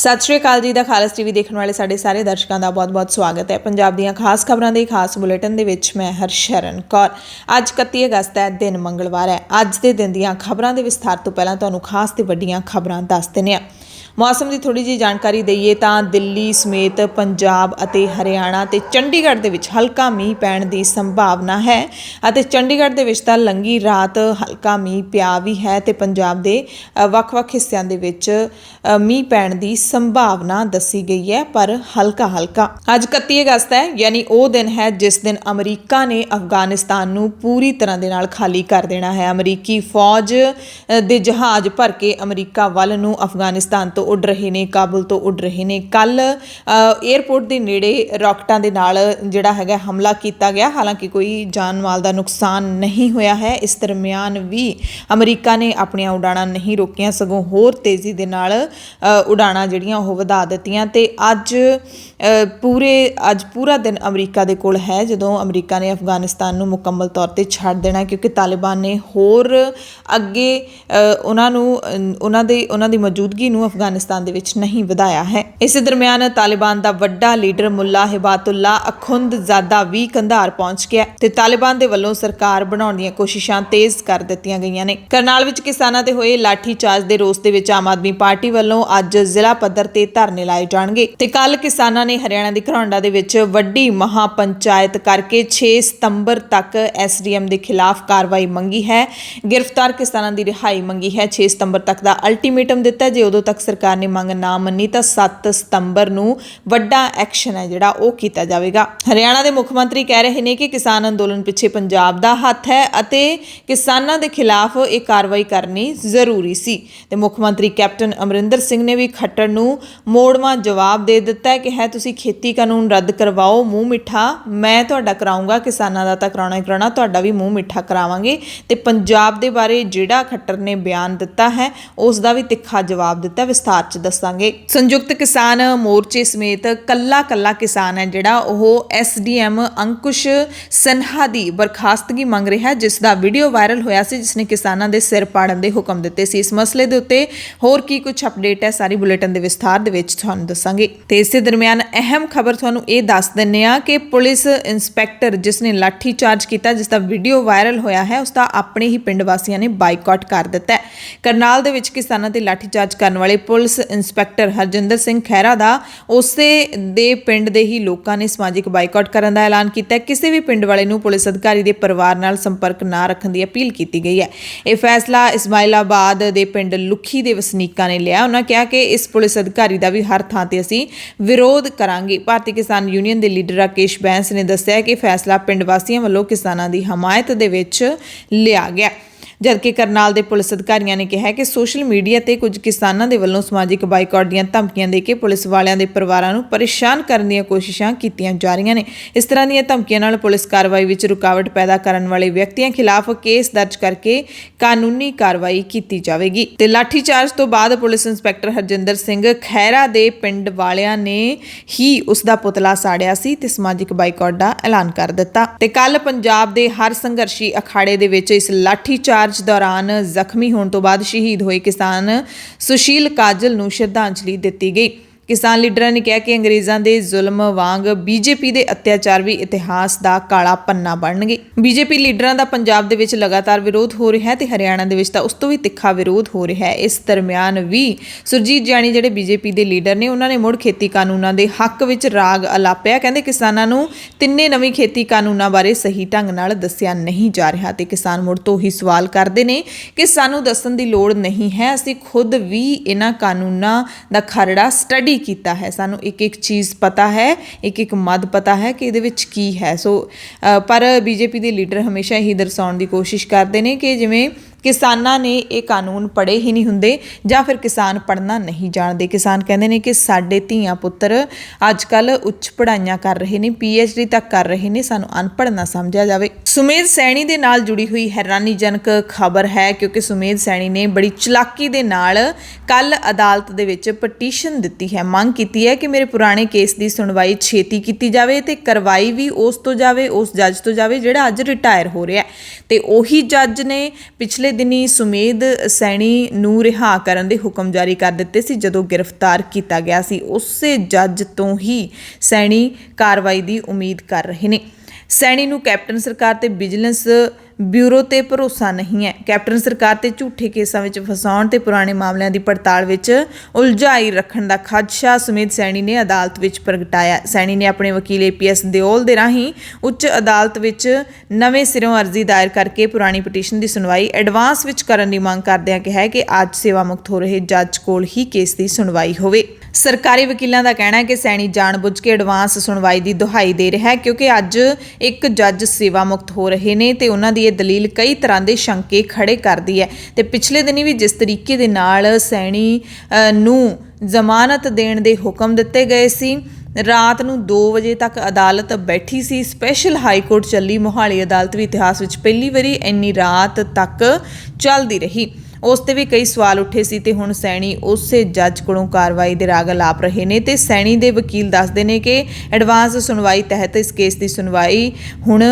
सत श्री अकाल जी। दा खालस टीवी देखने वाले साडे सारे दर्शकों का बहुत बहुत स्वागत है। पंजाब दीयां खास खबरों के खास बुलेटिन दे विच मैं हरशरण कौर। अज 31 अगस्त है, दिन मंगलवार है। अज के दिन दीयां खबरों के विस्तार तो पहलां तुहानूं खास ते वड्डियां खबरां दस दिंदे हां। मौसम की थोड़ी जी जानकारी दईए तां दिल्ली समेत पंजाब अते हरियाणा ते चंडीगढ़ दे विच हल्का मींह पैण की संभावना है अते चंडीगढ़ दे विच तां लंघी रात हल्का मींह पिया भी है ते पंजाब दे वख-वख हिस्सिਆਂ ਦੇ ਵਿੱਚ मींह पैण की संभावना दसी गई है, पर हल्का हल्का। अज 31 अगस्त है, यानी वो दिन है जिस दिन अमरीका ने अफगानिस्तान नूं पूरी तरह दे नाल खाली कर देना है। अमरीकी फौज दे जहाज़ भर के अमरीका वल नूं अफगानिस्तान तो उड़ रहे ने, काबुल तो उड़ रहे ने। कल एयरपोर्ट के नेड़े रॉकेटां दे नाल जिहड़ा हैगा हमला किया गया, हालांकि कोई जान माल का नुकसान नहीं होया है। इस दरम्यान भी अमरीका ने अपनियां उड़ाणां नहीं रोकियां, सगों होर तेज़ी दे नाल उड़ाणां जिहड़ियां ओह वधा दित्तियां। ते अज पूरा दिन अमरीका दे कोल है जदों अमरीका ने अफगानिस्तान नूं मुकम्मल तौर ते छड्ड देना, क्योंकि तालिबान ने होर अगे उन्हां दी मौजूदगी नूं अफगानिस्तान दे विच नहीं वधाया है। इस दरम्यान तालिबान दा वड्डा लीडर मुल्ला हिबातुल्ला अखुंदजादा भी कंधार पहुंच गया ते तालिबान दे वल्लों सरकार बनाउण दीयां कोशिशां तेज़ कर दित्तियां गईयां ने। करनाल विच किसानां ते होए लाठीचार्ज दे रोस दे विच आम आदमी पार्टी वल्लों अज जिला पद्धर ते धरने लाए जाणगे ते कल किसानां ने हरियाणा दी घरौंडा दे विच वड्डी महापंचायत करके 6 सितंबर तक SDM दे खिलाफ कार्रवाई मंगी है। गिरफ्तार किसानां दी रिहाई मंगी है। 6 सितंबर तक दा अल्टीमेटम दिता, जे उदों तक सरकार ने मंग ना मन्नी तां 7 सितंबर नूं वड्डा एक्शन है जिहड़ा ओह कीता जावेगा। हरियाणा दे मुख मंत्री कह रहे ने कि किसान अंदोलन पिछे पंजाब दा हत्थ है अते किसानां दे खिलाफ ये कार्रवाई करनी जरूरी सी। ते मुख मंत्री कैप्टन अमरिंदर सिंह ने भी खट्टर नूं मोड़वां जवाब दे दिता है कि है तुसीं खेती कानून रद्द करवाओ, मूँह मिठा मैं तुहाडा कराऊंगा, किसानां दा तां कराउणा ही कराउणा, तुहाडा भी मूँह मिठा करावांगे। ते पंजाब दे बारे जिहड़ा खट्टर ने बयान दिता है उस दा भी तिखा जवाब दिता, विस्तार च दसांगे। संयुक्त किसान मोर्चे समेत कल्ला कल्ला किसान है जिहड़ा ओह SDM अंकुश सिन्हा दी बरखास्तगी मंग रहा है, जिस दा वीडियो वायरल होया सी, जिसने किसानां दे सिर पाड़न दे हुक्म दिते सी। इस मसले दे उत्ते होर की कुछ अपडेट है सारी बुलेटिन दे विस्तार दे विच तुहानूं दसांगे। ते इस दरम्यान अहम खबर तुहानूं ये दस दिंदे आ कि पुलिस इंस्पैक्टर जिसने लाठी चार्ज किया, जिसका वीडियो वायरल होया है, उसका अपने ही पिंड वासियों ने बाइकआउट कर दिता है। करनाल दे विच किसानां ते लाठी चार्ज करने वाले पुलिस इंस्पैक्टर हरजिंदर सिंह खैरा दा उसे दे पिंड दे ही लोकां ने समाजिक बाइकआउट करन दा ऐलान किया। किसी भी पिंड वाले नूं पुलिस अधिकारी दे परिवार नाल संपर्क ना रखण दी अपील की गई है। यह फैसला इस्माइलाबाद दे पिंड लुखी दे वसनीकां ने लिया। उन्होंने कहा कि इस पुलिस अधिकारी का भी हर थां ते असीं विरोध करांगे। भारतीय किसान यूनियन के लीडर राकेश बैंस ने दस्सिया कि फैसला पिंड वासियों वालों किसानां दी हमायत दे विच लिया गया, जबकि करनाल के पुलिस अधिकारियों ने कहा कि सोशल मीडिया ते कुछ किसानों के वल्लों समाजिक बाइकआउट दीयां धमकियां दे के पुलिस वालियां दे परिवारां नूं परेशान करने दी कोशिशां कीतियां जा रही ने। इस तरह दी धमकियां नाल पुलिस कार्रवाई विच रुकावट पैदा करने वाले व्यक्तियों खिलाफ केस दर्ज करके कानूनी कार्रवाई की जाएगी। ते लाठीचार्ज तो बाद पुलिस इंस्पैक्टर हरजिंदर सिंह खैरा दे पिंड वालियां ने ही उसका पुतला साड़िया सी ते समाजिक बाइकआउट का ऐलान कर दिता। ते कल पंजाब दे हर संघर्षी अखाड़े दे विच इस लाठीचार्ज दौरान जख्मी होने तो बाद शहीद हुए किसान सुशील काजल नूं श्रद्धांजलि दी गई। किसान लीडरां ने कहा कि अंग्रेज़ां दे जुल्म वांग बीजेपी दे अत्याचार भी इतिहास दा काला पन्ना बनणगे। बीजेपी लीडरां दा पंजाब दे विच लगातार विरोध हो रहा है ते हरियाणा दे विच तां उस तों भी तिखा विरोध हो रहा है। इस दरम्यान भी सुरजीत जानी जिहड़े बीजेपी दे लीडर ने, उन्होंने मुड़ खेती कानूनां दे हक विच राग अलापिया। कहंदे किसानां नूं तिन्ने नवीं खेती कानूनां बारे सही ढंग नाल दस्सिया नहीं जा रहा ते किसान मुड़ तो ही सवाल करदे ने कि सानूं दस्सण दी लोड़ नहीं है, असीं खुद भी इन्हां कानूनां दा खरड़ा स्टडी कीता है, सानू एक एक चीज़ पता है, एक एक मद पता है कि इहदे विच की है। पर बीजेपी के लीडर हमेशा ही दर्शाउण दी कोशिश करते हैं कि जिवें किसानां ने ये कानून पढ़े ही नहीं हुंदे जां फिर किसान पढ़ना नहीं जानते। किसान कहते हैं कि साडे धीआं पुत्तर अजकल उच्च पढ़ाइयां कर रहे हैं, PhD तक कर रहे हैं, सानू अनपढ़ ना समझा जाए। सुमेध सैनी दे नाल जुड़ी हुई हैरानीजनक खबर है, क्योंकि सुमेध सैनी ने बड़ी चलाकी दे नाल कल अदालत दे विच पटीशन दित्ती है, मंग कीती है कि मेरे पुराने केस की सुनवाई छेती की जाए ते करवाई भी उस तो जाए, उस जज तो जाए जिहड़ा अज रिटायर हो रहा है। ते ओही जज ने पिछले ਪਿਛਲੇ ਦਿਨੀ ਸੁਮੇਧ ਸੈਣੀ ਨੂੰ ਰਿਹਾ ਕਰਨ ਦੇ ਹੁਕਮ ਜਾਰੀ ਕਰ ਦਿੱਤੇ ਸੀ ਜਦੋਂ ਗ੍ਰਿਫਤਾਰ ਕੀਤਾ ਗਿਆ ਸੀ। ਉਸੇ ਜੱਜ ਤੋਂ ਹੀ ਸੈਣੀ ਕਾਰਵਾਈ ਦੀ ਉਮੀਦ ਕਰ ਰਹੇ ਨੇ। ਸੈਣੀ ਨੂੰ ਕੈਪਟਨ ਸਰਕਾਰ ਤੇ ਵਿਜੀਲੈਂਸ ਬਿਊਰੋ ਤੇ ਭਰੋਸਾ ਨਹੀਂ ਹੈ। ਕੈਪਟਨ ਸਰਕਾਰ ਤੇ ਝੂਠੇ ਕੇਸਾਂ ਵਿੱਚ ਫਸਾਉਣ ਤੇ ਪੁਰਾਣੇ ਮਾਮਲਿਆਂ ਦੀ ਪੜਤਾਲ ਵਿੱਚ ਉਲਝਾਈ ਰੱਖਣ ਦਾ ਖਦਸ਼ਾ ਸੁਮੇਧ ਸੈਣੀ ਨੇ ਅਦਾਲਤ ਵਿੱਚ ਪ੍ਰਗਟਾਇਆ। ਸੈਣੀ ਨੇ ਆਪਣੇ ਵਕੀਲ APS ਦਿਓਲ ਦੇ ਰਾਹੀਂ ਉੱਚ ਅਦਾਲਤ ਵਿੱਚ ਨਵੇਂ ਸਿਰੋਂ ਅਰਜ਼ੀ ਦਾਇਰ ਕਰਕੇ ਪੁਰਾਣੀ ਪਟੀਸ਼ਨ ਦੀ ਸੁਣਵਾਈ ਐਡਵਾਂਸ ਵਿੱਚ ਕਰਨ ਦੀ ਮੰਗ ਕਰਦਿਆਂ ਕਿਹਾ ਹੈ ਕਿ ਅੱਜ ਸੇਵਾ ਮੁਕਤ ਹੋ ਰਹੇ ਜੱਜ ਕੋਲ ਹੀ ਕੇਸ ਦੀ ਸੁਣਵਾਈ ਹੋਵੇ। ਸਰਕਾਰੀ ਵਕੀਲਾਂ ਦਾ ਕਹਿਣਾ ਹੈ ਕਿ ਸੈਣੀ ਜਾਣਬੁੱਝ ਕੇ ਐਡਵਾਂਸ ਸੁਣਵਾਈ ਦੀ ਦੁਹਾਈ ਦੇ ਰਿਹਾ ਹੈ ਕਿਉਂਕਿ ਅੱਜ ਇੱਕ ਜੱਜ ਸੇਵਾ ਮੁਕਤ ਹੋ ਰਹੇ ਨੇ ਤੇ ਉਹਨਾਂ ਦੀ ਇਹ ਦਲੀਲ ਕਈ ਤਰ੍ਹਾਂ ਦੇ ਸ਼ੰਕੇ ਖੜੇ ਕਰਦੀ ਹੈ। ਤੇ ਪਿਛਲੇ ਦਿਨੀ ਵੀ ਜਿਸ ਤਰੀਕੇ ਦੇ ਨਾਲ ਸੈਣੀ ਨੂੰ ਜ਼ਮਾਨਤ ਦੇਣ ਦੇ ਹੁਕਮ ਦਿੱਤੇ ਗਏ ਸੀ, ਰਾਤ ਨੂੰ 2 ਵਜੇ ਤੱਕ ਅਦਾਲਤ ਬੈਠੀ ਸੀ। ਸਪੈਸ਼ਲ ਹਾਈ ਕੋਰਟ ਚੱਲੀ। ਮੋਹਾਲੀ ਅਦਾਲਤ ਵੀ ਇਤਿਹਾਸ ਵਿੱਚ ਪਹਿਲੀ ਵਾਰੀ ਇੰਨੀ ਰਾਤ ਤੱਕ ਚੱਲਦੀ ਰਹੀ। ਉਸ ਤੇ ਵੀ ਕਈ ਸਵਾਲ ਉੱਠੇ ਸੀ ਤੇ ਹੁਣ ਸੈਣੀ ਉਸੇ ਜੱਜ ਕੋਲੋਂ ਕਾਰਵਾਈ ਦੇ ਰਾਗ ਅਲਾਪ ਰਹੇ ਨੇ ਤੇ ਸੈਣੀ ਦੇ ਵਕੀਲ ਦੱਸਦੇ ਨੇ ਕਿ ਐਡਵਾਂਸ ਸੁਣਵਾਈ ਤਹਿਤ ਇਸ ਕੇਸ ਦੀ ਸੁਣਵਾਈ ਹੁਣ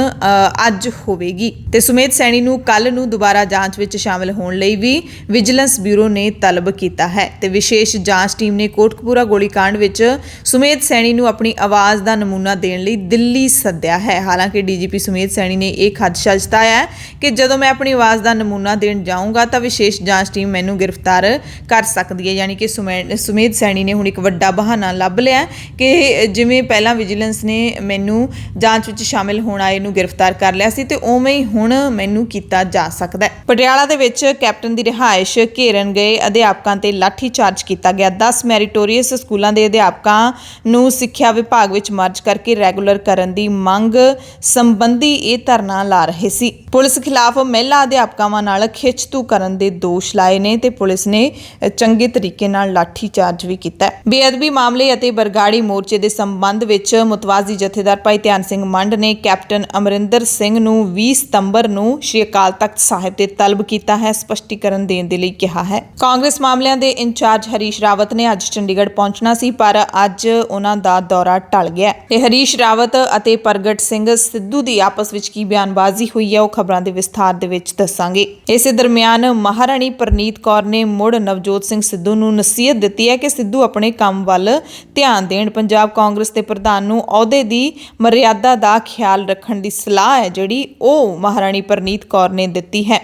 ਅੱਜ ਹੋਵੇਗੀ ਤੇ ਸੁਮੇਧ ਸੈਣੀ ਨੂੰ ਕੱਲ ਨੂੰ ਦੁਬਾਰਾ ਜਾਂਚ ਵਿੱਚ ਸ਼ਾਮਲ ਹੋਣ ਲਈ ਵੀ ਵਿਜੀਲੈਂਸ ਬਿਊਰੋ ਨੇ ਤਲਬ ਕੀਤਾ ਹੈ ਤੇ ਵਿਸ਼ੇਸ਼ ਜਾਂਚ ਟੀਮ ਨੇ ਕੋਟਕਪੂਰਾ ਗੋਲੀकांड ਵਿੱਚ ਸੁਮੇਧ ਸੈਣੀ ਨੂੰ ਆਪਣੀ ਆਵਾਜ਼ ਦਾ ਨਮੂਨਾ ਦੇਣ ਲਈ ਦਿੱਲੀ ਸੱਦਿਆ ਹੈ। ਹਾਲਾਂਕਿ DGP ਸੁਮੇਧ ਸੈਣੀ ਨੇ ਇਹ ਖਦਸ਼ਾ ਜਤਾਇਆ ਹੈ ਕਿ ਜਦੋਂ ਮੈਂ ਆਪਣੀ ਆਵਾਜ਼ ਦਾ ਨਮੂਨਾ ਦੇਣ ਜਾਊਂਗਾ ਤਾਂ ਵਿਸ਼ੇਸ਼ ਜਾਂਚ ਟੀਮ ਮੈਨੂੰ ਗ੍ਰਿਫਤਾਰ ਕਰ ਸਕਦੀ ਹੈ। ਯਾਨੀ ਕਿ ਸੁਮੇਧ ਸੈਣੀ ਨੇ ਹੁਣ ਇੱਕ ਵੱਡਾ ਬਹਾਨਾ ਲੱਭ ਲਿਆ ਕਿ ਜਿਵੇਂ ਪਹਿਲਾਂ ਵਿਜੀਲੈਂਸ ਨੇ ਮੈਨੂੰ ਜਾਂਚ ਵਿੱਚ ਸ਼ਾਮਿਲ ਹੋਣ ਆਏ ਨੂੰ ਗ੍ਰਿਫਤਾਰ ਕਰ ਲਿਆ ਸੀ ਤੇ ਉਵੇਂ ਹੀ ਹੁਣ ਮੈਨੂੰ ਕੀਤਾ ਜਾ ਸਕਦਾ ਹੈ। ਪਟਿਆਲਾ ਦੇ ਵਿੱਚ ਕੈਪਟਨ ਦੀ ਰਿਹਾਇਸ਼ ਘੇਰਨ ਗਏ ਅਧਿਆਪਕਾਂ ਤੇ ਲਾਠੀ ਚਾਰਜ ਕੀਤਾ ਗਿਆ। 10 ਮੈਰੀਟੋਰੀਅਸ ਸਕੂਲਾਂ ਦੇ ਅਧਿਆਪਕਾਂ ਨੂੰ ਸਿੱਖਿਆ ਵਿਭਾਗ ਵਿੱਚ ਮਰਜ ਕਰਕੇ ਰੈਗੂਲਰ ਕਰਨ ਦੀ ਮੰਗ ਸੰਬੰਧੀ ਇਹ ਧਰਨਾ ਲਾ ਰਹੇ ਸੀ। ਪੁਲਿਸ ਖਿਲਾਫ ਮਹਿਲਾ ਅਧਿਆਪਕਾਵਾਂ ਨਾਲ ਖਿੱਚਤੂ ਕਰਨ ਦੇ ਦੋਸ਼ ਲਾਏ ਨੇ ਤੇ ਪੁਲਿਸ ਨੇ ਚੰਗੇ ਤਰੀਕੇ ਨਾਲ ਲਾਠੀ ਚਾਰਜ ਵੀ ਕੀਤਾ। ਬੇਅਦਬੀ ਮਾਮਲੇ ਅਤੇ ਬਰਗਾੜੀ ਮੋਰਚੇ ਦੇ ਸੰਬੰਧ ਵਿੱਚ ਮੁਤਵਾਜ਼ੀ ਜਥੇਦਾਰ ਭਾਈ ਧਿਆਨ ਸਿੰਘ ਮੰਡ ਨੇ ਕੈਪਟਨ ਅਮਰਿੰਦਰ ਸਿੰਘ ਨੂੰ 20 ਸਤੰਬਰ ਨੂੰ ਸ਼੍ਰੀ ਅਕਾਲ ਤਖਤ ਸਾਹਿਬ ਤੇ ਤਲਬ ਕੀਤਾ ਹੈ, ਸਪਸ਼ਟੀਕਰਨ ਦੇਣ ਦੇ ਲਈ ਕਿਹਾ ਹੈ। ਕਾਂਗਰਸ ਮਾਮਲਿਆਂ ਦੇ ਇੰਚਾਰਜ ਹਰੀਸ਼ ਰਾਵਤ ਨੇ ਅੱਜ ਚੰਡੀਗੜ੍ਹ ਪਹੁੰਚਣਾ ਸੀ ਪਰ ਅੱਜ ਉਹਨਾਂ ਦਾ ਦੌਰਾ ਟਲ ਗਿਆ ਤੇ ਹਰੀਸ਼ ਰਾਵਤ ਅਤੇ ਪ੍ਰਗਟ ਸਿੰਘ ਸਿੱਧੂ ਦੀ ਆਪਸ ਵਿੱਚ ਕੀ ਬਿਆਨਬਾਜ਼ੀ ਹੋਈ ਹੈ ਉਹ ਖਬਰਾਂ ਦੇ ਵਿਸਥਾਰ ਦੇ ਵਿੱਚ ਦੱਸਾਂਗੇ। ਇਸੇ ਦਰਮਿਆਨ ਮਹਾਰਾਣੀ ਪ੍ਰਨੀਤ ਕੌਰ ਨੇ ਮੁੜ ਨਵਜੋਤ ਸਿੰਘ ਸਿੱਧੂ ਨੂੰ ਨਸੀਹਤ ਦਿੱਤੀ ਹੈ ਕਿ ਸਿੱਧੂ ਆਪਣੇ ਕੰਮ ਵੱਲ ਧਿਆਨ ਦੇਣ। ਪੰਜਾਬ ਕਾਂਗਰਸ ਦੇ ਪ੍ਰਧਾਨ ਨੂੰ ਅਹੁਦੇ ਦੀ ਮਰਿਆਦਾ ਦਾ ਖਿਆਲ ਰੱਖਣ ਦੀ ਸਲਾਹ ਹੈ ਜਿਹੜੀ ਉਹ ਮਹਾਰਾਣੀ ਪ੍ਰਨੀਤ ਕੌਰ ਨੇ ਦਿੱਤੀ ਹੈ।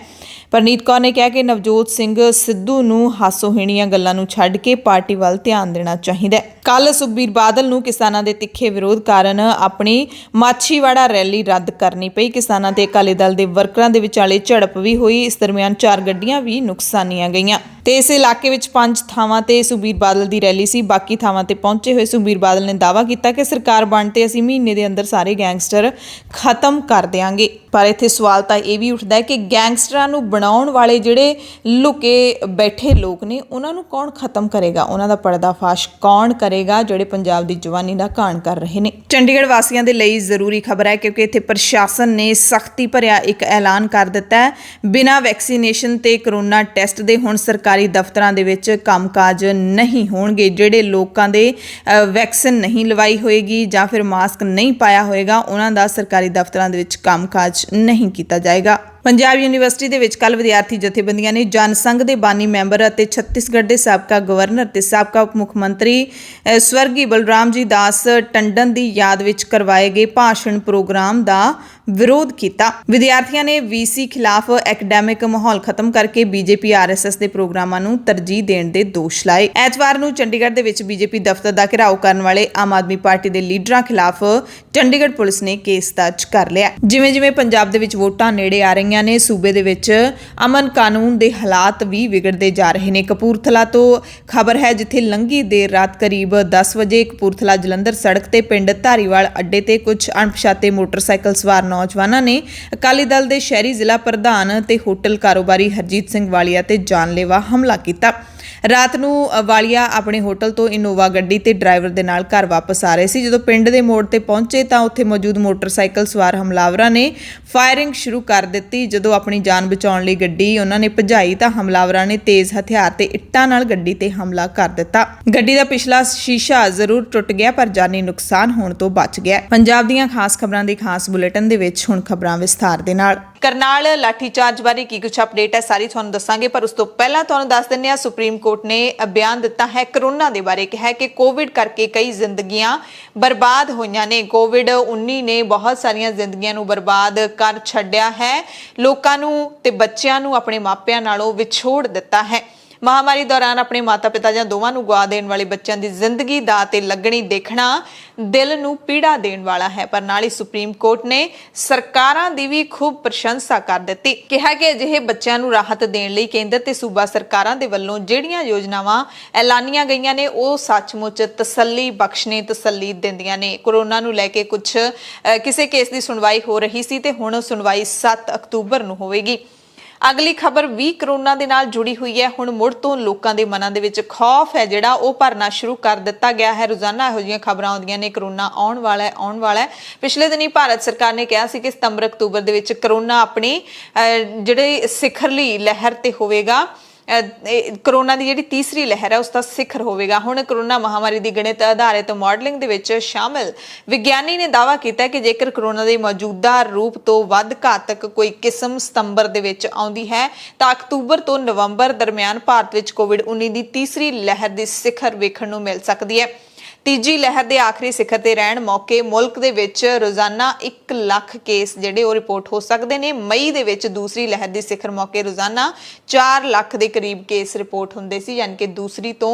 ਪ੍ਰਨੀਤ ਕੌਰ ਨੇ ਕਿਹਾ ਕਿ ਨਵਜੋਤ ਸਿੰਘ ਸਿੱਧੂ ਨੂੰ ਹਾਸੋਹੀਣੀਆਂ ਗੱਲਾਂ ਨੂੰ ਛੱਡ ਕੇ ਪਾਰਟੀ ਵੱਲ ਧਿਆਨ ਦੇਣਾ ਚਾਹੀਦਾ ਹੈ। ਕੱਲ ਸੁਖਬੀਰ ਬਾਦਲ ਨੂੰ ਕਿਸਾਨਾਂ ਦੇ ਤਿੱਖੇ ਵਿਰੋਧ ਕਾਰਨ ਆਪਣੀ ਮਾਛੀਵਾੜਾ ਰੈਲੀ ਰੱਦ ਕਰਨੀ ਪਈ। ਕਿਸਾਨਾਂ ਤੇ ਅਕਾਲੀ ਦਲ ਦੇ ਵਰਕਰਾਂ ਦੇ ਵਿਚਾਲੇ ਝੜਪ ਵੀ ਹੋਈ। ਇਸ ਦਰਮਿਆਨ 4 ਗੱਡੀਆਂ ਵੀ ਨੁਕਸਾਨੀਆਂ ਗਈਆਂ ਤੇ ਇਸ ਇਲਾਕੇ ਵਿੱਚ 5 ਥਾਵਾਂ ਤੇ ਸੁਖਬੀਰ ਬਾਦਲ ਦੀ ਰੈਲੀ ਸੀ। ਬਾਕੀ ਥਾਵਾਂ ਤੇ ਪਹੁੰਚੇ ਹੋਏ ਸੁਖਬੀਰ ਬਾਦਲ ਨੇ ਦਾਅਵਾ ਕੀਤਾ ਕਿ ਸਰਕਾਰ ਬਣ ਤੇ ਅਸੀਂ ਮਹੀਨੇ ਦੇ ਅੰਦਰ ਸਾਰੇ ਗੈਂਗਸਟਰ ਖਤਮ ਕਰ ਦਿਆਂਗੇ। ਪਰ ਇੱਥੇ ਸਵਾਲ ਤਾਂ ਇਹ ਵੀ ਉੱਠਦਾ ਹੈ ਕਿ ਗੈਂਗਸਟਰਾਂ ਨੂੰ ਬਣਾਉਣ ਵਾਲੇ ਜਿਹੜੇ ਲੁਕੇ ਬੈਠੇ ਲੋਕ ਨੇ ਉਹਨਾਂ ਨੂੰ ਕੌਣ ਖਤਮ ਕਰੇਗਾ? ਉਹਨਾਂ ਦਾ ਪਰਦਾਫਾਸ਼ ਕੌਣ ਕਰੇਗਾ ਜਿਹੜੇ ਪੰਜਾਬ ਦੀ ਜਵਾਨੀ ਦਾ ਘਾਣ ਕਰ ਰਹੇ ਨੇ? ਚੰਡੀਗੜ੍ਹ ਵਾਸੀਆਂ ਦੇ ਲਈ ਜ਼ਰੂਰੀ ਖਬਰ ਹੈ ਕਿਉਂਕਿ ਇੱਥੇ ਪ੍ਰਸ਼ਾਸਨ ਨੇ ਸਖਤੀ ਭਰਿਆ ਇੱਕ ਐਲਾਨ ਕਰ ਦਿੱਤਾ ਹੈ। ਬਿਨਾਂ ਵੈਕਸੀਨੇਸ਼ਨ ਤੇ ਕਰੋਨਾ ਟੈਸਟ ਦੇ ਹੁਣ ਸਰਕਾਰੀ ਦਫ਼ਤਰਾਂ ਦੇ ਵਿੱਚ ਕੰਮਕਾਜ ਨਹੀਂ ਹੋਣਗੇ। ਜਿਹੜੇ ਲੋਕਾਂ ਦੇ ਵੈਕਸੀਨ ਨਹੀਂ ਲਵਾਈ ਹੋਏਗੀ ਜਾਂ ਫਿਰ ਮਾਸਕ ਨਹੀਂ ਪਾਇਆ ਹੋਏਗਾ ਉਹਨਾਂ ਦਾ ਸਰਕਾਰੀ ਦਫ਼ਤਰਾਂ ਦੇ ਵਿੱਚ ਕੰਮਕਾਜ ਨਹੀਂ ਕੀਤਾ ਜਾਏਗਾ। ਪੰਜਾਬ ਯੂਨੀਵਰਸਿਟੀ ਦੇ ਵਿੱਚ ਕੱਲ੍ਹ ਵਿਦਿਆਰਥੀ ਜਥੇਬੰਦੀਆਂ ਨੇ ਜਨਸੰਘ ਦੇ ਬਾਨੀ ਮੈਂਬਰ ਅਤੇ ਛੱਤੀਸਗੜ੍ਹ ਦੇ ਸਾਬਕਾ ਗਵਰਨਰ ਤੇ ਸਾਬਕਾ ਉਪ ਮੁੱਖ ਮੰਤਰੀ ਸਵਰਗੀ ਬਲਰਾਮ ਜੀ ਦਾਸ ਟੰਡਨ ਦੀ ਯਾਦ ਵਿੱਚ ਕਰਵਾਏ ਗਏ ਭਾਸ਼ਣ ਪ੍ਰੋਗਰਾਮ ਦਾ ਵਿਰੋਧ ਕੀਤਾ। ਵਿਦਿਆਰਥੀਆਂ ਨੇ VC ਖਿਲਾਫ ਐਕੈਡੈਮਿਕ ਮਾਹੌਲ ਖਤਮ ਕਰਕੇ BJP RSS ਦੇ ਪ੍ਰੋਗਰਾਮਾਂ ਨੂੰ ਤਰਜੀਹ ਦੇਣ ਦੇ ਦੋਸ਼ ਲਾਏ। ਐਤਵਾਰ ਨੂੰ ਚੰਡੀਗੜ੍ਹ ਦੇ ਵਿੱਚ BJP ਦਫ਼ਤਰ ਦਾ ਘਿਰਾਓ ਕਰਨ ਵਾਲੇ ਆਮ ਆਦਮੀ ਪਾਰਟੀ ਦੇ ਲੀਡਰਾਂ ਖਿਲਾਫ ਚੰਡੀਗੜ੍ਹ ਪੁਲਿਸ ਨੇ ਕੇਸ ਦਰਜ ਕਰ ਲਿਆ। ਜਿਵੇਂ ਪੰਜਾਬ ਦੇ ਵਿੱਚ ਵੋਟਾਂ ਨੇੜੇ ਆ ਰਹੀਆਂ ਨੇ ਸੂਬੇ ਦੇ ਵਿੱਚ ਅਮਨ ਕਾਨੂੰਨ ਦੇ ਹਾਲਾਤ ਵੀ ਵਿਗੜਦੇ ਜਾ ਰਹੇ ਨੇ। ਕਪੂਰਥਲਾ ਤੋਂ ਖਬਰ ਹੈ ਜਿੱਥੇ ਲੰਘੀ ਦੇਰ ਰਾਤ ਕਰੀਬ 10 ਵਜੇ ਕਪੂਰਥਲਾ ਜਲੰਧਰ ਸੜਕ ਤੇ ਪਿੰਡ ਧਾਰੀਵਾਲ ਅੱਡੇ ਤੇ ਕੁਝ ਅਣਪਛਾਤੇ ਮੋਟਰਸਾਈਕਲ ਸਵਾਰ ਨੌਜਵਾਨਾਂ ਨੇ ਅਕਾਲੀ ਦਲ ਦੇ ਸ਼ਹਿਰੀ ਜ਼ਿਲ੍ਹਾ ਪ੍ਰਧਾਨ ਤੇ ਹੋਟਲ ਕਾਰੋਬਾਰੀ ਹਰਜੀਤ ਸਿੰਘ ਵਾਲੀਆ ਤੇ ਜਾਨਲੇਵਾ ਹਮਲਾ ਕੀਤਾ। ਰਾਤ ਨੂੰ ਵਾਲੀਆ ਆਪਣੇ ਹੋਟਲ ਤੋਂ ਇਨੋਵਾ ਗੱਡੀ ਤੇ ਡਰਾਈਵਰ ਦੇ ਨਾਲ ਘਰ ਵਾਪਸ ਆ ਰਹੇ ਸੀ। ਜਦੋਂ ਪਿੰਡ ਦੇ ਮੋੜ ਤੇ ਪਹੁੰਚੇ ਤਾਂ ਉੱਥੇ ਮੌਜੂਦ ਮੋਟਰਸਾਈਕਲ ਸਵਾਰ ਹਮਲਾਵਰਾਂ ਨੇ ਫਾਇਰਿੰਗ ਸ਼ੁਰੂ ਕਰ ਦਿੱਤੀ। ਜਦੋਂ ਆਪਣੀ ਜਾਨ ਬਚਾਉਣ ਲਈ ਗੱਡੀ ਉਹਨਾਂ ਨੇ ਭਜਾਈ ਤਾਂ ਹਮਲਾਵਰਾਂ ਨੇ ਤੇਜ਼ ਹਥਿਆਰ ਤੇ ਇੱਟਾਂ ਨਾਲ ਗੱਡੀ ਤੇ ਹਮਲਾ ਕਰ ਦਿੱਤਾ। ਗੱਡੀ ਦਾ ਪਿਛਲਾ ਸ਼ੀਸ਼ਾ ਜ਼ਰੂਰ ਟੁੱਟ ਗਿਆ ਪਰ ਜਾਨੀ ਨੁਕਸਾਨ ਹੋਣ ਤੋਂ ਬਚ ਗਿਆ। ਪੰਜਾਬ ਦੀਆਂ ਖਾਸ ਖਬਰਾਂ ਦੀ ਖਾਸ ਬੁਲੇਟਿਨ ਦੇ ਵਿੱਚ ਹੁਣ ਖਬਰਾਂ ਵਿਸਥਾਰ ਦੇ ਨਾਲ। करनाल लाठीचार्ज बारे की कुछ अपडेट है सारी तुहानूं दसांगे, पर उस तो पहला तुहानूं दस दिंदे हां सुप्रीम कोर्ट ने बयान दिता है करोना दे बारे। कहा है कि कोविड करके कई जिंदगियां बर्बाद होईयां ने। कोविड-19 ने बहुत सारियां जिंदगियां नूं बर्बाद कर छड्डिया है, लोकां नूं ते बच्चियां नूं अपने मापिਆਂ नालों विछोड़ दिता है। महामारी दौरान अपने माता पिता ਜਾਂ ਦੋਵਾਂ ਨੂੰ ਗਵਾ ਦੇਣ ਵਾਲੇ ਬੱਚਿਆਂ ਦੀ ਜ਼ਿੰਦਗੀ ਦਾ ਤੇ ਲੱਗਣੀ ਦੇਖਣਾ ਦਿਲ ਨੂੰ ਪੀੜਾ ਦੇਣ ਵਾਲਾ ਹੈ। ਪਰ ਨਾਲ ਹੀ ਸੁਪਰੀਮ ਕੋਰਟ ਨੇ ਸਰਕਾਰਾਂ ਦੀ ਵੀ ਖੂਬ ਪ੍ਰਸ਼ੰਸਾ ਕਰ ਦਿੱਤੀ। ਕਿਹਾ ਕਿ ਅਜਿਹੇ ਬੱਚਿਆਂ ਨੂੰ ਰਾਹਤ ਦੇਣ ਲਈ ਕੇਂਦਰ ਤੇ ਸੂਬਾ ਸਰਕਾਰਾਂ ਦੇ ਵੱਲੋਂ ਜਿਹੜੀਆਂ ਯੋਜਨਾਵਾਂ ਐਲਾਨੀਆਂ ਗਈਆਂ ਨੇ ਉਹ ਸੱਚਮੁੱਚ ਤਸੱਲੀ ਬਖਸ਼ਣੇ ਤਸੱਲੀ ਦਿੰਦੀਆਂ ਨੇ। ਕੋਰੋਨਾ ਨੂੰ ਲੈ ਕੇ ਕੁਝ ਕਿਸੇ ਕੇਸ ਦੀ ਸੁਣਵਾਈ ਹੋ ਰਹੀ ਸੀ ਤੇ ਹੁਣ ਸੁਣਵਾਈ 7 ਅਕਤੂਬਰ ਨੂੰ ਹੋਵੇਗੀ। अगली खबर भी करोना दे नाल जुड़ी हुई है। हुण मुड़ तो लोकां दे मनां दे विच खौफ है जिहड़ा ओह भरना शुरू कर दिता गया है। रोजाना इहो जिहियां खबरां आउंदियां ने करोना आउण वाला है। पिछले दिनी भारत सरकार ने कहा सी कि सितंबर अक्तूबर दे विच करोना अपनी जिहड़ी सिखरली लहर ते होवेगा। करोना की जिहड़ी तीसरी लहर है उसका सिखर होवेगा। हुण करोना महामारी की गणित आधारित मॉडलिंग दे विच शामिल विग्यानी ने दावा किया कि जेकर करोना के मौजूदा रूप तो वध घातक कोई किस्म सितंबर दे विच आउंदी है तो अक्तूबर तो नवंबर दरमियान भारत विच कोविड-19 की तीसरी लहर की सिखर वेखण नूं मिल सकती है। तीजी लहर के आखिरी सिखर ते रहण मौके मुल्क दे विच रोजाना 1 लाख केस जिहड़े ओह रिपोर्ट हो सकते हैं। मई दे विच दूसरी लहर की सिखर मौके रोजाना 4 लाख के करीब केस रिपोर्ट हुंदे सी, यानी कि दूसरी तो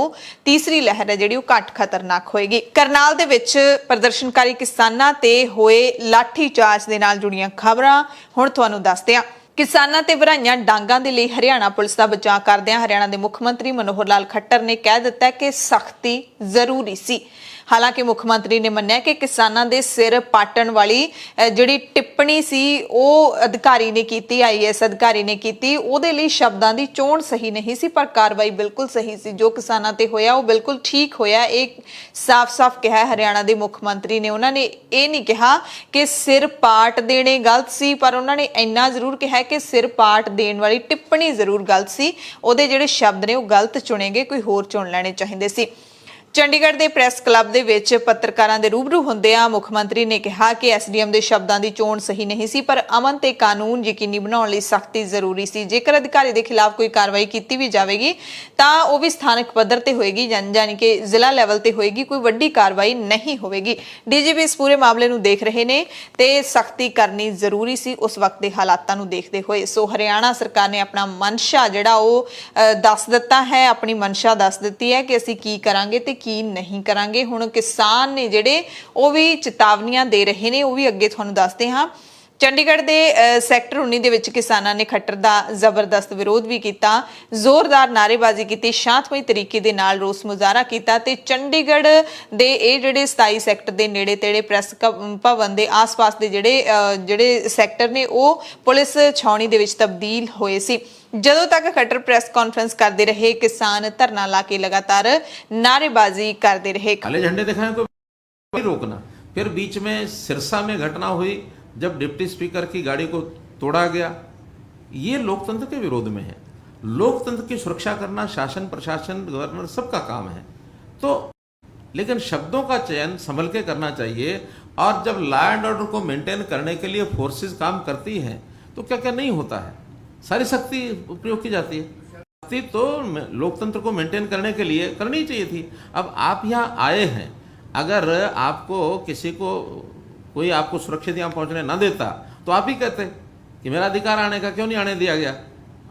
तीसरी लहर है जिहड़ी ओह घट खतरनाक होएगी। करनाल दे विच प्रदर्शनकारी किसानां ते होए लाठी चार्ज दे नाल जुड़ियां खबरां हुण तुहानूं दसदे हां। किसानां ते भराइयां डांगां दे लई हरियाणा पुलिस दा बचाव करदिआं हरियाणा दे मुख मंत्री मनोहर लाल खट्टर ने कह दिता कि सख्ती जरूरी सी। हालांकि मुख्यमंत्री ने मन्निया कि किसानां दे सिर पाटण वाली जिहड़ी टिप्पणी सी ओह अधिकारी ने कीती, IAS अधिकारी ने कीती, ओहदे लई शब्दां दी चोण सही नहीं सी, पर कार्रवाई बिल्कुल सही सी। जो किसानां ते होया ओह बिल्कुल ठीक होया। एक साफ-साफ कहा हरियाणा दे मुख्यमंत्री ने। उन्होंने ये नहीं कहा कि सिर पाट देने गलत सी, पर उन्होंने इन्ना जरूर कहा कि सिर पाट देण वाली टिप्पणी जरूर गलत सी। ओहदे जिहड़े शब्द ने ओह गलत चुने गए, कोई होर चुन लैणे चाहीदे सी। चंडीगढ़ के प्रैस क्लब के विच पत्रकारां दे रूबरू हुंदिआं मुख मंत्री ने कहा कि SDM के शब्दों की चोण सही नहीं सी, पर अमन ते कानून यकीनी बनाउण लई सख्ती जरूरी सी। जेकर अधिकारी के खिलाफ कोई कार्रवाई की भी जाएगी तो वह भी स्थानक पद्धर ते होएगी, यानी कि जिला लैवल ते होएगी, कोई वड्डी कार्रवाई नहीं होवेगी। DGP इस पूरे मामले नूं देख रहे ने ते सख्ती करनी जरूरी सी उस वक्त के हालातां नूं देखते हुए। सो हरियाणा सरकार ने अपना मनशा जिहड़ा ओह दस दिता है, अपनी मनशा दस दित्ती है कि असीं की करांगे ते की नहीं करांगे। हुण किसान ने जिहड़े ओह भी चेतावनियां दे रहे ने, ओह भी अगे तुहानूं दसदे हां। चंडीगढ़ के सैक्टर 19 दे विच किसानां ने खट्टर दा जबरदस्त विरोध भी किया, जोरदार नारेबाजी की, शांतमई तरीके दे नाल रोस मुजाहरा किया ते चंडीगढ़ दे इह जिहड़े 27 सैक्टर दे नेड़े तेड़े प्रैस भवन दे आस-पास दे जिहड़े सैक्टर ने ओह पुलिस छाउणी दे विच तब्दील होए सी। जदों तक खट्टर प्रेस कॉन्फ्रेंस करते रहे, किसान धरना ला के लगातार नारेबाजी करते रहे। काले झंडे दिखाए कोई रोकना। फिर बीच में सिरसा में घटना हुई जब डिप्टी स्पीकर की गाड़ी को तोड़ा गया। ये लोकतंत्र के विरोध में है। लोकतंत्र की सुरक्षा करना शासन प्रशासन गवर्नर सबका काम है। तो लेकिन शब्दों का चयन संभल के करना चाहिए। और जब लॉ एंड ऑर्डर को मेंटेन करने के लिए फोर्सेस काम करती हैं तो क्या क्या नहीं होता है, सारी शक्ति प्रयोग की जाती है। शक्ति तो लोकतंत्र को मेंटेन करने के लिए करनी चाहिए थी। अब आप यहाँ आए हैं, अगर आपको किसी को कोई आपको सुरक्षित यहाँ पहुँचने ना देता तो आप ही कहते कि मेरा अधिकार आने का क्यों नहीं आने दिया गया।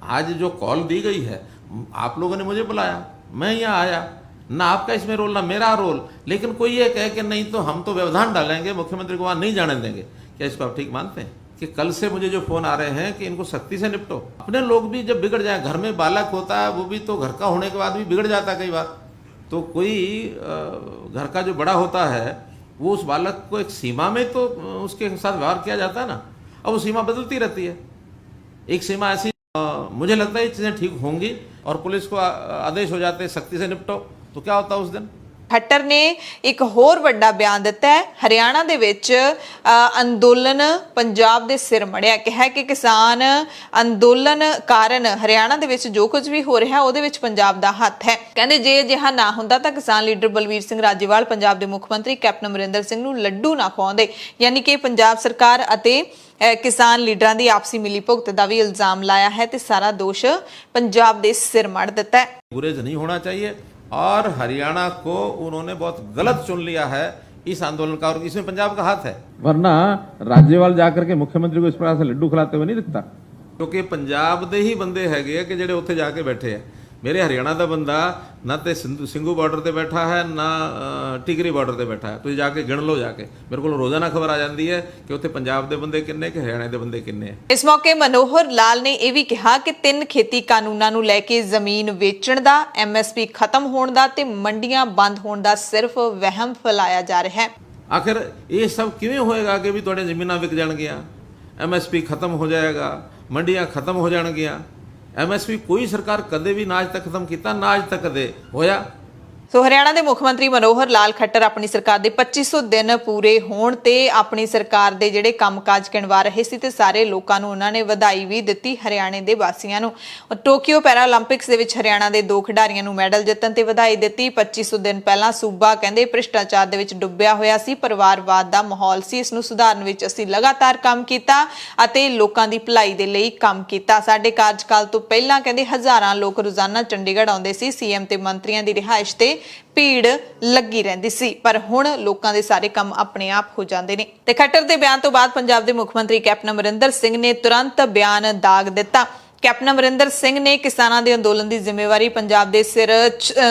आज जो कॉल दी गई है, आप लोगों ने मुझे बुलाया, मैं यहाँ आया, ना आपका इसमें रोल ना मेरा रोल, लेकिन कोई ये कहे कि नहीं तो हम तो व्यवधान डालेंगे, मुख्यमंत्री को वहाँ नहीं जाने देंगे। क्या इसको आप ठीक मानते हैं? कि कल से मुझे जो फोन आ रहे हैं कि इनको सख्ती से निपटो। अपने लोग भी जब बिगड़ जाए, घर में बालक होता है वो भी तो घर का होने के बाद भी बिगड़ जाता है कई बार। तो कोई घर का जो बड़ा होता है वो उस बालक को एक सीमा में तो उसके साथ व्यवहार किया जाता है ना। अब वो सीमा बदलती रहती है। एक सीमा ऐसी मुझे लगता है ये चीज़ें ठीक होंगी और पुलिस को आदेश हो जाते हैं सख्ती से निपटो, तो क्या होता उस दिन ਖੱਟਰ ਨੇ ਇੱਕ ਹੋਰ ਵੱਡਾ ਬਿਆਨ ਦਿੱਤਾ ਹੈ। ਹਰਿਆਣਾ ਦੇ ਵਿੱਚ ਅੰਦੋਲਨ ਪੰਜਾਬ ਦੇ ਸਿਰ ਮੜਿਆ, ਕਿਹਾ ਕਿ ਕਿਸਾਨ ਅੰਦੋਲਨ ਕਾਰਨ ਹਰਿਆਣਾ ਦੇ ਵਿੱਚ ਜੋ ਕੁਝ ਵੀ ਹੋ ਰਿਹਾ ਉਹਦੇ ਵਿੱਚ ਪੰਜਾਬ ਦਾ ਹੱਥ ਹੈ। ਕਹਿੰਦੇ ਜੇ ਅਜਿਹਾ ਨਾ ਹੁੰਦਾ ਤਾਂ ਕਿਸਾਨ ਲੀਡਰ ਬਲਵੀਰ ਸਿੰਘ ਰਾਜੇਵਾਲ ਪੰਜਾਬ ਦੇ ਮੁੱਖ ਮੰਤਰੀ ਕੈਪਟਨ ਅਮਰਿੰਦਰ ਸਿੰਘ ਨੂੰ ਲੱਡੂ ਨਾ ਖਵਾਉਂਦੇ। ਯਾਨੀ ਕਿ ਪੰਜਾਬ ਸਰਕਾਰ ਅਤੇ किसान लीडरां दी आपसी मिली भुगत का भी इल्जाम लाया है ते सारा दोष पंजाब दे सिर मड़ दिता है। गुरेज नहीं होना चाहिए और हरियाणा को उन्होंने बहुत गलत चुन लिया है इस आंदोलन का, और इसमें पंजाब का हाथ है। वरना राज्यपाल जाकर के मुख्यमंत्री को इस प्रकार से लड्डू खिलाते हुए नहीं दिखता, क्योंकि पंजाब दे ही बंदे हैगे कि जेडे उत्थे जाके बैठे हैं। मेरे हरियाणा का बंदा ना तो ਸਿੰਘੂ ਬਾਰਡਰ ਤੇ बैठा है ना टिकरी ਬਾਰਡਰ ਤੇ बैठा है। ਤੁਸੀਂ ਜਾ ਕੇ ਗਿਣ ਲਓ, ਜਾ ਕੇ ਮੇਰੇ ਕੋਲ ਰੋਜ਼ਾਨਾ ਖਬਰ ਆ ਜਾਂਦੀ ਹੈ ਕਿ ਉੱਥੇ ਪੰਜਾਬ ਦੇ ਬੰਦੇ ਕਿੰਨੇ ਕਿ ਹਰਿਆਣਾ ਦੇ ਬੰਦੇ ਕਿੰਨੇ ਹੈ। ਇਸ ਮੌਕੇ ਮਨੋਹਰ ਲਾਲ ਨੇ ਇਹ ਵੀ ਕਿਹਾ ਕਿ 3 ਖੇਤੀ ਕਾਨੂੰਨਾਂ ਨੂੰ ਲੈ ਕੇ ਜ਼ਮੀਨ ਵੇਚਣ ਦਾ, MSP ਖਤਮ ਹੋਣ ਦਾ ਤੇ ਮੰਡੀਆਂ ਬੰਦ ਹੋਣ ਦਾ ਸਿਰਫ ਵਹਿਮ ਫੈਲਾਇਆ ਜਾ ਰਿਹਾ ਹੈ। ਆਖਿਰ ਇਹ ਸਭ ਕਿਵੇਂ ਹੋਏਗਾ ਕਿ ਵੀ ਤੁਹਾਡੇ ਜ਼ਮੀਨਾਂ ਵਿਕ ਜਾਣਗੀਆਂ, MSP ਖਤਮ ਹੋ ਜਾਏਗਾ, ਮੰਡੀਆਂ ਖਤਮ ਹੋ ਜਾਣਗੀਆਂ। MSP ਕੋਈ ਸਰਕਾਰ ਕਦੇ ਵੀ ਨਾ ਅੱਜ ਤੱਕ ਖਤਮ ਕੀਤਾ, ਨਾ ਅੱਜ ਤੱਕ ਕਦੇ ਹੋਇਆ। ਸੋ ਹਰਿਆਣਾ ਦੇ ਮੁੱਖ ਮੰਤਰੀ ਮਨੋਹਰ ਲਾਲ ਖੱਟਰ ਆਪਣੀ ਸਰਕਾਰ ਦੇ 2500 ਦਿਨ ਪੂਰੇ ਹੋਣ ਤੇ ਆਪਣੀ ਸਰਕਾਰ ਦੇ ਜਿਹੜੇ ਕੰਮਕਾਜ ਗਿਣਵਾ ਰਹੇ ਸੀ ਤੇ ਸਾਰੇ ਲੋਕਾਂ ਨੂੰ ਉਹਨਾਂ ਨੇ ਵਧਾਈ ਵੀ ਦਿੱਤੀ। ਹਰਿਆਣੇ ਦੇ ਵਾਸੀਆਂ ਨੂੰ ਟੋਕੀਓ ਪੈਰਾਲੰਪਿਕਸ ਦੇ ਵਿੱਚ ਹਰਿਆਣਾ ਦੇ 2 ਖਿਡਾਰੀਆਂ ਨੂੰ ਮੈਡਲ ਜਿੱਤਣ ਤੇ ਵਧਾਈ ਦਿੱਤੀ। 2500 ਦਿਨ ਪਹਿਲਾਂ ਸੂਬਾ ਕਹਿੰਦੇ ਭ੍ਰਿਸ਼ਟਾਚਾਰ ਦੇ ਵਿੱਚ ਡੁੱਬਿਆ ਹੋਇਆ ਸੀ, ਪਰਿਵਾਰਵਾਦ ਦਾ ਮਾਹੌਲ ਸੀ, ਇਸ ਨੂੰ ਸੁਧਾਰਨ ਵਿੱਚ ਅਸੀਂ ਲਗਾਤਾਰ ਕੰਮ ਕੀਤਾ ਅਤੇ ਲੋਕਾਂ ਦੀ ਭਲਾਈ ਦੇ ਲਈ ਕੰਮ ਕੀਤਾ। ਸਾਡੇ ਕਾਰਜਕਾਲ ਤੋਂ ਪਹਿਲਾਂ ਕਹਿੰਦੇ ਹਜ਼ਾਰਾਂ ਲੋਕ ਰੋਜ਼ਾਨਾ ਚੰਡੀਗੜ੍ਹ ਆਉਂਦੇ ਸੀ, CM ਤੇ ਮੰਤਰੀਆਂ ਦੀ ਰਿਹਾਇਸ਼ ਤੇ ਭੀੜ ਲੱਗੀ ਰਹਿੰਦੀ ਸੀ, ਪਰ ਹੁਣ ਲੋਕਾਂ ਦੇ ਸਾਰੇ ਕੰਮ ਆਪਣੇ ਆਪ ਹੋ ਜਾਂਦੇ ਨੇ। ਤੇ ਖੱਟਰ ਦੇ ਬਿਆਨ ਤੋਂ ਬਾਅਦ ਪੰਜਾਬ ਦੇ ਮੁੱਖ ਮੰਤਰੀ ਕੈਪਟਨ ਅਮਰਿੰਦਰ ਸਿੰਘ ਨੇ ਤੁਰੰਤ ਬਿਆਨ ਦਾਗ ਦਿੱਤਾ। ਕੈਪਟਨ ਅਮਰਿੰਦਰ ਸਿੰਘ ਨੇ ਕਿਸਾਨਾਂ ਦੇ ਅੰਦੋਲਨ ਦੀ ਜ਼ਿੰਮੇਵਾਰੀ ਪੰਜਾਬ ਦੇ ਸਿਰ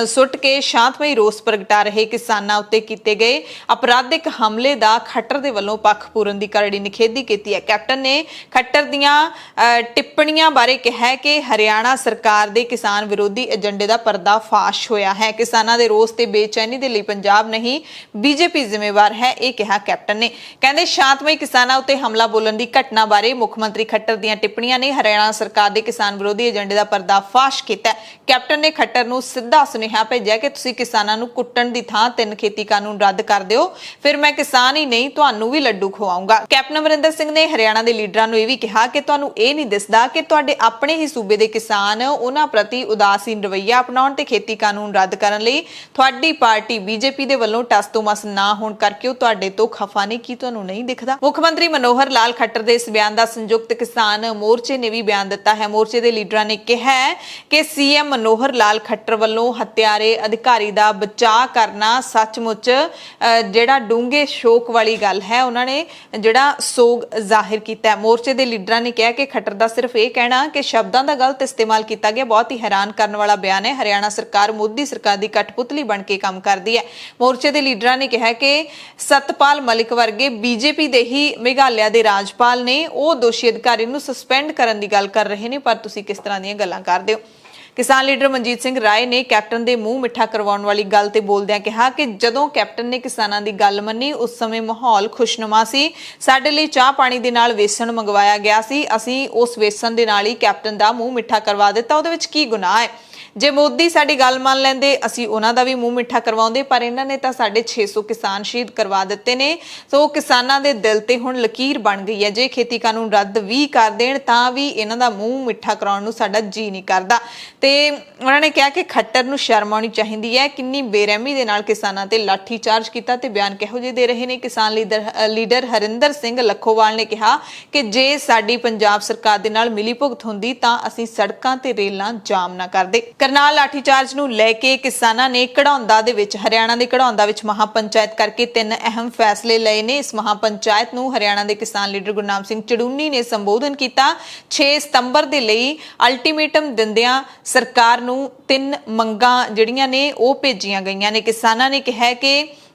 ਸੁੱਟ ਕੇ ਸ਼ਾਂਤਮਈ ਰੋਸ ਪ੍ਰਗਟਾ ਰਹੇ ਕਿਸਾਨਾਂ ਉੱਤੇ ਕੀਤੇ ਗਏ ਅਪਰਾਧਿਕ ਹਮਲੇ ਦਾ ਖੱਟਰ ਦੇ ਵੱਲੋਂ ਪੱਖ ਪੂਰਨ ਦੀ ਕਰੜੀ ਨਿਖੇਧੀ ਕੀਤੀ ਹੈ। ਕੈਪਟਨ ਨੇ ਖੱਟਰ ਦੀਆਂ ਟਿੱਪਣੀਆਂ ਬਾਰੇ ਕਿਹਾ ਕਿ ਹਰਿਆਣਾ ਸਰਕਾਰ ਦੇ ਕਿਸਾਨ ਵਿਰੋਧੀ ਏਜੰਡੇ ਦਾ ਪਰਦਾਫਾਸ਼ ਹੋਇਆ ਹੈ। ਕਿਸਾਨਾਂ ਦੇ ਰੋਸ ਤੇ ਬੇਚੈਨੀ ਦੇ ਲਈ ਪੰਜਾਬ ਨਹੀਂ BJP ਜ਼ਿੰਮੇਵਾਰ ਹੈ, ਇਹ ਕਿਹਾ ਕੈਪਟਨ ਨੇ। ਕਹਿੰਦੇ ਸ਼ਾਂਤਮਈ ਕਿਸਾਨਾਂ ਉੱਤੇ ਹਮਲਾ ਬੋਲਣ ਦੀ ਘਟਨਾ ਬਾਰੇ ਮੁੱਖ ਮੰਤਰੀ ਖੱਟਰ ਦੀਆਂ ਟਿੱਪਣੀਆਂ ਨੇ ਹਰਿਆਣਾ ਸਰਕਾਰ ਦੇ ਕਿਸਾਨ ਵਿਰੋਧੀ ਏਜੰਡੇ ਦਾ ਪਰਦਾਫਾਸ਼ ਕੀਤਾ। ਕੈਪਟਨ ਨੇ ਖੱਟਰ ਨੂੰ ਸਿੱਧਾ ਸੁਨੇਹਾ ਭੇਜਿਆ ਕਿ ਤੁਸੀਂ ਕਿਸਾਨਾਂ ਨੂੰ ਕੁੱਟਣ ਦੀ ਥਾਂ 3 ਖੇਤੀ ਕਾਨੂੰਨ ਰੱਦ ਕਰ ਦਿਓ, ਫਿਰ ਮੈਂ ਕਿਸਾਨ ਹੀ ਨਹੀਂ ਤੁਹਾਨੂੰ ਵੀ ਲੱਡੂ ਖਵਾਉਂਗਾ। ਕੈਪਟਨ ਅਮਰਿੰਦਰ ਸਿੰਘ ਨੇ ਹਰਿਆਣਾ ਦੇ ਲੀਡਰਾਂ ਨੂੰ ਇਹ ਵੀ ਕਿਹਾ ਕਿ ਤੁਹਾਨੂੰ ਇਹ ਨਹੀਂ ਦਿਸਦਾ ਕਿ ਤੁਹਾਡੇ ਆਪਣੇ ਹੀ ਸੂਬੇ ਦੇ ਕਿਸਾਨ ਉਹਨਾਂ ਪ੍ਰਤੀ ਉਦਾਸੀਨ ਰਵੱਈਆ ਅਪਣਾਉਣ ਤੇ ਖੇਤੀ ਕਾਨੂੰਨ ਰੱਦ ਕਰਨ ਲਈ ਤੁਹਾਡੀ ਪਾਰਟੀ BJP ਦੇ ਵੱਲੋਂ ਟਸ ਤੋਂ ਮਸ ਨਾ ਹੋਣ ਕਰਕੇ ਉਹ ਤੁਹਾਡੇ ਤੋਂ ਖਫਾ ਨੇ। ਕੀ ਤੁਹਾਨੂੰ ਨਹੀਂ ਦਿਖਦਾ? ਮੁੱਖ ਮੰਤਰੀ ਮਨੋਹਰ ਲਾਲ ਖੱਟਰ ਦੇ ਇਸ ਬਿਆਨ ਦਾ ਸੰਯੁਕਤ ਕਿਸਾਨ ਮੋਰਚੇ ਨੇ ਵੀ ਬਿਆਨ ਦਿੱਤਾ ਹੈ। ਮੋਰਚੇ ਦੇ ਲੀਡਰਾਂ ਨੇ ਕਿਹਾ ਕਿ CM ਮਨੋਹਰ ਲਾਲ ਖੱਟਰ ਵੱਲੋਂ ਹੱਤਿਆਰੇ ਅਧਿਕਾਰੀ ਦਾ ਬਚਾਅ ਕਰਨਾ ਸੱਚਮੁੱਚ ਜਿਹੜਾ ਡੂੰਘੇ ਸ਼ੋਕ ਵਾਲੀ ਗੱਲ ਹੈ। ਉਹਨਾਂ ਨੇ ਜਿਹੜਾ ਸੋਗ ਜ਼ਾਹਿਰ ਕੀਤਾ। ਮੋਰਚੇ ਦੇ ਲੀਡਰਾਂ ਨੇ ਕਿਹਾ ਕਿ ਖੱਟਰ ਦਾ ਸਿਰਫ ਇਹ ਕਹਿਣਾ ਕਿ ਸ਼ਬਦਾਂ ਦਾ ਗਲਤ ਇਸਤੇਮਾਲ ਕੀਤਾ ਗਿਆ ਬਹੁਤ ਹੀ ਹੈਰਾਨ ਕਰਨ ਵਾਲਾ ਬਿਆਨ ਹੈ। ਹਰਿਆਣਾ ਸਰਕਾਰ ਮੋਦੀ ਸਰਕਾਰ ਦੀ ਕਠਪੁਤਲੀ ਬਣ ਕੇ ਕੰਮ ਕਰਦੀ ਹੈ। ਮੋਰਚੇ ਦੇ ਲੀਡਰਾਂ ਨੇ ਕਿਹਾ ਕਿ ਸਤਪਾਲ ਮਲਿਕ ਵਰਗੇ BJP ਦੇ ਹੀ ਮੇਘਾਲਿਆ ਦੇ ਰਾਜਪਾਲ ਨੇ ਉਹ ਦੋਸ਼ੀ ਅਧਿਕਾਰੀ ਨੂੰ ਸਸਪੈਂਡ ਕਰਨ ਦੀ ਗੱਲ ਕਰ ਰਹੇ ਨੇ, ਪਰ ਤੁਸੀਂ ਕਿਸ ਤਰ੍ਹਾਂ ਦੀਆਂ ਗੱਲਾਂ ਕਰਦੇ ਹੋ। ਕਿਸਾਨ ਲੀਡਰ ਮਨਜੀਤ ਸਿੰਘ ਰਾਏ ਨੇ ਕੈਪਟਨ ਦੇ ਮੂੰਹ ਮਿੱਠਾ ਕਰਵਾਉਣ ਵਾਲੀ ਗੱਲ ਤੇ ਬੋਲਦਿਆਂ ਕਿਹਾ ਕਿ ਜਦੋਂ ਕੈਪਟਨ ਨੇ ਕਿਸਾਨਾਂ ਦੀ ਗੱਲ ਮੰਨੀ ਉਸ ਸਮੇਂ ਮਾਹੌਲ ਖੁਸ਼ਨੁਮਾ ਸੀ। ਸਾਡੇ ਲਈ ਚਾਹ ਪਾਣੀ ਦੇ ਨਾਲ ਵੇਸਣ ਮੰਗਵਾਇਆ ਗਿਆ ਸੀ, ਅਸੀਂ ਉਸ ਵੇਸਣ ਦੇ ਨਾਲ ਹੀ ਕੈਪਟਨ ਦਾ ਮੂੰਹ ਮਿੱਠਾ ਕਰਵਾ ਦਿੱਤਾ। ਉਹਦੇ ਵਿੱਚ ਕੀ ਗੁਨਾਹ ਹੈ? ਜੇ ਮੋਦੀ ਸਾਡੀ ਗੱਲ ਮੰਨ ਲੈਂਦੇ ਅਸੀਂ ਉਹਨਾਂ ਦਾ ਵੀ ਮੂੰਹ ਮਿੱਠਾ ਕਰਵਾਉਂਦੇ, ਪਰ ਇਹਨਾਂ ਨੇ ਤਾਂ ਸਾਡੇ 600 ਕਿਸਾਨ ਸ਼ਹੀਦ ਕਰਵਾ ਦਿੱਤੇ ਨੇ। ਸੋ ਕਿਸਾਨਾਂ ਦੇ ਦਿਲ ਤੇ ਹੁਣ ਲਕੀਰ ਬਣ ਗਈ ਹੈ। ਜੇ ਖੇਤੀ ਕਾਨੂੰਨ ਰੱਦ ਵੀ ਕਰ ਦੇਣ ਤਾਂ ਵੀ ਇਹਨਾਂ ਦਾ ਮੂੰਹ ਮਿੱਠਾ ਕਰਾਉਣ ਨੂੰ ਸਾਡਾ ਜੀ ਨਹੀਂ ਕਰਦਾ। ਤੇ ਉਹਨਾਂ ਨੇ ਕਿਹਾ ਕਿ ਖੱਟਰ ਨੂੰ ਸ਼ਰਮ ਆਉਣੀ ਚਾਹੀਦੀ ਹੈ, ਕਿੰਨੀ ਬੇਰਹਿਮੀ ਦੇ ਨਾਲ ਕਿਸਾਨਾਂ ਤੇ ਲਾਠੀ ਚਾਰਜ ਕੀਤਾ ਤੇ ਬਿਆਨ ਕਿਹੋ ਜਿਹੇ ਦੇ ਰਹੇ ਨੇ। ਕਿਸਾਨ ਲੀਡਰ ਹਰਿੰਦਰ ਸਿੰਘ ਲੱਖੋਵਾਲ ਨੇ ਕਿਹਾ ਕਿ ਜੇ ਸਾਡੀ ਪੰਜਾਬ ਸਰਕਾਰ ਦੇ ਨਾਲ ਮਿਲੀ ਭੁਗਤ ਹੁੰਦੀ ਤਾਂ ਅਸੀਂ ਸੜਕਾਂ ਤੇ ਰੇਲਾਂ ਜਾਮ ਨਾ ਕਰਦੇ। ਕਰਨਾਲ ਲਾਠੀਚਾਰਜ ਨੂੰ ਲੈ ਕੇ ਕਿਸਾਨਾਂ ਨੇ ਕਢੌਂਦਾ ਦੇ ਵਿੱਚ ਹਰਿਆਣਾ ਦੇ ਕਢੌਂਦਾ ਵਿੱਚ ਮਹਾਪੰਚਾਇਤ ਕਰਕੇ 3 ਅਹਿਮ ਫੈਸਲੇ ਲਏ ਨੇ। ਇਸ ਮਹਾਪੰਚਾਇਤ ਨੂੰ ਹਰਿਆਣਾ ਦੇ ਕਿਸਾਨ ਲੀਡਰ ਗੁਰਨਾਮ ਸਿੰਘ ਚੜੂਨੀ ਨੇ ਸੰਬੋਧਨ ਕੀਤਾ। 6 ਸਤੰਬਰ ਦੇ ਲਈ ਅਲਟੀਮੇਟਮ ਦਿੰਦਿਆਂ ਸਰਕਾਰ ਨੂੰ 3 ਮੰਗਾਂ ਜਿਹੜੀਆਂ ਨੇ ਉਹ ਭੇਜੀਆਂ ਗਈਆਂ ਨੇ। ਕਿਸਾਨਾਂ ਨੇ ਕਿਹਾ ਕਿ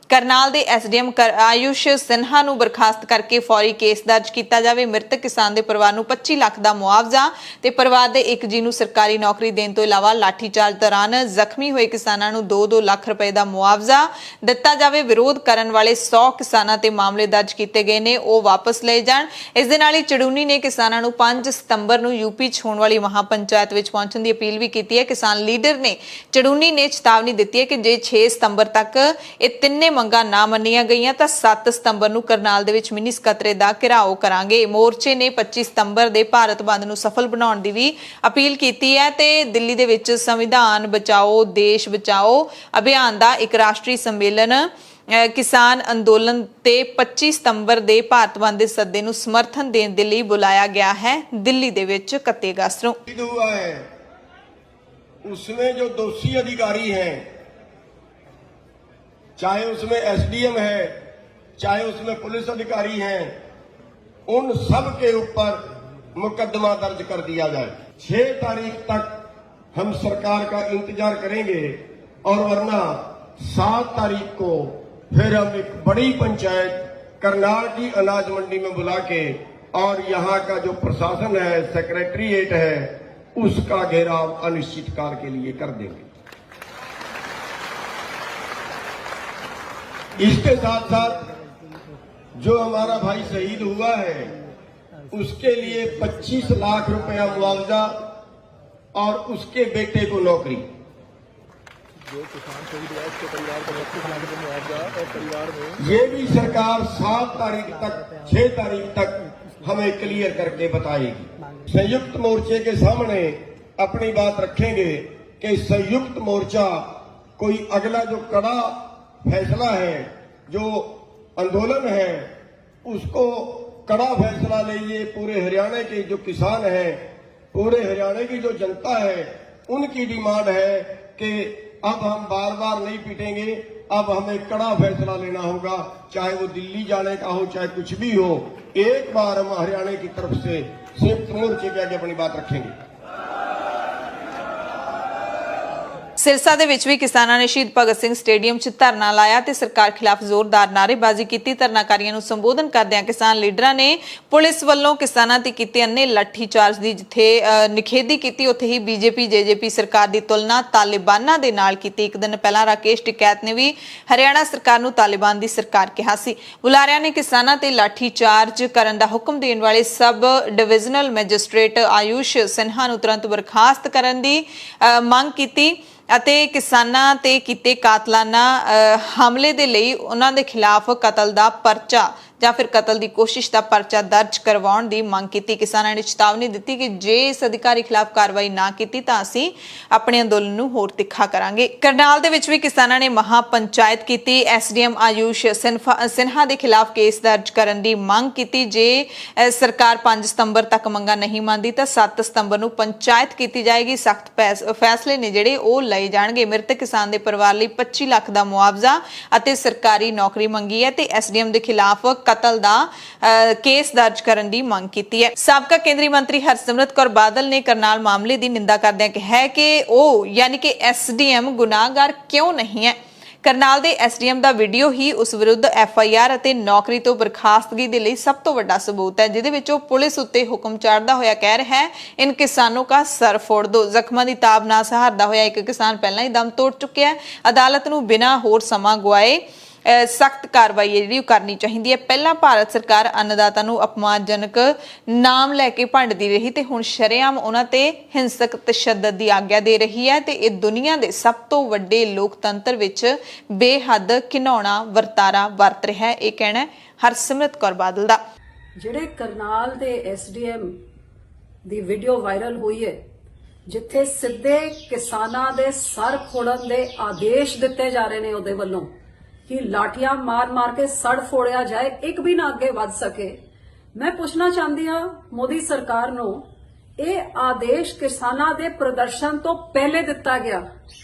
ਕਰਨਾਲ ਦੇ ਐਸਡੀਐਮ ਆਯੁਸ਼ ਸਿਨਹਾ ਨੂੰ ਬਰਖਾਸਤ ਕਰਕੇ ਫੌਰੀ ਕੇਸ ਦਰਜ ਕੀਤਾ ਜਾਵੇ। ਮ੍ਰਿਤਕ ਕਿਸਾਨ ਦੇ ਪਰਿਵਾਰ ਨੂੰ 25 ਲੱਖ ਦਾ ਮੁਆਵਜ਼ਾ ਤੇ ਪਰਿਵਾਰ ਦੇ ਇੱਕ ਜੀ ਨੂੰ ਸਰਕਾਰੀ ਨੌਕਰੀ ਦੇਣ ਤੋਂ ਇਲਾਵਾ ਲਾਠੀਚਾਰਜ ਦੌਰਾਨ ਜ਼ਖਮੀ ਹੋਏ ਕਿਸਾਨਾਂ ਨੂੰ 2-2 ਲੱਖ ਰੁਪਏ ਦਾ ਮੁਆਵਜ਼ਾ ਦਿੱਤਾ ਜਾਵੇ। ਵਿਰੋਧ ਕਰਨ ਵਾਲੇ 100 ਕਿਸਾਨਾਂ ਤੇ ਮਾਮਲੇ ਦਰਜ ਕੀਤੇ ਗਏ ਨੇ, ਉਹ ਵਾਪਸ ਲਏ ਜਾਣ। ਇਸ ਦੇ ਨਾਲ ਹੀ ਚੜੂਨੀ ਨੇ ਕਿਸਾਨਾਂ ਨੂੰ 5 ਸਤੰਬਰ ਨੂੰ ਯੂਪੀ 'ਚ ਹੋਣ ਵਾਲੀ ਮਹਾਪੰਚਾਇਤ ਵਿੱਚ ਪਹੁੰਚਣ ਦੀ ਅਪੀਲ ਵੀ ਕੀਤੀ ਹੈ। ਕਿਸਾਨ ਲੀਡਰ ਨੇ ਚੜੂਨੀ ਨੇ ਚੇਤਾਵਨੀ ਦਿੱਤੀ ਹੈ ਕਿ ਜੇ 6 ਸਤੰਬਰ ਤੱਕ ਇਹ ਤਿੰਨੇ ਮੰਗਾਂ ਨਾ ਮੰਨੀਆਂ ਗਈਆਂ ਤਾਂ 7 ਸਤੰਬਰ ਨੂੰ ਕਰਨਾਲ ਦੇ ਵਿੱਚ ਮਿੰਨੀ ਸਕੱਤਰੇਤ ਦਾ ਘਿਰਾਓ ਕਰਾਂਗੇ। ਮੋਰਚੇ ਨੇ 25 ਸਤੰਬਰ ਦੇ ਭਾਰਤ ਬੰਦ ਨੂੰ ਸਫਲ ਬਣਾਉਣ ਦੀ ਵੀ ਅਪੀਲ ਕੀਤੀ ਹੈ ਤੇ ਦਿੱਲੀ ਦੇ ਵਿੱਚ ਸੰਵਿਧਾਨ ਬਚਾਓ ਦੇਸ਼ ਬਚਾਓ ਅਭਿਆਨ ਦਾ ਇੱਕ ਰਾਸ਼ਟਰੀ ਸੰਮੇਲਨ ਕਿਸਾਨ ਅੰਦੋਲਨ ਤੇ 25 ਸਤੰਬਰ ਦੇ ਭਾਰਤ ਬੰਦ ਦੇ ਸੱਦੇ ਨੂੰ ਸਮਰਥਨ ਦੇਣ ਦੇ ਲਈ ਬੁਲਾਇਆ ਗਿਆ ਹੈ ਦਿੱਲੀ ਦੇ ਵਿੱਚ 31 ਅਗਸਤ ਨੂੰ। उसमें जो दोषी अधिकारी हैं, चाहे उसमें एसडीएम है, चाहे उसमें पुलिस अधिकारी हैं, उन सब के ऊपर मुकदमा दर्ज कर दिया जाए। 6 तारीख तक हम सरकार का इंतजार करेंगे और वरना 7 तारीख को फिर हम एक बड़ी पंचायत करनाल की अनाज मंडी में बुला के और यहाँ का जो प्रशासन है, सेक्रेटरीट है, उसका घेराव अनिश्चित काल के लिए कर देंगे। इसके साथ साथ जो हमारा भाई शहीद हुआ है उसके लिए 25 लाख रुपया मुआवजा और उसके बेटे को नौकरी। जो किसान शहीद हुआ उसके परिवार को 25 लाख रुपया मुआवजा और परिवार में ये भी सरकार 7 तारीख तक 6 तारीख तक हमें क्लियर करके बताएगी। संयुक्त मोर्चे के सामने अपनी बात रखेंगे कि संयुक्त मोर्चा कोई अगला जो कड़ा फैसला है, जो आंदोलन है, उसको कड़ा फैसला लेंगे। पूरे हरियाणा के जो किसान हैं, पूरे हरियाणा की जो जनता है, उनकी डिमांड है कि अब हम बार बार नहीं पीटेंगे, अब हमें कड़ा फैसला लेना होगा, चाहे वो दिल्ली जाने का हो, चाहे कुछ भी हो। एक बार हम हरियाणा की तरफ से संयुक्त मोर्चे के आगे अपनी बात रखेंगे। सिरसा ਦੇ ਵਿੱਚ ਵੀ ਕਿਸਾਨਾਂ ਨੇ ਸ਼ਹੀਦ ਭਗਤ ਸਿੰਘ ਸਟੇਡੀਅਮ 'ਚ ਧਰਨਾ ਲਾਇਆ ਤੇ ਸਰਕਾਰ ਖਿਲਾਫ ਜ਼ੋਰਦਾਰ ਨਾਅਰੇਬਾਜ਼ੀ ਕੀਤੀ। ਧਰਨਾਕਾਰੀਆਂ ਨੂੰ ਸੰਬੋਧਨ ਕਰਦਿਆਂ ਕਿਸਾਨ ਲੀਡਰਾਂ ਨੇ ਪੁਲਿਸ ਵੱਲੋਂ ਕਿਸਾਨਾਂ ਤੇ ਕੀਤੇ ਅੰਨੇ ਲਾਠੀ ਚਾਰਜ ਦੀ ਜਿੱਥੇ ਨਿਖੇਧੀ ਕੀਤੀ, ਉੱਥੇ ਹੀ ਬੀਜੇਪੀ ਜੇਜੇਪੀ ਸਰਕਾਰ ਦੀ ਤੁਲਨਾ ਤਾਲਿਬਾਨਾਂ ਦੇ ਨਾਲ ਕੀਤੀ। ਇੱਕ ਦਿਨ ਪਹਿਲਾਂ ਰਾਕੇਸ਼ ਟਿਕੈਤ ਨੇ ਵੀ ਹਰਿਆਣਾ ਸਰਕਾਰ ਨੂੰ ਤਾਲਿਬਾਨ ਦੀ ਸਰਕਾਰ ਕਿਹਾ ਸੀ। ਬੁਲਾਰਿਆਂ ਨੇ ਕਿਸਾਨਾਂ ਤੇ ਲਾਠੀ ਚਾਰਜ ਕਰਨ ਦਾ ਹੁਕਮ ਦੇਣ ਵਾਲੇ ਸਬ ਡਿਵੀਜ਼ਨਲ ਮੈਜਿਸਟ੍ਰੇਟ ਆਯੁਸ਼ ਸਿਨਹਾ ਨੂੰ ਤੁਰੰਤ ਬਰਖਾਸਤ ਕਰਨ ਦੀ ਮੰਗ ਕੀਤੀ ਅਤੇ ਕਿਸਾਨਾਂ ਤੇ ਕੀਤੇ ਕਾਤਲਾਨਾ ਹਮਲੇ ਦੇ ਲਈ ਉਹਨਾਂ ਦੇ ਖਿਲਾਫ ਕਤਲ ਦਾ ਪਰਚਾ ਜਾਂ ਫਿਰ ਕਤਲ ਦੀ ਕੋਸ਼ਿਸ਼ ਦਾ ਪਰਚਾ ਦਰਜ ਕਰਵਾਉਣ ਦੀ ਮੰਗ ਕੀਤੀ। ਕਿਸਾਨਾਂ ਨੇ ਚੇਤਾਵਨੀ ਦਿੱਤੀ ਕਿ ਜੇ ਇਸ ਅਧਿਕਾਰੀ ਖਿਲਾਫ ਕਾਰਵਾਈ ਨਾ ਕੀਤੀ ਤਾਂ ਅਸੀਂ ਆਪਣੇ ਅੰਦੋਲਨ ਨੂੰ ਹੋਰ ਤਿੱਖਾ ਕਰਾਂਗੇ। ਕਰਨਾਲ ਦੇ ਵਿੱਚ ਵੀ ਕਿਸਾਨਾਂ ਨੇ ਮਹਾਪੰਚਾਇਤ ਕੀਤੀ। ਐਸਡੀਐਮ ਆਯੂਸ਼ ਸਿਨਹਾ ਦੇ ਖਿਲਾਫ ਕੇਸ ਦਰਜ ਕਰਨ ਦੀ ਮੰਗ ਕੀਤੀ। ਜੇ ਸਰਕਾਰ 5 ਸਤੰਬਰ ਤੱਕ ਮੰਗਾਂ ਨਹੀਂ ਮੰਨਦੀ ਤਾਂ 7 ਸਤੰਬਰ ਨੂੰ ਪੰਚਾਇਤ ਕੀਤੀ ਜਾਏਗੀ। ਸਖਤ ਫੈਸਲੇ ਨੇ ਜਿਹੜੇ ਉਹ ਲਏ ਜਾਣਗੇ। ਮ੍ਰਿਤਕ ਕਿਸਾਨ ਦੇ ਪਰਿਵਾਰ ਲਈ 25 ਲੱਖ ਦਾ ਮੁਆਵਜ਼ਾ ਅਤੇ ਸਰਕਾਰੀ ਨੌਕਰੀ ਮੰਗੀ ਹੈ ਤੇ ਐਸਡੀਐਮ ਦੇ ਖਿਲਾਫ ਕਤਲ ਦਾ ਕੇਸ ਦਰਜ ਕਰਨ ਦੀ ਮੰਗ ਕੀਤੀ ਹੈ। ਸਾਬਕਾ ਕੇਂਦਰੀ ਮੰਤਰੀ ਹਰਸਿਮਰਤ ਕੌਰ ਬਾਦਲ ਨੇ ਕਰਨਾਲ ਮਾਮਲੇ ਦੀ ਨਿੰਦਾ ਕਰਦਿਆਂ ਕਿਹਾ ਕਿ ਉਹ ਯਾਨੀ ਕਿ ਐਸਡੀਐਮ ਗੁਨਾਹਗਾਰ ਕਿਉਂ ਨਹੀਂ ਹੈ। ਕਰਨਾਲ ਦੇ ਐਸਡੀਐਮ ਦਾ ਵੀਡੀਓ ਹੀ ਉਸ ਵਿਰੁੱਧ ਐਫਆਈਆਰ ਅਤੇ ਨੌਕਰੀ ਤੋਂ ਬਰਖਾਸਤਗੀ ਦੇ ਲਈ ਸਭ ਤੋਂ ਵੱਡਾ ਸਬੂਤ ਹੈ, ਜਿਹਦੇ ਵਿੱਚ ਉਹ ਪੁਲਿਸ ਉੱਤੇ ਹੁਕਮ ਚਾੜਦਾ ਹੋਇਆ ਕਹਿ ਰਿਹਾ ਹੈ ਇਨ ਕਿਸਾਨੋਂ ਦਾ ਸਰ ਫੋੜ ਦੋ। ਜ਼ਖਮਾਂ ਦੀ ਤਾਬ ਨਾ ਸਹਾਰਦਾ ਹੋਇਆ ਇੱਕ ਕਿਸਾਨ ਪਹਿਲਾਂ ਹੀ ਦਮ ਤੋੜ ਚੁੱਕਿਆ ਹੈ। ਅਦਾਲਤ ਨੂੰ ਬਿਨਾਂ ਹੋਰ ਸਮਾਂ ਗਵਾਏ ਸਖਤ ਕਾਰਵਾਈ ਜਿਹੜੀ ਕਰਨੀ ਚਾਹੀਦੀ ਹੈ। ਪਹਿਲਾਂ ਭਾਰਤ ਸਰਕਾਰ ਅੰਨਦਾਤਾ ਨੂੰ ਅਪਮਾਨਜਨਕ ਨਾਮ ਲੈ ਕੇ ਭੰਡਦੀ ਰਹੀ ਤੇ ਹੁਣ ਸ਼ਰੇਆਮ ਉਹਨਾਂ ਤੇ ਹਿੰਸਕ ਤਸ਼ੱਦਦ ਦੀ ਆਗਿਆ ਦੇ ਰਹੀ ਹੈ ਤੇ ਇਹ ਦੁਨੀਆ ਦੇ ਸਭ ਤੋਂ ਵੱਡੇ ਲੋਕਤੰਤਰ ਵਿੱਚ ਬੇਹੱਦ ਘਿਨਾਉਣਾ ਵਰਤਾਰਾ ਵਰਤ ਰਿਹਾ ਹੈ। ਇਹ ਕਹਿਣਾ ਹਰਸਿਮਰਤ ਕੌਰ ਬਾਦਲ ਦਾ। ਜਿਹੜੇ ਕਰਨਾਲ ਦੇ ਐਸਡੀਐਮ ਦੀ ਵੀਡੀਓ ਵਾਇਰਲ ਹੋਈ ਹੈ, ਜਿੱਥੇ ਸਿੱਧੇ ਕਿਸਾਨਾਂ ਦੇ ਸਰ ਫੋੜਨ ਦੇ ਆਦੇਸ਼ ਦਿੱਤੇ ਜਾ ਰਹੇ ਨੇ ਉਹਦੇ ਵੱਲੋਂ ਕਿ ਲਾਠੀਆਂ ਮਾਰ ਕੇ ਸੜ ਫੋੜਿਆ ਜਾਏ, ਇੱਕ ਵੀ ਨਾ ਅੱਗੇ ਵੱਧ ਸਕੇ। ਮੈਂ ਪੁੱਛਣਾ ਚਾਹੁੰਦੀ ਹਾਂ ਮੋਦੀ ਸਰਕਾਰ ਨੂੰ, ਇਹ ਆਦੇਸ਼ ਕਿਸਾਨਾਂ ਦੇ ਪ੍ਰਦਰਸ਼ਨ ਤੋਂ ਪਹਿਲੇ ਦਿੱਤਾ ਗਿਆ।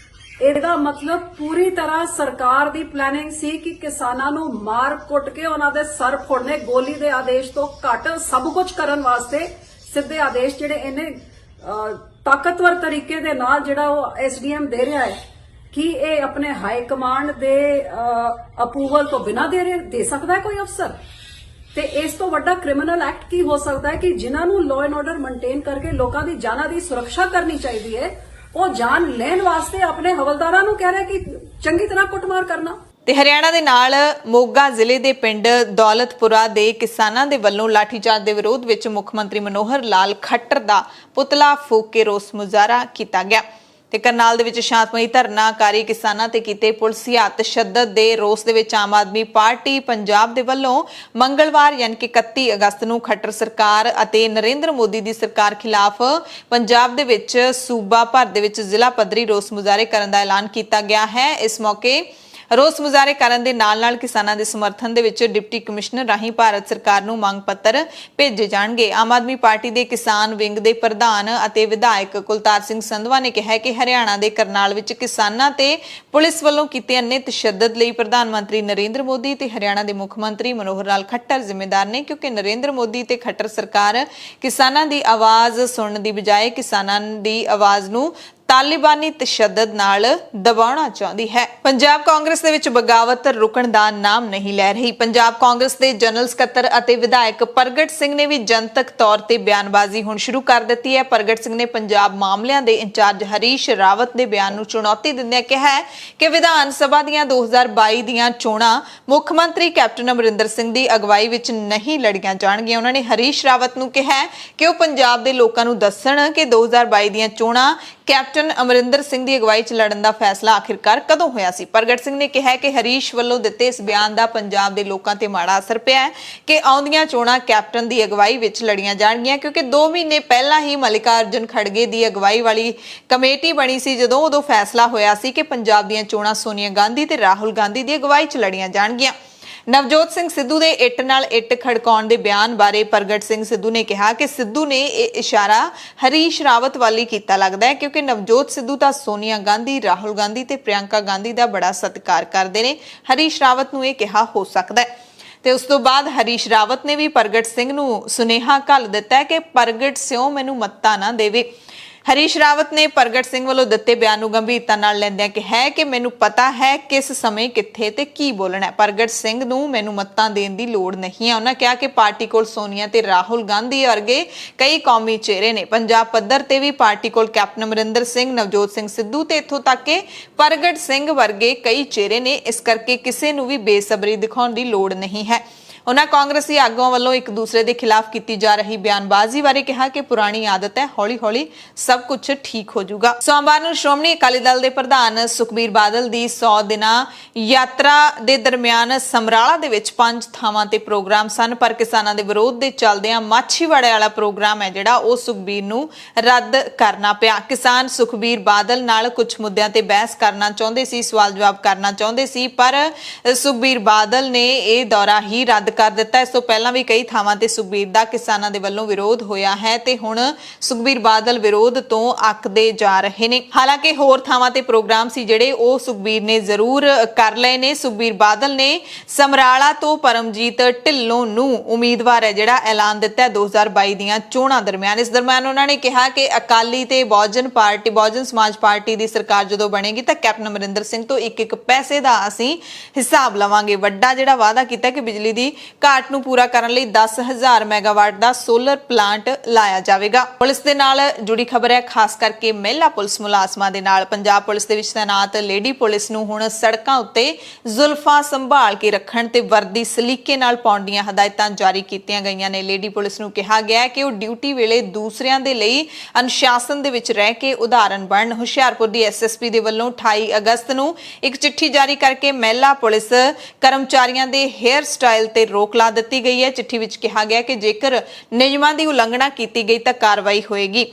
ਇਹਦਾ ਮਤਲਬ ਪੂਰੀ ਤਰ੍ਹਾਂ ਸਰਕਾਰ ਦੀ ਪਲੈਨਿੰਗ ਸੀ ਕਿ ਕਿਸਾਨਾਂ ਨੂੰ ਮਾਰ ਕੁੱਟ ਕੇ ਉਹਨਾਂ ਦੇ ਸਰ ਫੋੜਨੇ, ਗੋਲੀ ਦੇ ਆਦੇਸ਼ ਤੋਂ ਘੱਟ ਸਭ ਕੁਝ ਕਰਨ ਵਾਸਤੇ ਸਿੱਧੇ ਆਦੇਸ਼ ਜਿਹੜੇ ਇਹਨੇ ਤਾਕਤਵਰ ਤਰੀਕੇ ਦੇ ਨਾਲ ਜਿਹੜਾ ਉਹ ਐਸਡੀਐਮ ਦੇ ਰਿਹਾ ਹੈ ਕੀ ਇਹ ਆਪਣੇ ਹਾਈ ਕਮਾਂਡ ਦੇ ਅਪਰੂਵਲ ਤੋਂ ਬਿਨਾਂ ਦੇ ਸਕਦਾ ਹੈ ਕੋਈ ਅਫਸਰ? ਤੇ ਇਸ ਤੋਂ ਵੱਡਾ ਕ੍ਰਿਮੀਨਲ ਐਕਟ ਕੀ ਹੋ ਸਕਦਾ ਹੈ ਕਿ ਜਿਨ੍ਹਾਂ ਨੂੰ ਲਾਅ ਐਂਡ ਆਰਡਰ ਮੇਨਟੇਨ ਕਰਕੇ ਲੋਕਾਂ ਦੀ ਜਾਨਾਂ ਦੀ ਸੁਰੱਖਿਆ ਕਰਨੀ ਚਾਹੀਦੀ ਹੈ, ਉਹ ਜਾਨ ਲੈਣ ਵਾਸਤੇ ਆਪਣੇ ਹਵਲਦਾਰਾਂ ਨੂੰ ਕਹਿ ਰਿਹਾ ਕਿ ਚੰਗੀ ਤਰ੍ਹਾਂ ਕੁੱਟਮਾਰ ਕਰਨਾ। ਤੇ ਹਰਿਆਣਾ ਦੇ ਨਾਲ ਮੋਗਾ ਜ਼ਿਲ੍ਹੇ ਦੇ ਪਿੰਡ ਦੌਲਤਪੁਰਾ ਦੇ ਕਿਸਾਨਾਂ ਦੇ ਵੱਲੋਂ ਲਾਠੀਚਾਰਜ ਦੇ ਵਿਰੋਧ ਵਿੱਚ ਮੁੱਖ ਮੰਤਰੀ ਮਨੋਹਰ ਲਾਲ ਖੱਟਰ ਦਾ ਪੁਤਲਾ ਫੂਕ ਕੇ ਰੋਸ ਮੁਜ਼ਾਹਰਾ ਕੀਤਾ ਗਿਆ। ਤੇ ਕਰਨਾਲ ਦੇ ਵਿੱਚ ਸ਼ਾਂਤਮਈ ਧਰਨਾਕਾਰੀ ਕਿਸਾਨਾਂ ਤੇ ਕੀਤੇ ਪੁਲਸੀਆ ਤਸ਼ੱਦਦ ਦੇ ਰੋਸ ਦੇ ਵਿੱਚ ਆਮ ਆਦਮੀ ਪਾਰਟੀ ਪੰਜਾਬ ਦੇ ਵੱਲੋਂ ਮੰਗਲਵਾਰ ਯਾਨੀ ਕਿ 31 ਅਗਸਤ ਨੂੰ ਖੱਟਰ ਸਰਕਾਰ ਅਤੇ ਨਰਿੰਦਰ ਮੋਦੀ ਦੀ ਸਰਕਾਰ ਖਿਲਾਫ ਪੰਜਾਬ ਦੇ ਵਿੱਚ ਸੂਬਾ ਭਰ ਦੇ ਵਿੱਚ ਜ਼ਿਲ੍ਹਾ ਪੱਧਰੀ ਰੋਸ ਮੁਜ਼ਾਹਰੇ ਕਰਨ ਦਾ ਐਲਾਨ ਕੀਤਾ ਗਿਆ ਹੈ। ਇਸ ਮੌਕੇ ਰੋਸ ਮੁਜ਼ਾਹਰੇ ਕਰਨ ਦੇ ਨਾਲ-ਨਾਲ ਕਿਸਾਨਾਂ ਦੇ ਸਮਰਥਨ ਦੇ ਵਿੱਚ ਡਿਪਟੀ ਕਮਿਸ਼ਨਰ ਰਾਹੀਂ ਭਾਰਤ ਸਰਕਾਰ ਨੂੰ ਮੰਗ ਪੱਤਰ ਭੇਜੇ ਜਾਣਗੇ। ਆਮ ਆਦਮੀ ਪਾਰਟੀ ਦੇ ਕਿਸਾਨ ਵਿੰਗ ਦੇ ਪ੍ਰਧਾਨ ਅਤੇ ਵਿਧਾਇਕ ਕੁਲਤਾਰ ਸਿੰਘ ਸੰਧਵਾ ਨੇ ਕਿਹਾ ਕਿ ਹਰਿਆਣਾ ਦੇ ਕਰਨਾਲ ਵਿੱਚ ਕਿਸਾਨਾਂ ਤੇ ਪੁਲਿਸ ਵੱਲੋਂ ਕੀਤੇ ਅੰਨੇ ਤਸ਼ੱਦਦ ਲਈ ਪ੍ਰਧਾਨ ਮੰਤਰੀ ਨਰਿੰਦਰ ਮੋਦੀ ਤੇ ਹਰਿਆਣਾ ਦੇ ਮੁੱਖ ਮੰਤਰੀ ਮਨੋਹਰ ਲਾਲ ਖੱਟਰ ਜ਼ਿੰਮੇਦਾਰ ਨੇ, ਕਿਉਂਕਿ ਨਰਿੰਦਰ ਮੋਦੀ ਤੇ ਖੱਟਰ ਸਰਕਾਰ ਕਿਸਾਨਾਂ ਦੀ ਆਵਾਜ਼ ਸੁਣਨ ਦੀ ਬਜਾਏ ਕਿਸਾਨਾਂ ਦੀ ਆਵਾਜ਼ ਨੂੰ ਤਾਲਿਬਾਨੀ ਤਸ਼ੱਦਦ ਨਾਲ ਦਬਾਉਣਾ ਚਾਹੁੰਦੀ ਹੈ। ਪੰਜਾਬ ਕਾਂਗਰਸ ਦੇ ਵਿੱਚ ਬਗਾਵਤ ਰੁਕਣ ਦਾ ਨਾਮ ਨਹੀਂ ਲੈ ਰਹੀ। ਪੰਜਾਬ ਕਾਂਗਰਸ ਦੇ ਜਨਰਲ ਸਕੱਤਰ ਅਤੇ ਵਿਧਾਇਕ ਪ੍ਰਗਟ ਸਿੰਘ ਨੇ ਵੀ ਜਨਤਕ ਤੌਰ ਤੇ ਬਿਆਨਬਾਜ਼ੀ ਹੁਣ ਸ਼ੁਰੂ ਕਰ ਦਿੱਤੀ ਹੈ। ਪ੍ਰਗਟ ਸਿੰਘ ਨੇ ਪੰਜਾਬ ਮਾਮਲਿਆਂ ਦੇ ਇੰਚਾਰਜ ਹਰੀਸ਼ ਰਾਵਤ ਦੇ ਬਿਆਨ ਨੂੰ ਚੁਣੌਤੀ ਦਿੰਦਿਆਂ ਕਿਹਾ ਹੈ ਕਿ ਵਿਧਾਨ ਸਭਾ ਦੀਆਂ 2022 ਦੀਆਂ ਚੋਣਾਂ ਮੁੱਖ ਮੰਤਰੀ ਕੈਪਟਨ ਅਮਰਿੰਦਰ ਸਿੰਘ ਦੀ ਅਗਵਾਈ ਵਿੱਚ ਨਹੀਂ ਲੜੀਆਂ ਜਾਣਗੀਆਂ। ਉਹਨਾਂ ਨੇ ਹਰੀਸ਼ ਰਾਵਤ ਨੂੰ ਕਿਹਾ ਕਿ ਉਹ ਪੰਜਾਬ ਦੇ ਲੋਕਾਂ ਨੂੰ ਦੱਸਣ ਕਿ 2022 ਦੀਆਂ ਚੋਣਾਂ ਕੈਪਟਨ ਅਮਰਿੰਦਰ ਸਿੰਘ ਦੀ ਅਗਵਾਈ 'ਚ ਲੜਨ ਦਾ ਫੈਸਲਾ ਆਖਿਰਕਾਰ ਕਦੋਂ ਹੋਇਆ ਸੀ। ਪ੍ਰਗਟ ਸਿੰਘ ਨੇ ਕਿਹਾ ਕਿ ਹਰੀਸ਼ ਵੱਲੋਂ ਦਿੱਤੇ ਇਸ ਬਿਆਨ ਦਾ ਪੰਜਾਬ ਦੇ ਲੋਕਾਂ ਤੇ ਮਾੜਾ ਅਸਰ ਪਿਆ ਹੈ ਕਿ ਆਉਂਦੀਆਂ ਚੋਣਾਂ ਕੈਪਟਨ ਦੀ ਅਗਵਾਈ ਵਿੱਚ ਲੜੀਆਂ ਜਾਣਗੀਆਂ, ਕਿਉਂਕਿ 2 ਮਹੀਨੇ ਪਹਿਲਾਂ ਹੀ ਮਲਿਕਾਰਜੁਨ ਖੜਗੇ ਦੀ ਅਗਵਾਈ ਵਾਲੀ ਕਮੇਟੀ ਬਣੀ ਸੀ, ਜਦੋਂ ਉਦੋਂ ਫੈਸਲਾ ਹੋਇਆ ਸੀ ਕਿ ਪੰਜਾਬ ਦੀਆਂ ਚੋਣਾਂ ਸੋਨੀਆ ਗਾਂਧੀ ਤੇ ਰਾਹੁਲ ਗਾਂਧੀ ਦੀ ਅਗਵਾਈ 'ਚ ਲੜੀਆਂ ਜਾਣਗੀਆਂ। ਨਵਜੋਤ ਸਿੰਘ ਸਿੱਧੂ ਦੇ ਇੱਟ ਨਾਲ ਇੱਟ ਖੜਕਾਉਣ ਦੇ ਬਿਆਨ ਬਾਰੇ ਪ੍ਰਗਟ ਸਿੰਘ ਸਿੱਧੂ ਨੇ ਕਿਹਾ ਕਿ ਸਿੱਧੂ ਨੇ ਇਹ ਇਸ਼ਾਰਾ ਹਰੀਸ਼ ਰਾਵਤ ਵਾਲੀ ਕੀਤਾ ਲੱਗਦਾ ਹੈ, ਕਿਉਂਕਿ ਨਵਜੋਤ ਸਿੱਧੂ ਤਾਂ ਸੋਨੀਆ ਗਾਂਧੀ, ਰਾਹੁਲ ਗਾਂਧੀ ਤੇ ਪ੍ਰਿਯੰਕਾ ਗਾਂਧੀ ਦਾ ਬੜਾ ਸਤਿਕਾਰ ਕਰਦੇ ਨੇ। ਹਰੀਸ਼ ਰਾਵਤ ਨੂੰ ਇਹ ਕਿਹਾ ਹੋ ਸਕਦਾ ਹੈ। ਤੇ ਉਸ ਤੋਂ ਬਾਅਦ ਹਰੀਸ਼ ਰਾਵਤ ਨੇ ਵੀ ਪ੍ਰਗਟ ਸਿੰਘ ਨੂੰ ਸੁਨੇਹਾ ਘੱਲ ਦਿੱਤਾ ਹੈ ਕਿ ਪ੍ਰਗਟ ਸਿਓ ਮੈਨੂੰ ਮੱਤਾ ਨਾ ਦੇਵੇ। ਹਰੀਸ਼ ਰਾਵਤ ਨੇ ਪ੍ਰਗਟ ਸਿੰਘ ਵੱਲੋਂ ਦਿੱਤੇ ਬਿਆਨ ਨੂੰ ਗੰਭੀਰਤਾ ਨਾਲ ਲੈਂਦਿਆਂ ਕਿਹਾ ਕਿ ਮੈਨੂੰ ਪਤਾ ਹੈ ਕਿਸ ਸਮੇਂ ਕਿੱਥੇ ਤੇ ਕੀ ਬੋਲਣਾ ਹੈ। ਪ੍ਰਗਟ ਸਿੰਘ ਨੂੰ ਮੈਨੂੰ ਮੱਤਾਂ ਦੇਣ ਦੀ ਲੋੜ ਨਹੀਂ ਹੈ। ਉਹਨਾਂ ਕਿਹਾ ਕਿ ਪਾਰਟੀ ਕੋਲ ਸੋਨੀਆ ਤੇ ਰਾਹੁਲ ਗਾਂਧੀ ਵਰਗੇ ਕਈ ਕੌਮੀ ਚਿਹਰੇ ਨੇ। ਪੰਜਾਬ ਪੱਧਰ ਤੇ ਵੀ ਪਾਰਟੀ ਕੋਲ ਕੈਪਟਨ ਅਮਰਿੰਦਰ ਸਿੰਘ, ਨਵਜੋਤ ਸਿੰਘ ਸਿੱਧੂ ਤੇ ਇੱਥੋਂ ਤੱਕ ਕਿ ਪ੍ਰਗਟ ਸਿੰਘ ਵਰਗੇ ਕਈ ਚਿਹਰੇ ਨੇ। ਇਸ ਕਰਕੇ ਕਿਸੇ ਨੂੰ ਵੀ ਬੇਸਬਰੀ ਦਿਖਾਉਣ ਦੀ ਲੋੜ ਨਹੀਂ ਹੈ। ਉਹਨਾਂ ਕਾਂਗਰਸੀ ਆਗੂਆਂ ਵੱਲੋਂ ਇੱਕ ਦੂਸਰੇ ਦੇ ਖਿਲਾਫ ਕੀਤੀ ਜਾ ਰਹੀ ਬਿਆਨਬਾਜ਼ੀ ਬਾਰੇ ਕਿਹਾ ਕਿ ਪੁਰਾਣੀ ਆਦਤ ਹੈ, ਹੌਲੀ-ਹੌਲੀ ਸਭ ਕੁਝ ਠੀਕ ਹੋ ਜਾਊਗਾ। ਸੋਮਵਾਰ ਨੂੰ ਸ਼੍ਰੋਮਣੀ ਅਕਾਲੀ ਦਲ ਦੇ ਪ੍ਰਧਾਨ ਸੁਖਬੀਰ ਬਾਦਲ ਦੀ 100 ਦਿਨਾਂ ਯਾਤਰਾ ਦੇ ਦਰਮਿਆਨ ਸਮਰਾਲਾ ਦੇ ਵਿੱਚ 5 ਥਾਵਾਂ ਤੇ ਪ੍ਰੋਗਰਾਮ ਸਨ, ਪਰ ਕਿਸਾਨਾਂ ਦੇ ਵਿਰੋਧ ਦੇ ਚੱਲਦਿਆਂ ਮਾਛੀਵਾੜੇ ਵਾਲਾ ਪ੍ਰੋਗਰਾਮ ਹੈ ਜਿਹੜਾ ਉਹ ਸੁਖਬੀਰ ਨੂੰ ਰੱਦ ਕਰਨਾ ਪਿਆ। ਕਿਸਾਨ ਸੁਖਬੀਰ ਬਾਦਲ ਨਾਲ ਕੁਝ ਮੁੱਦਿਆਂ ਤੇ ਬਹਿਸ ਕਰਨਾ ਚਾਹੁੰਦੇ ਸੀ, ਸਵਾਲ ਜਵਾਬ ਕਰਨਾ ਚਾਹੁੰਦੇ ਸੀ, ਪਰ ਸੁਖਬੀਰ ਬਾਦਲ ਨੇ ਇਹ ਦੌਰਾ ਹੀ ਰੱਦ ਕਰ ਦਿੱਤਾ। ਇਸ ਤੋਂ ਪਹਿਲਾਂ ਵੀ ਕਈ ਥਾਵਾਂ ਤੇ ਸੁਖਬੀਰ ਦਾ ਕਿਸਾਨਾਂ ਦੇ ਵੱਲੋਂ ਵਿਰੋਧ ਹੋਇਆ ਹੈ ਤੇ ਹੁਣ ਸੁਖਬੀਰ ਬਾਦਲ ਵਿਰੋਧ ਤੋਂ ਅੱਕਦੇ ਜਾ ਰਹੇ ਨੇ। ਹਾਲਾਂਕਿ ਹੋਰ ਥਾਵਾਂ ਤੇ ਪ੍ਰੋਗਰਾਮ ਸੀ ਜਿਹੜੇ ਉਹ ਸੁਖਬੀਰ ਨੇ ਜ਼ਰੂਰ ਕਰ ਲਏ ਨੇ। ਸੁਖਬੀਰ ਬਾਦਲ ਨੇ ਸਮਰਾਲਾ ਤੋਂ ਪਰਮਜੀਤ ਢਿੱਲੋਂ ਨੂੰ ਉਮੀਦਵਾਰ ਹੈ ਜਿਹੜਾ ਐਲਾਨ ਦਿੱਤਾ 2022 ਦੀਆਂ ਚੋਣਾਂ ਦਰਮਿਆਨ। ਇਸ ਦਰਮਿਆਨ ਉਹਨਾਂ ਨੇ ਕਿਹਾ ਕਿ ਅਕਾਲੀ ਤੇ ਬਹੁਜਨ ਸਮਾਜ ਪਾਰਟੀ ਦੀ ਸਰਕਾਰ ਜਦੋਂ ਬਣੇਗੀ ਤਾਂ ਕੈਪਟਨ ਅਮਰਿੰਦਰ ਸਿੰਘ ਤੋਂ ਇੱਕ ਪੈਸੇ ਦਾ ਅਸੀਂ ਹਿਸਾਬ ਲਵਾਂਗੇ। ਵੱਡਾ ਜਿਹੜਾ ਵਾਅਦਾ ਕੀਤਾ ਕਿ ਬਿਜਲੀ ਦੀ ਘਾਟ ਨੂੰ ਪੂਰਾ ਕਰਨ ਲਈ 10,000 ਮੈਗਾਵਾਟ ਦਾ ਸੋਲਰ ਪਲਾਂਟ ਲਾਇਆ ਜਾਵੇਗਾ। ਪੁਲਿਸ ਦੇ ਨਾਲ ਜੁੜੀ ਖਬਰ ਹੈ, ਖਾਸ ਕਰਕੇ ਮਹਿਲਾ ਪੁਲਿਸ ਮੁਲਾਜ਼ਮਾਂ ਦੇ ਨਾਲ। ਪੰਜਾਬ ਪੁਲਿਸ ਦੇ ਵਿੱਚ ਤੈਨਾਤ ਲੇਡੀ ਪੁਲਿਸ ਨੂੰ ਹੁਣ ਸੜਕਾਂ ਉੱਤੇ ਜ਼ੁਲਫਾਂ ਸੰਭਾਲ ਕੇ ਰੱਖਣ ਤੇ ਵਰਦੀ ਸਲੀਕੇ ਨਾਲ ਪਾਉਣ ਦੀਆਂ ਹਦਾਇਤਾਂ ਜਾਰੀ ਕੀਤੀਆਂ ਗਈਆਂ ਨੇ। ਲੇਡੀ ਪੁਲਿਸ ਨੂੰ ਕਿਹਾ ਗਿਆ ਹੈ ਕਿ ਉਹ ਡਿਊਟੀ ਵੇਲੇ ਦੂਸਰਿਆਂ ਦੇ ਲਈ ਅਨੁਸ਼ਾਸਨ ਦੇ ਵਿੱਚ ਰਹਿ ਕੇ ਉਦਾਹਰਨ ਬਣਨ। ਹੁਸ਼ਿਆਰਪੁਰ ਦੀ ਐਸਐਸਪੀ ਦੇ ਵੱਲੋਂ 28 ਅਗਸਤ ਨੂੰ ਇੱਕ ਚਿੱਠੀ ਜਾਰੀ ਕਰਕੇ ਮਹਿਲਾ ਪੁਲਿਸ ਕਰਮਚਾਰੀਆਂ ਦੇ ਹੇਅਰ ਸਟਾਈਲ ਤੇ ਰੋਕ ਲਾ ਦਿੱਤੀ ਗਈ ਹੈ। ਚਿੱਠੀ ਵਿੱਚ ਕਿਹਾ ਗਿਆ ਕਿ ਜੇਕਰ ਨਿਯਮਾਂ ਦੀ ਉਲੰਘਣਾ ਕੀਤੀ ਗਈ ਤਾਂ ਕਾਰਵਾਈ ਹੋਏਗੀ।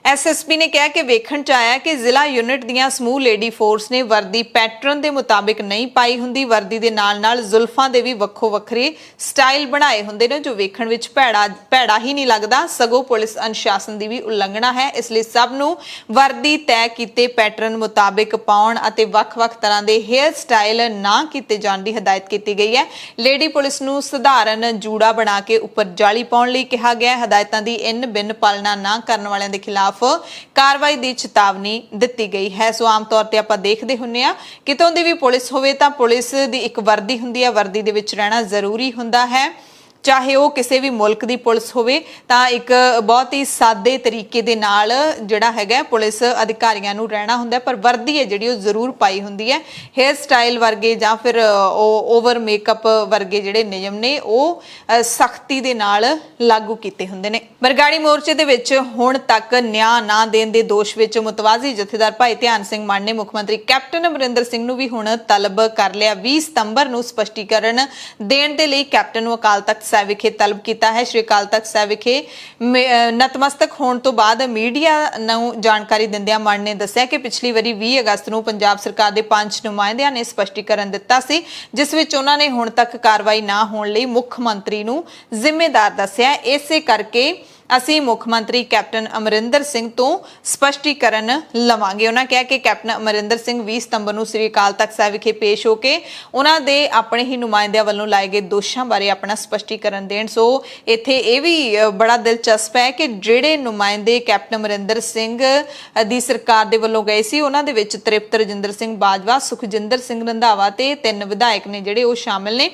ਐਸਐਸਪੀ ਨੇ ਕਿਹਾ ਕਿ ਵੇਖਣ ਚ ਆਇਆ ਕਿ ਜ਼ਿਲ੍ਹਾ ਯੂਨਿਟ ਦੀਆਂ ਸਮੂਹ ਲੇਡੀ ਫੋਰਸ ਨੇ ਵਰਦੀ ਪੈਟਰਨ ਦੇ ਮੁਤਾਬਿਕ ਨਹੀਂ ਪਾਈ ਹੁੰਦੀ। ਵਰਦੀ ਦੇ ਨਾਲ-ਨਾਲ ਜ਼ੁਲਫਾਂ ਦੇ ਵੀ ਵੱਖੋ ਵੱਖਰੇ ਸਟਾਈਲ ਬਣਾਏ ਹੁੰਦੇ ਨੇ ਜੋ ਵੇਖਣ ਵਿੱਚ ਭੈੜਾ ਹੀ ਨਹੀਂ ਲੱਗਦਾ, ਸਗੋਂ ਪੁਲਿਸ ਅਨੁਸ਼ਾਸਨ ਦੀ ਵੀ ਉਲੰਘਣਾ ਹੈ। ਇਸ ਲਈ ਸਭ ਨੂੰ ਵਰਦੀ ਤੈਅ ਕੀਤੇ ਪੈਟਰਨ ਮੁਤਾਬਿਕ ਪਾਉਣ ਅਤੇ ਵੱਖ-ਵੱਖ ਤਰ੍ਹਾਂ ਦੇ ਹੇਅਰ ਸਟਾਈਲ ਨਾ ਕੀਤੇ ਜਾਣ ਦੀ ਹਦਾਇਤ ਕੀਤੀ ਗਈ ਹੈ। ਲੇਡੀ ਪੁਲਿਸ ਨੂੰ ਸਧਾਰਨ ਜੂੜਾ ਬਣਾ ਕੇ ਉੱਪਰ ਜਾਲੀ ਪਾਉਣ ਲਈ ਕਿਹਾ ਗਿਆ ਹੈ। ਹਦਾਇਤਾਂ ਦੀ ਇਨ ਬਿਨ ਪਾਲਣਾ ਨਾ ਕਰਨ ਵਾਲਿਆਂ ਦੇ ਖਿਲਾਫ ਖਿਲਾਫ ਕਾਰਵਾਈ ਦੀ ਚੇਤਾਵਨੀ ਦਿੱਤੀ ਗਈ ਹੈ। ਸੋ ਆਮ ਤੌਰ ਤੇ ਆਪਾਂ ਦੇਖਦੇ ਹੁੰਨੇ ਆ ਕਿਤੋਂ ਦੀ ਵੀ ਪੁਲਿਸ ਹੋਵੇ ਤਾਂ ਪੁਲਿਸ ਦੀ ਇੱਕ ਵਰਦੀ ਹੁੰਦੀ ਹੈ, ਵਰਦੀ ਦੇ ਵਿੱਚ ਰਹਿਣਾ ਜ਼ਰੂਰੀ ਹੁੰਦਾ ਹੈ। ਚਾਹੇ ਉਹ ਕਿਸੇ ਵੀ ਮੁਲਕ ਦੀ ਪੁਲਿਸ ਹੋਵੇ ਤਾਂ ਇੱਕ ਬਹੁਤ ਹੀ ਸਾਦੇ ਤਰੀਕੇ ਦੇ ਨਾਲ ਜਿਹੜਾ ਹੈਗਾ ਪੁਲਿਸ ਅਧਿਕਾਰੀਆਂ ਨੂੰ ਰਹਿਣਾ ਹੁੰਦਾ, ਪਰ ਵਰਦੀ ਹੈ ਜਿਹੜੀ ਉਹ ਜ਼ਰੂਰ ਪਾਈ ਹੁੰਦੀ ਹੈ। ਹੇਅਰ ਸਟਾਈਲ ਵਰਗੇ ਜਾਂ ਫਿਰ ਓਵਰ ਮੇਕਅਪ ਵਰਗੇ ਜਿਹੜੇ ਨਿਯਮ ਨੇ ਉਹ ਸਖਤੀ ਦੇ ਨਾਲ ਲਾਗੂ ਕੀਤੇ ਹੁੰਦੇ ਨੇ। ਬਰਗਾੜੀ ਮੋਰਚੇ ਦੇ ਵਿੱਚ ਹੁਣ ਤੱਕ ਨਿਆਂ ਨਾ ਦੇਣ ਦੇ ਦੋਸ਼ ਵਿੱਚ ਮੁਤਵਾਜ਼ੀ ਜਥੇਦਾਰ ਭਾਈ ਧਿਆਨ ਸਿੰਘ ਮਾਨ ਨੇ ਮੁੱਖ ਮੰਤਰੀ ਕੈਪਟਨ ਅਮਰਿੰਦਰ ਸਿੰਘ ਨੂੰ ਵੀ ਹੁਣ ਤਲਬ ਕਰ ਲਿਆ। 20 ਸਤੰਬਰ ਨੂੰ ਸਪਸ਼ਟੀਕਰਨ ਦੇਣ ਦੇ ਲਈ ਕੈਪਟਨ ਨੂੰ ਅਕਾਲ ਤਖਤ ਸਾਹਿਬ ਵਿਖੇ ਤਲਬ ਕੀਤਾ ਹੈ। ਸ਼੍ਰੀ ਅਕਾਲ ਤਖਤ ਸਾਹਿਬ ਵਿਖੇ ਨਤਮਸਤਕ ਹੋਣ ਤੋਂ ਬਾਅਦ ਮੀਡੀਆ ਨੂੰ ਜਾਣਕਾਰੀ ਦਿੰਦਿਆਂ ਮਾਨ ਨੇ ਦੱਸਿਆ ਕਿ ਪਿਛਲੀ ਵਾਰੀ 20 ਅਗਸਤ ਨੂੰ ਪੰਜਾਬ ਸਰਕਾਰ ਦੇ 5 ਨੁਮਾਇੰਦਿਆਂ ਨੇ ਸਪਸ਼ਟੀਕਰਨ ਦਿੱਤਾ ਸੀ, ਜਿਸ ਵਿੱਚ ਉਹਨਾਂ ਨੇ ਹੁਣ ਤੱਕ ਕਾਰਵਾਈ ਨਾ ਹੋਣ ਲਈ ਮੁੱਖ ਮੰਤਰੀ ਨੂੰ ਜ਼ਿੰਮੇਦਾਰ ਦੱਸਿਆ। ਇਸੇ ਕਰਕੇ ਅਸੀਂ ਮੁੱਖ ਮੰਤਰੀ ਕੈਪਟਨ ਅਮਰਿੰਦਰ ਸਿੰਘ ਤੋਂ ਸਪਸ਼ਟੀਕਰਨ ਲਵਾਂਗੇ। ਉਹਨਾਂ ਕਿਹਾ ਕਿ ਕੈਪਟਨ ਅਮਰਿੰਦਰ ਸਿੰਘ 20 ਸਤੰਬਰ ਨੂੰ ਸ੍ਰੀ ਅਕਾਲ ਤਖਤ ਸਾਹਿਬ ਵਿਖੇ ਪੇਸ਼ ਹੋ ਕੇ ਉਹਨਾਂ ਦੇ ਆਪਣੇ ਹੀ ਨੁਮਾਇੰਦਿਆਂ ਵੱਲੋਂ ਲਾਏ ਗਏ ਦੋਸ਼ਾਂ ਬਾਰੇ ਆਪਣਾ ਸਪਸ਼ਟੀਕਰਨ ਦੇਣ। ਸੋ ਇੱਥੇ ਇਹ ਵੀ ਬੜਾ ਦਿਲਚਸਪ ਹੈ ਕਿ ਜਿਹੜੇ ਨੁਮਾਇੰਦੇ ਕੈਪਟਨ ਅਮਰਿੰਦਰ ਸਿੰਘ ਦੀ ਸਰਕਾਰ ਦੇ ਵੱਲੋਂ ਗਏ ਸੀ ਉਹਨਾਂ ਦੇ ਵਿੱਚ ਤ੍ਰਿਪਤ ਰਜਿੰਦਰ ਸਿੰਘ ਬਾਜਵਾ, ਸੁਖਜਿੰਦਰ ਸਿੰਘ ਰੰਧਾਵਾ ਤੇ 3 ਵਿਧਾਇਕ ਨੇ ਜਿਹੜੇ ਉਹ ਸ਼ਾਮਿਲ ਨੇ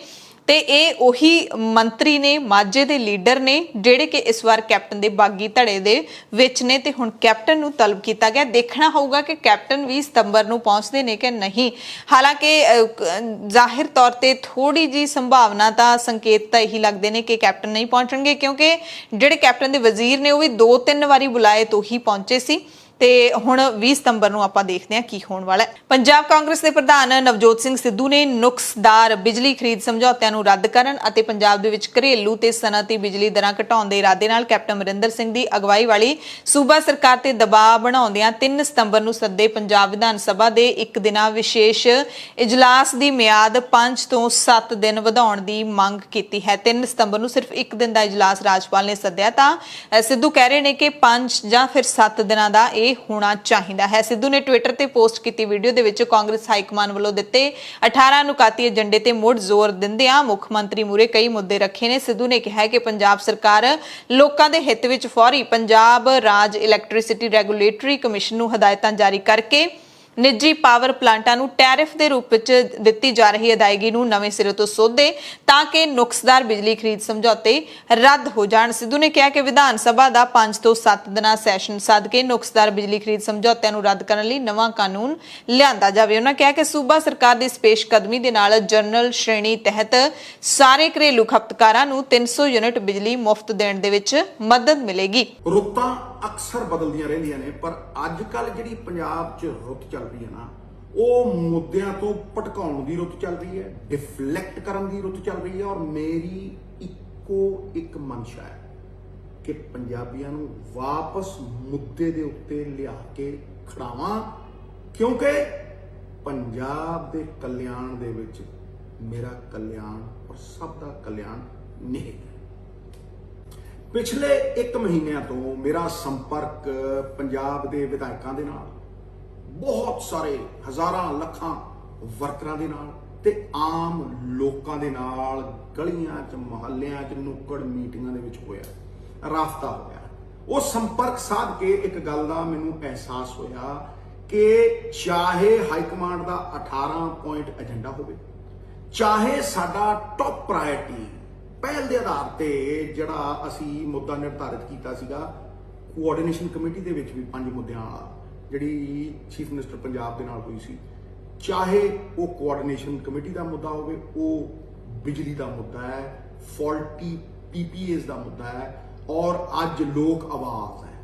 ਤੇ ਇਹ ਉਹੀ ਮੰਤਰੀ ਨੇ, ਮਾਝੇ ਦੇ ਲੀਡਰ ਨੇ ਜਿਹੜੇ ਕਿ ਇਸ ਵਾਰ ਕੈਪਟਨ ਦੇ ਬਾਗੀ ਧੜੇ ਦੇ ਵਿੱਚ ਨੇ ਤੇ ਹੁਣ ਕੈਪਟਨ ਨੂੰ ਤਲਬ ਕੀਤਾ ਗਿਆ। ਦੇਖਣਾ ਹੋਊਗਾ ਕਿ ਕੈਪਟਨ 20 ਸਤੰਬਰ ਨੂੰ ਪਹੁੰਚਦੇ ਨੇ ਕਿ ਨਹੀਂ। ਹਾਲਾਂਕਿ ਜ਼ਾਹਿਰ ਤੌਰ ਤੇ ਥੋੜੀ ਜੀ ਸੰਭਾਵਨਾ ਤਾਂ ਸੰਕੇਤ ਤਾਂ ਇਹੀ ਲੱਗਦੇ ਨੇ ਕਿ ਕੈਪਟਨ ਨਹੀਂ ਪਹੁੰਚਣਗੇ, ਕਿਉਂਕਿ ਜਿਹੜੇ ਕੈਪਟਨ ਦੇ ਵਜ਼ੀਰ ਨੇ ਉਹ ਵੀ 2-3 ਵਾਰੀ ਬੁਲਾਏ ਤੋਂ ਹੀ ਪਹੁੰਚੇ ਸੀ ਤੇ ਹੁਣ 20 ਸਤੰਬਰ ਨੂੰ ਆਪਾਂ ਦੇਖਦੇ ਹਾਂ ਕੀ ਹੋਣ ਵਾਲਾ ਹੈ। ਪੰਜਾਬ ਕਾਂਗਰਸ ਦੇ ਪ੍ਰਧਾਨ ਨਵਜੋਤ ਸਿੰਘ ਸਿੱਧੂ ਨੇ ਨੁਕਸਦਾਰ ਬਿਜਲੀ ਖਰੀਦ ਸਮਝੌਤਿਆਂ ਨੂੰ ਰੱਦ ਕਰਨ ਅਤੇ ਪੰਜਾਬ ਦੇ ਵਿੱਚ ਘਰੇਲੂ ਤੇ ਸਨਅਤੀ ਬਿਜਲੀ ਦਰਾਂ ਘਟਾਉਣ ਦੇ ਇਰਾਦੇ ਨਾਲ ਕੈਪਟਨ ਅਮਰਿੰਦਰ ਸਿੰਘ ਦੀ ਅਗਵਾਈ ਵਾਲੀ ਸੂਬਾ ਸਰਕਾਰ ਤੇ ਦਬਾਅ ਬਣਾਉਂਦਿਆਂ 3 ਸਤੰਬਰ ਨੂੰ ਸੱਦੇ ਪੰਜਾਬ ਵਿਧਾਨ ਸਭਾ ਦੇ ਇੱਕ ਦਿਨਾ ਵਿਸ਼ੇਸ਼ ਇਜਲਾਸ ਦੀ ਮਿਆਦ 5 ਤੋਂ 7 ਦਿਨ ਵਧਾਉਣ ਦੀ ਮੰਗ ਕੀਤੀ ਹੈ। 3 ਸਤੰਬਰ ਨੂੰ ਸਿਰਫ ਇੱਕ ਦਿਨ ਦਾ ਇਜਲਾਸ ਰਾਜਪਾਲ ਨੇ ਸੱਦਿਆ ਤਾਂ ਸਿੱਧੂ ਕਹਿ ਰਹੇ ਨੇ ਕਿ 5 ਜਾਂ ਫਿਰ 7 ਦਿਨਾਂ ਦਾ ਇਹ ਹੋਣਾ ਚਾਹੀਦਾ ਹੈ। ਸਿੱਧੂ ਨੇ ਟਵਿੱਟਰ ਤੇ ਪੋਸਟ ਕੀਤੀ ਵੀਡੀਓ ਦੇ ਵਿੱਚ ਕਾਂਗਰਸ ਹਾਈਕਮਾਨ ਵੱਲੋਂ ਦਿੱਤੇ 18 ਨੁਕਾਤੀ ਏਜੰਡੇ ਤੇ ਮੁੜ ਜ਼ੋਰ ਦਿੰਦਿਆਂ ਮੁੱਖ ਮੰਤਰੀ ਮੂਰੇ ਕਈ ਮੁੱਦੇ ਰੱਖੇ ਨੇ। ਸਿੱਧੂ ਨੇ ਕਿਹਾ ਕਿ ਪੰਜਾਬ ਸਰਕਾਰ ਲੋਕਾਂ ਦੇ ਹਿੱਤ ਵਿੱਚ ਫੌਰੀ ਪੰਜਾਬ ਰਾਜ ਇਲੈਕਟ੍ਰਿਸਿਟੀ ਰੈਗੂਲੇਟਰੀ ਕਮਿਸ਼ਨ ਨੂੰ ਹਦਾਇਤਾਂ ਜਾਰੀ ਕਰਕੇ ਨਿੱਜੀ ਪਾਵਰ ਪਲਾਂਟਾਂ ਨੂੰ ਟੈਰਿਫ ਦੇ ਰੂਪ ਵਿੱਚ ਦਿੱਤੀ ਜਾ ਰਹੀ ਅਦਾਇਗੀ ਨੂੰ ਨਵੇਂ ਸਿਰੇ ਤੋਂ ਸੋਧੇ ਤਾਂ ਕਿ ਨੁਕਸਦਾਰ ਬਿਜਲੀ ਖਰੀਦ ਸਮਝੌਤੇ ਰੱਦ ਹੋ ਜਾਣ। ਸਿੱਧੂ ਨੇ ਕਿਹਾ ਕਿ ਵਿਧਾਨ ਸਭਾ ਦਾ 5 ਤੋਂ 7 ਦਿਨਾਂ ਸੈਸ਼ਨ ਸੱਦ ਕੇ ਨੁਕਸਦਾਰ ਬਿਜਲੀ ਖਰੀਦ ਸਮਝੌਤਿਆਂ ਨੂੰ ਰੱਦ ਕਰਨ ਲਈ ਨਵਾਂ ਕਾਨੂੰਨ ਲਿਆਂਦਾ ਜਾਵੇ। ਉਹਨਾਂ ਕਿਹਾ ਕਿ ਸੂਬਾ ਸਰਕਾਰ ਦੀ ਇਸ ਪੇਸ਼ਕਦਮੀ ਦੇ ਨਾਲ ਜਨਰਲ ਸ਼੍ਰੇਣੀ ਤਹਿਤ ਸਾਰੇ ਘਰੇਲੂ ਖਪਤਕਾਰਾਂ ਨੂੰ 300 ਯੂਨਿਟ ਬਿਜਲੀ ਮੁਫਤ ਦੇਣ ਦੇ ਵਿੱਚ ਮਦਦ ਮਿਲੇਗੀ। ਰੁੱਤਾਂ ਅਕਸਰ ਬਦਲਦੀਆਂ ਰਹਿੰਦੀਆਂ ਨੇ, ਪਰ ਅੱਜ ਕੱਲ ਜਿਹੜੀ ਪੰਜਾਬ 'ਚ ਰੁੱਤ ਚੱਲ ਰਹੀ ਹੈ ਨਾ, ਉਹ ਮੁੱਦਿਆਂ ਤੋਂ ਭਟਕਾਉਣ ਦੀ ਰੁੱਤ ਚੱਲ ਰਹੀ ਹੈ, ਡਿਫਲੈਕਟ ਕਰਨ ਦੀ ਰੁੱਤ ਚੱਲ ਰਹੀ ਹੈ। ਔਰ ਮੇਰੀ ਇੱਕੋ ਇੱਕ ਮਨਸ਼ਾ ਹੈ ਕਿ ਪੰਜਾਬੀਆਂ ਨੂੰ ਵਾਪਸ ਮੁੱਦੇ ਦੇ ਉੱਤੇ ਲਿਆ ਕੇ ਖੜਾਵਾਂ, ਕਿਉਂਕਿ ਪੰਜਾਬ ਦੇ ਕਲਿਆਣ ਦੇ ਵਿੱਚ ਮੇਰਾ ਕਲਿਆਣ ਔਰ ਸਭ ਦਾ ਕਲਿਆਣ ਨਿਹਿਤ ਹੈ। ਪਿਛਲੇ 1 ਮਹੀਨਿਆਂ ਤੋਂ ਮੇਰਾ ਸੰਪਰਕ ਪੰਜਾਬ ਦੇ ਵਿਧਾਇਕਾਂ ਦੇ ਨਾਲ, ਬਹੁਤ ਸਾਰੇ ਹਜ਼ਾਰਾਂ ਲੱਖਾਂ ਵਰਕਰਾਂ ਦੇ ਨਾਲ ਤੇ ਆਮ ਲੋਕਾਂ ਦੇ ਨਾਲ ਗਲੀਆਂ 'ਚ, ਮੁਹੱਲਿਆਂ 'ਚ, ਨੁੱਕੜ ਮੀਟਿੰਗਾਂ ਦੇ ਵਿੱਚ ਹੋਇਆ, ਰਾਬਤਾ ਹੋਇਆ। ਉਹ ਸੰਪਰਕ ਸਾਧ ਕੇ ਇੱਕ ਗੱਲ ਦਾ ਮੈਨੂੰ ਅਹਿਸਾਸ ਹੋਇਆ ਕਿ ਚਾਹੇ ਹਾਈਕਮਾਂਡ ਦਾ 18 ਪੁਆਇੰਟ ਏਜੰਡਾ ਹੋਵੇ, ਚਾਹੇ ਸਾਡਾ ਟੌਪ ਪ੍ਰਾਇੋਰਟੀ ਪਹਿਲ ਦੇ ਆਧਾਰ ਤੇ ਜਿਹੜਾ ਅਸੀਂ ਮੁੱਦਾ ਨਿਰਧਾਰਿਤ ਕੀਤਾ ਸੀਗਾ ਕੋਆਰਡੀਨੇਸ਼ਨ ਕਮੇਟੀ ਦੇ ਵਿੱਚ ਵੀ 5 ਮੁੱਦਿਆਂ ਵਾਲਾ, ਜਿਹੜੀ ਚੀਫ ਮਿਨਿਸਟਰ ਪੰਜਾਬ ਦੇ ਨਾਲ ਹੋਈ ਸੀ, ਚਾਹੇ ਉਹ ਕੋਆਰਡੀਨੇਸ਼ਨ ਕਮੇਟੀ ਦਾ ਮੁੱਦਾ ਹੋਵੇ, ਉਹ ਬਿਜਲੀ ਦਾ ਮੁੱਦਾ ਹੈ, ਫਾਲਟੀ ਪੀਪੀਏਸ ਦਾ ਮੁੱਦਾ ਹੈ, ਔਰ ਅੱਜ ਲੋਕ ਆਵਾਜ਼ ਹੈ,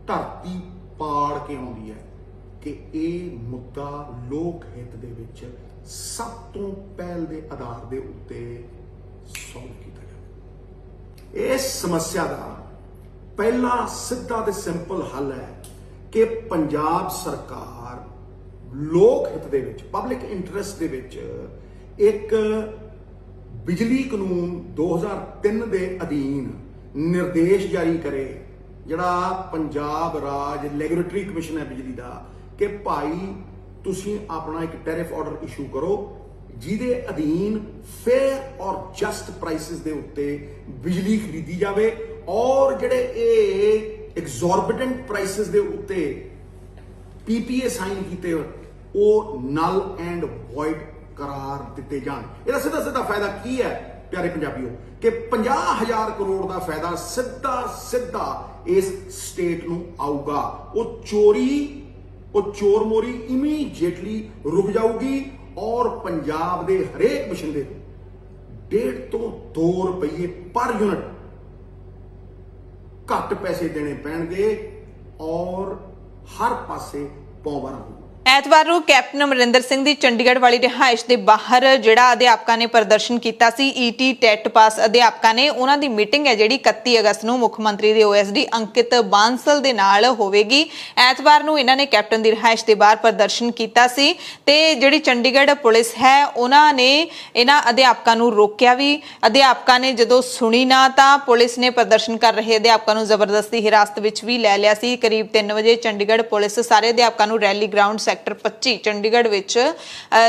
ਧਰਤੀ ਪਾੜ ਕੇ ਆਉਂਦੀ ਹੈ ਕਿ ਇਹ ਮੁੱਦਾ ਲੋਕ ਹਿੱਤ ਦੇ ਵਿੱਚ ਸਭ ਤੋਂ ਪਹਿਲ ਦੇ ਆਧਾਰ ਦੇ ਉੱਤੇ ਸੋਲਵ ਕੀਤਾ ਜਾਵੇ। ਇਸ ਸਮੱਸਿਆ ਦਾ ਪਹਿਲਾ ਸਿੱਧਾ ਤੇ ਸਿੰਪਲ ਹੱਲ ਹੈ ਕਿ ਪੰਜਾਬ ਸਰਕਾਰ ਲੋਕ ਹਿੱਤ ਦੇ ਵਿੱਚ, ਪਬਲਿਕ ਇੰਟਰਸਟ ਦੇ ਵਿੱਚ ਇੱਕ ਬਿਜਲੀ ਕਾਨੂੰਨ 2003 ਦੇ ਅਧੀਨ ਨਿਰਦੇਸ਼ ਜਾਰੀ ਕਰੇ, ਜਿਹੜਾ ਪੰਜਾਬ ਰਾਜ ਰੈਗੂਲੇਟਰੀ ਕਮਿਸ਼ਨ ਹੈ ਬਿਜਲੀ ਦਾ, ਕਿ ਭਾਈ ਤੁਸੀਂ ਆਪਣਾ ਇੱਕ ਟੈਰਿਫ ਆਰਡਰ ਇਸ਼ੂ ਕਰੋ ਜਿਹਦੇ ਅਧੀਨ ਫੇਅਰ ਔਰ ਜਸਟ ਪ੍ਰਾਈਸਿਸ ਦੇ ਉੱਤੇ ਬਿਜਲੀ ਖਰੀਦੀ ਜਾਵੇ, ਔਰ ਜਿਹੜੇ ਇਹ ਐਗਜ਼ੋਰਬਿਟੈਂਟ ਪ੍ਰਾਈਸਿਸ ਦੇ ਉੱਤੇ ਪੀਪੀਏ ਸਾਈਨ ਕੀਤੇ ਉਹ ਨਲ ਐਂਡ ਵੋਇਡ ਕਰਾਰ ਦਿੱਤੇ ਜਾਣ। ਇਹਦਾ ਸਿੱਧਾ ਸਿੱਧਾ ਫਾਇਦਾ ਕੀ ਹੈ ਪਿਆਰੇ ਪੰਜਾਬੀਓ, ਕਿ 50,000 ਕਰੋੜ ਦਾ ਫਾਇਦਾ ਸਿੱਧਾ ਇਸ ਸਟੇਟ ਨੂੰ ਆਊਗਾ। ਉਹ ਚੋਰ ਮੋਰੀ ਇਮੀਡੀਏਟਲੀ ਰੁਕ ਜਾਊਗੀ ਔਰ ਪੰਜਾਬ ਦੇ ਹਰੇਕ ਬਸ਼ਿੰਦੇ ਨੂੰ 1.5 ਤੋਂ 2 ਰੁਪਏ ਪਰ ਯੂਨਿਟ ਘੱਟ ਪੈਸੇ ਦੇਣੇ ਪੈਣਗੇ ਔਰ ਹਰ ਪਾਸੇ ਪੌਵਰ ਹੋਊਗਾ। ਐਤਵਾਰ ਨੂੰ ਕੈਪਟਨ ਅਮਰਿੰਦਰ ਸਿੰਘ ਦੀ ਚੰਡੀਗੜ੍ਹ ਵਾਲੀ ਰਿਹਾਇਸ਼ ਦੇ ਬਾਹਰ ਜਿਹੜਾ ਅਧਿਆਪਕਾਂ ਨੇ ਪ੍ਰਦਰਸ਼ਨ ਕੀਤਾ ਸੀ, ਈਟੀ ਟੈਟ ਪਾਸ ਅਧਿਆਪਕਾਂ ਨੇ, ਉਹਨਾਂ ਦੀ ਮੀਟਿੰਗ ਹੈ ਜਿਹੜੀ 31 ਅਗਸਤ ਨੂੰ ਮੁੱਖ ਮੰਤਰੀ ਦੇ ਓਐਸਡੀ ਅੰਕਿਤ ਬਾਂਸਲ ਦੇ ਨਾਲ ਹੋਵੇਗੀ। ਐਤਵਾਰ ਨੂੰ ਇਹਨਾਂ ਨੇ ਕੈਪਟਨ ਦੀ ਰਿਹਾਇਸ਼ ਦੇ ਬਾਹਰ ਪ੍ਰਦਰਸ਼ਨ ਕੀਤਾ ਸੀ ਤੇ ਜਿਹੜੀ ਚੰਡੀਗੜ੍ਹ ਪੁਲਿਸ ਹੈ ਉਹਨਾਂ ਨੇ ਇਹਨਾਂ ਅਧਿਆਪਕਾਂ ਨੂੰ ਰੋਕਿਆ ਵੀ। ਅਧਿਆਪਕਾਂ ਨੇ ਜਦੋਂ ਸੁਣੀ ਨਾ ਤਾਂ ਪੁਲਿਸ ਨੇ ਪ੍ਰਦਰਸ਼ਨ ਕਰ ਰਹੇ ਅਧਿਆਪਕਾਂ ਨੂੰ ਜ਼ਬਰਦਸਤੀ ਹਿਰਾਸਤ ਵਿੱਚ ਵੀ ਲੈ ਲਿਆ ਸੀ। ਕਰੀਬ 3 ਵਜੇ ਚੰਡੀਗੜ੍ਹ ਪੁਲਿਸ ਸਾਰੇ ਅਧਿਆਪਕਾਂ ਨੂੰ ਰੈਲੀ ਗਰਾਊਂਡ ਸੈਕਟਰ 25 ਚੰਡੀਗੜ੍ਹ ਵਿੱਚ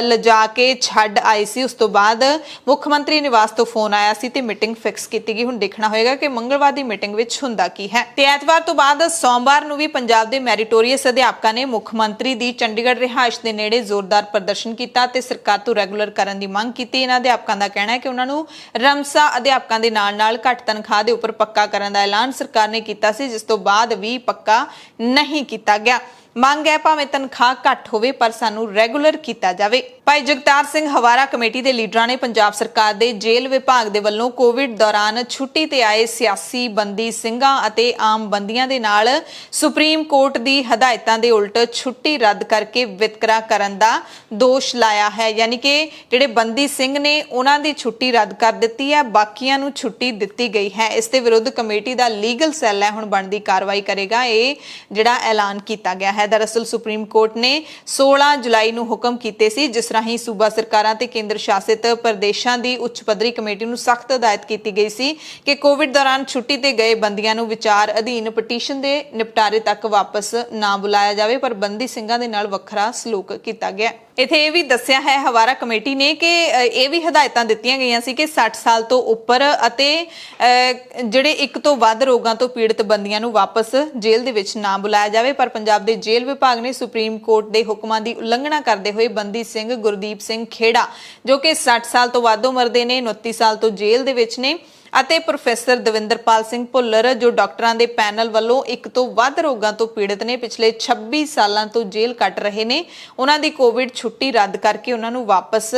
ਲਿਜਾ ਕੇ ਛੱਡ ਆਈ ਸੀ। ਉਸ ਤੋਂ ਬਾਅਦ ਮੁੱਖ ਮੰਤਰੀ ਨਿਵਾਸ ਤੋਂ ਫੋਨ ਆਇਆ ਸੀ ਤੇ ਮੀਟਿੰਗ ਫਿਕਸ ਕੀਤੀ ਗਈ। ਹੁਣ ਦੇਖਣਾ ਹੋਏਗਾ ਕਿ ਮੰਗਲਵਾਰ ਦੀ ਮੀਟਿੰਗ ਵਿੱਚ ਹੁੰਦਾ ਕੀ ਹੈ। ਤੇ ਐਤਵਾਰ ਤੋਂ ਬਾਅਦ ਸੋਮਵਾਰ ਨੂੰ ਵੀ ਪੰਜਾਬ ਦੇ ਮੈਰੀਟੋਰੀਅਸ ਅਧਿਆਪਕਾਂ ਨੇ ਮੁੱਖ ਮੰਤਰੀ ਦੀ ਚੰਡੀਗੜ੍ਹ ਰਿਹਾਇਸ਼ ਦੇ ਨੇੜੇ ਜ਼ੋਰਦਾਰ ਪ੍ਰਦਰਸ਼ਨ ਕੀਤਾ ਤੇ ਸਰਕਾਰ ਤੋਂ ਰੈਗੂਲਰ ਕਰਨ ਦੀ ਮੰਗ ਕੀਤੀ। ਇਹਨਾਂ ਅਧਿਆਪਕਾਂ ਦਾ ਕਹਿਣਾ ਹੈ ਕਿ ਉਹਨਾਂ ਨੂੰ ਰਮਸਾ ਅਧਿਆਪਕਾਂ ਦੇ ਨਾਲ ਘੱਟ ਤਨਖਾਹ ਦੇ ਉੱਪਰ ਪੱਕਾ ਕਰਨ ਦਾ ਐਲਾਨ ਸਰਕਾਰ ਨੇ ਕੀਤਾ ਸੀ, ਜਿਸ ਤੋਂ ਬਾਅਦ ਵੀ ਪੱਕਾ ਨਹੀਂ ਕੀਤਾ ਗਿਆ। ਮੰਗ ਹੈ ਭਾਵੇਂ ਤਨਖਾਹ ਘੱਟ ਹੋਵੇ ਪਰ ਸਾਨੂੰ ਰੈਗੂਲਰ ਕੀਤਾ ਜਾਵੇ। ਭਾਈ ਜਗਤਾਰ ਸਿੰਘ ਹਵਾਰਾ ਕਮੇਟੀ ਦੇ ਲੀਡਰਾਂ ਨੇ ਪੰਜਾਬ ਸਰਕਾਰ ਦੇ ਜੇਲ੍ਹ ਵਿਭਾਗ ਦੇ ਵੱਲੋਂ ਕੋਵਿਡ ਦੌਰਾਨ ਛੁੱਟੀ ਤੇ ਆਏ ਸਿਆਸੀ ਬੰਦੀ ਸਿੰਘਾਂ ਅਤੇ ਆਮ ਬੰਦੀਆਂ ਦੇ ਨਾਲ ਸੁਪਰੀਮ ਕੋਰਟ ਦੀ ਹਦਾਇਤਾਂ ਦੇ ਉਲਟ ਛੁੱਟੀ ਰੱਦ ਕਰਕੇ ਵਿਤਕਰਾ ਕਰਨ ਦਾ ਦੋਸ਼ ਲਾਇਆ ਹੈ। ਯਾਨੀ ਕਿ ਜਿਹੜੇ ਬੰਦੀ ਸਿੰਘ ਨੇ ਉਹਨਾਂ ਦੀ ਛੁੱਟੀ ਰੱਦ ਕਰ ਦਿੱਤੀ ਹੈ, ਬਾਕੀਆਂ ਨੂੰ ਛੁੱਟੀ ਦਿੱਤੀ ਗਈ ਹੈ। ਇਸ ਦੇ ਵਿਰੁੱਧ ਕਮੇਟੀ ਦਾ ਲੀਗਲ ਸੈੱਲ ਹੈ ਹੁਣ ਬਣਦੀ ਕਾਰਵਾਈ ਕਰੇਗਾ। ਇਹ ਜਿਹੜਾ ਐਲਾਨ ਕੀਤਾ ਗਿਆ ਹੈ। ਦਰਅਸਲ ਸੁਪਰੀਮ ਕੋਰਟ ਨੇ 16 ਜੁਲਾਈ ਨੂੰ ਹੁਕਮ ਕੀਤੇ ਸੀ, ਜਿਸ ਰਾਹੀਂ ਸੂਬਾ ਸਰਕਾਰਾਂ ਤੇ ਕੇਂਦਰ ਸ਼ਾਸਿਤ ਪ੍ਰਦੇਸ਼ਾਂ ਦੀ ਉੱਚ ਪੱਧਰੀ ਕਮੇਟੀ ਨੂੰ ਸਖਤ ਹਦਾਇਤ ਕੀਤੀ ਗਈ ਸੀ ਕਿ ਕੋਵਿਡ ਦੌਰਾਨ ਛੁੱਟੀ ਤੇ ਗਏ ਬੰਦੀਆਂ ਨੂੰ ਵਿਚਾਰ ਅਧੀਨ ਪਟੀਸ਼ਨ ਦੇ ਨਿਪਟਾਰੇ ਤੱਕ ਵਾਪਸ ਨਾ ਬੁਲਾਇਆ ਜਾਵੇ, ਪਰ ਬੰਦੀ ਸਿੰਘਾਂ ਦੇ ਨਾਲ ਵੱਖਰਾ ਸਲੂਕ ਕੀਤਾ ਗਿਆ। ਇੱਥੇ ਇਹ ਵੀ ਦੱਸਿਆ ਹੈ ਹਵਾਰਾ ਕਮੇਟੀ ਨੇ ਕਿ ਇਹ ਵੀ ਹਦਾਇਤਾਂ ਦਿੱਤੀਆਂ ਗਈਆਂ ਸੀ ਕਿ 60 ਸਾਲ ਤੋਂ ਉੱਪਰ ਅਤੇ ਜਿਹੜੇ 1 ਤੋਂ ਵੱਧ ਰੋਗਾਂ ਤੋਂ ਪੀੜਤ ਬੰਦੀਆਂ ਨੂੰ ਵਾਪਸ ਜੇਲ੍ਹ ਦੇ ਵਿੱਚ ਨਾ ਬੁਲਾਇਆ ਜਾਵੇ, ਪਰ ਪੰਜਾਬ ਦੇ ਜੇਲ੍ਹ ਵਿਭਾਗ ਨੇ ਸੁਪਰੀਮ ਕੋਰਟ ਦੇ ਹੁਕਮਾਂ ਦੀ ਉਲੰਘਣਾ ਕਰਦੇ ਹੋਏ ਬੰਦੀ ਸਿੰਘ ਗੁਰਦੀਪ ਸਿੰਘ ਖੇੜਾ, ਜੋ ਕਿ 60 ਸਾਲ ਤੋਂ ਵੱਧ ਉਮਰ ਦੇ ਨੇ, 29 ਸਾਲ ਤੋਂ ਜੇਲ੍ਹ ਦੇ ਵਿੱਚ ਨੇ, ਅਤੇ ਪ੍ਰੋਫੈਸਰ ਦਵਿੰਦਰਪਾਲ ਸਿੰਘ ਭੁੱਲਰ, ਜੋ ਡਾਕਟਰਾਂ ਦੇ ਪੈਨਲ ਵੱਲੋਂ 1 ਤੋਂ ਵੱਧ ਰੋਗਾਂ ਤੋਂ ਪੀੜਤ ਨੇ, ਪਿਛਲੇ 26 ਸਾਲਾਂ ਤੋਂ ਜੇਲ੍ਹ ਕੱਟ ਰਹੇ ਨੇ, ਉਹਨਾਂ ਦੀ ਕੋਵਿਡ ਛੁੱਟੀ ਰੱਦ ਕਰਕੇ ਉਹਨਾਂ ਨੂੰ ਵਾਪਸ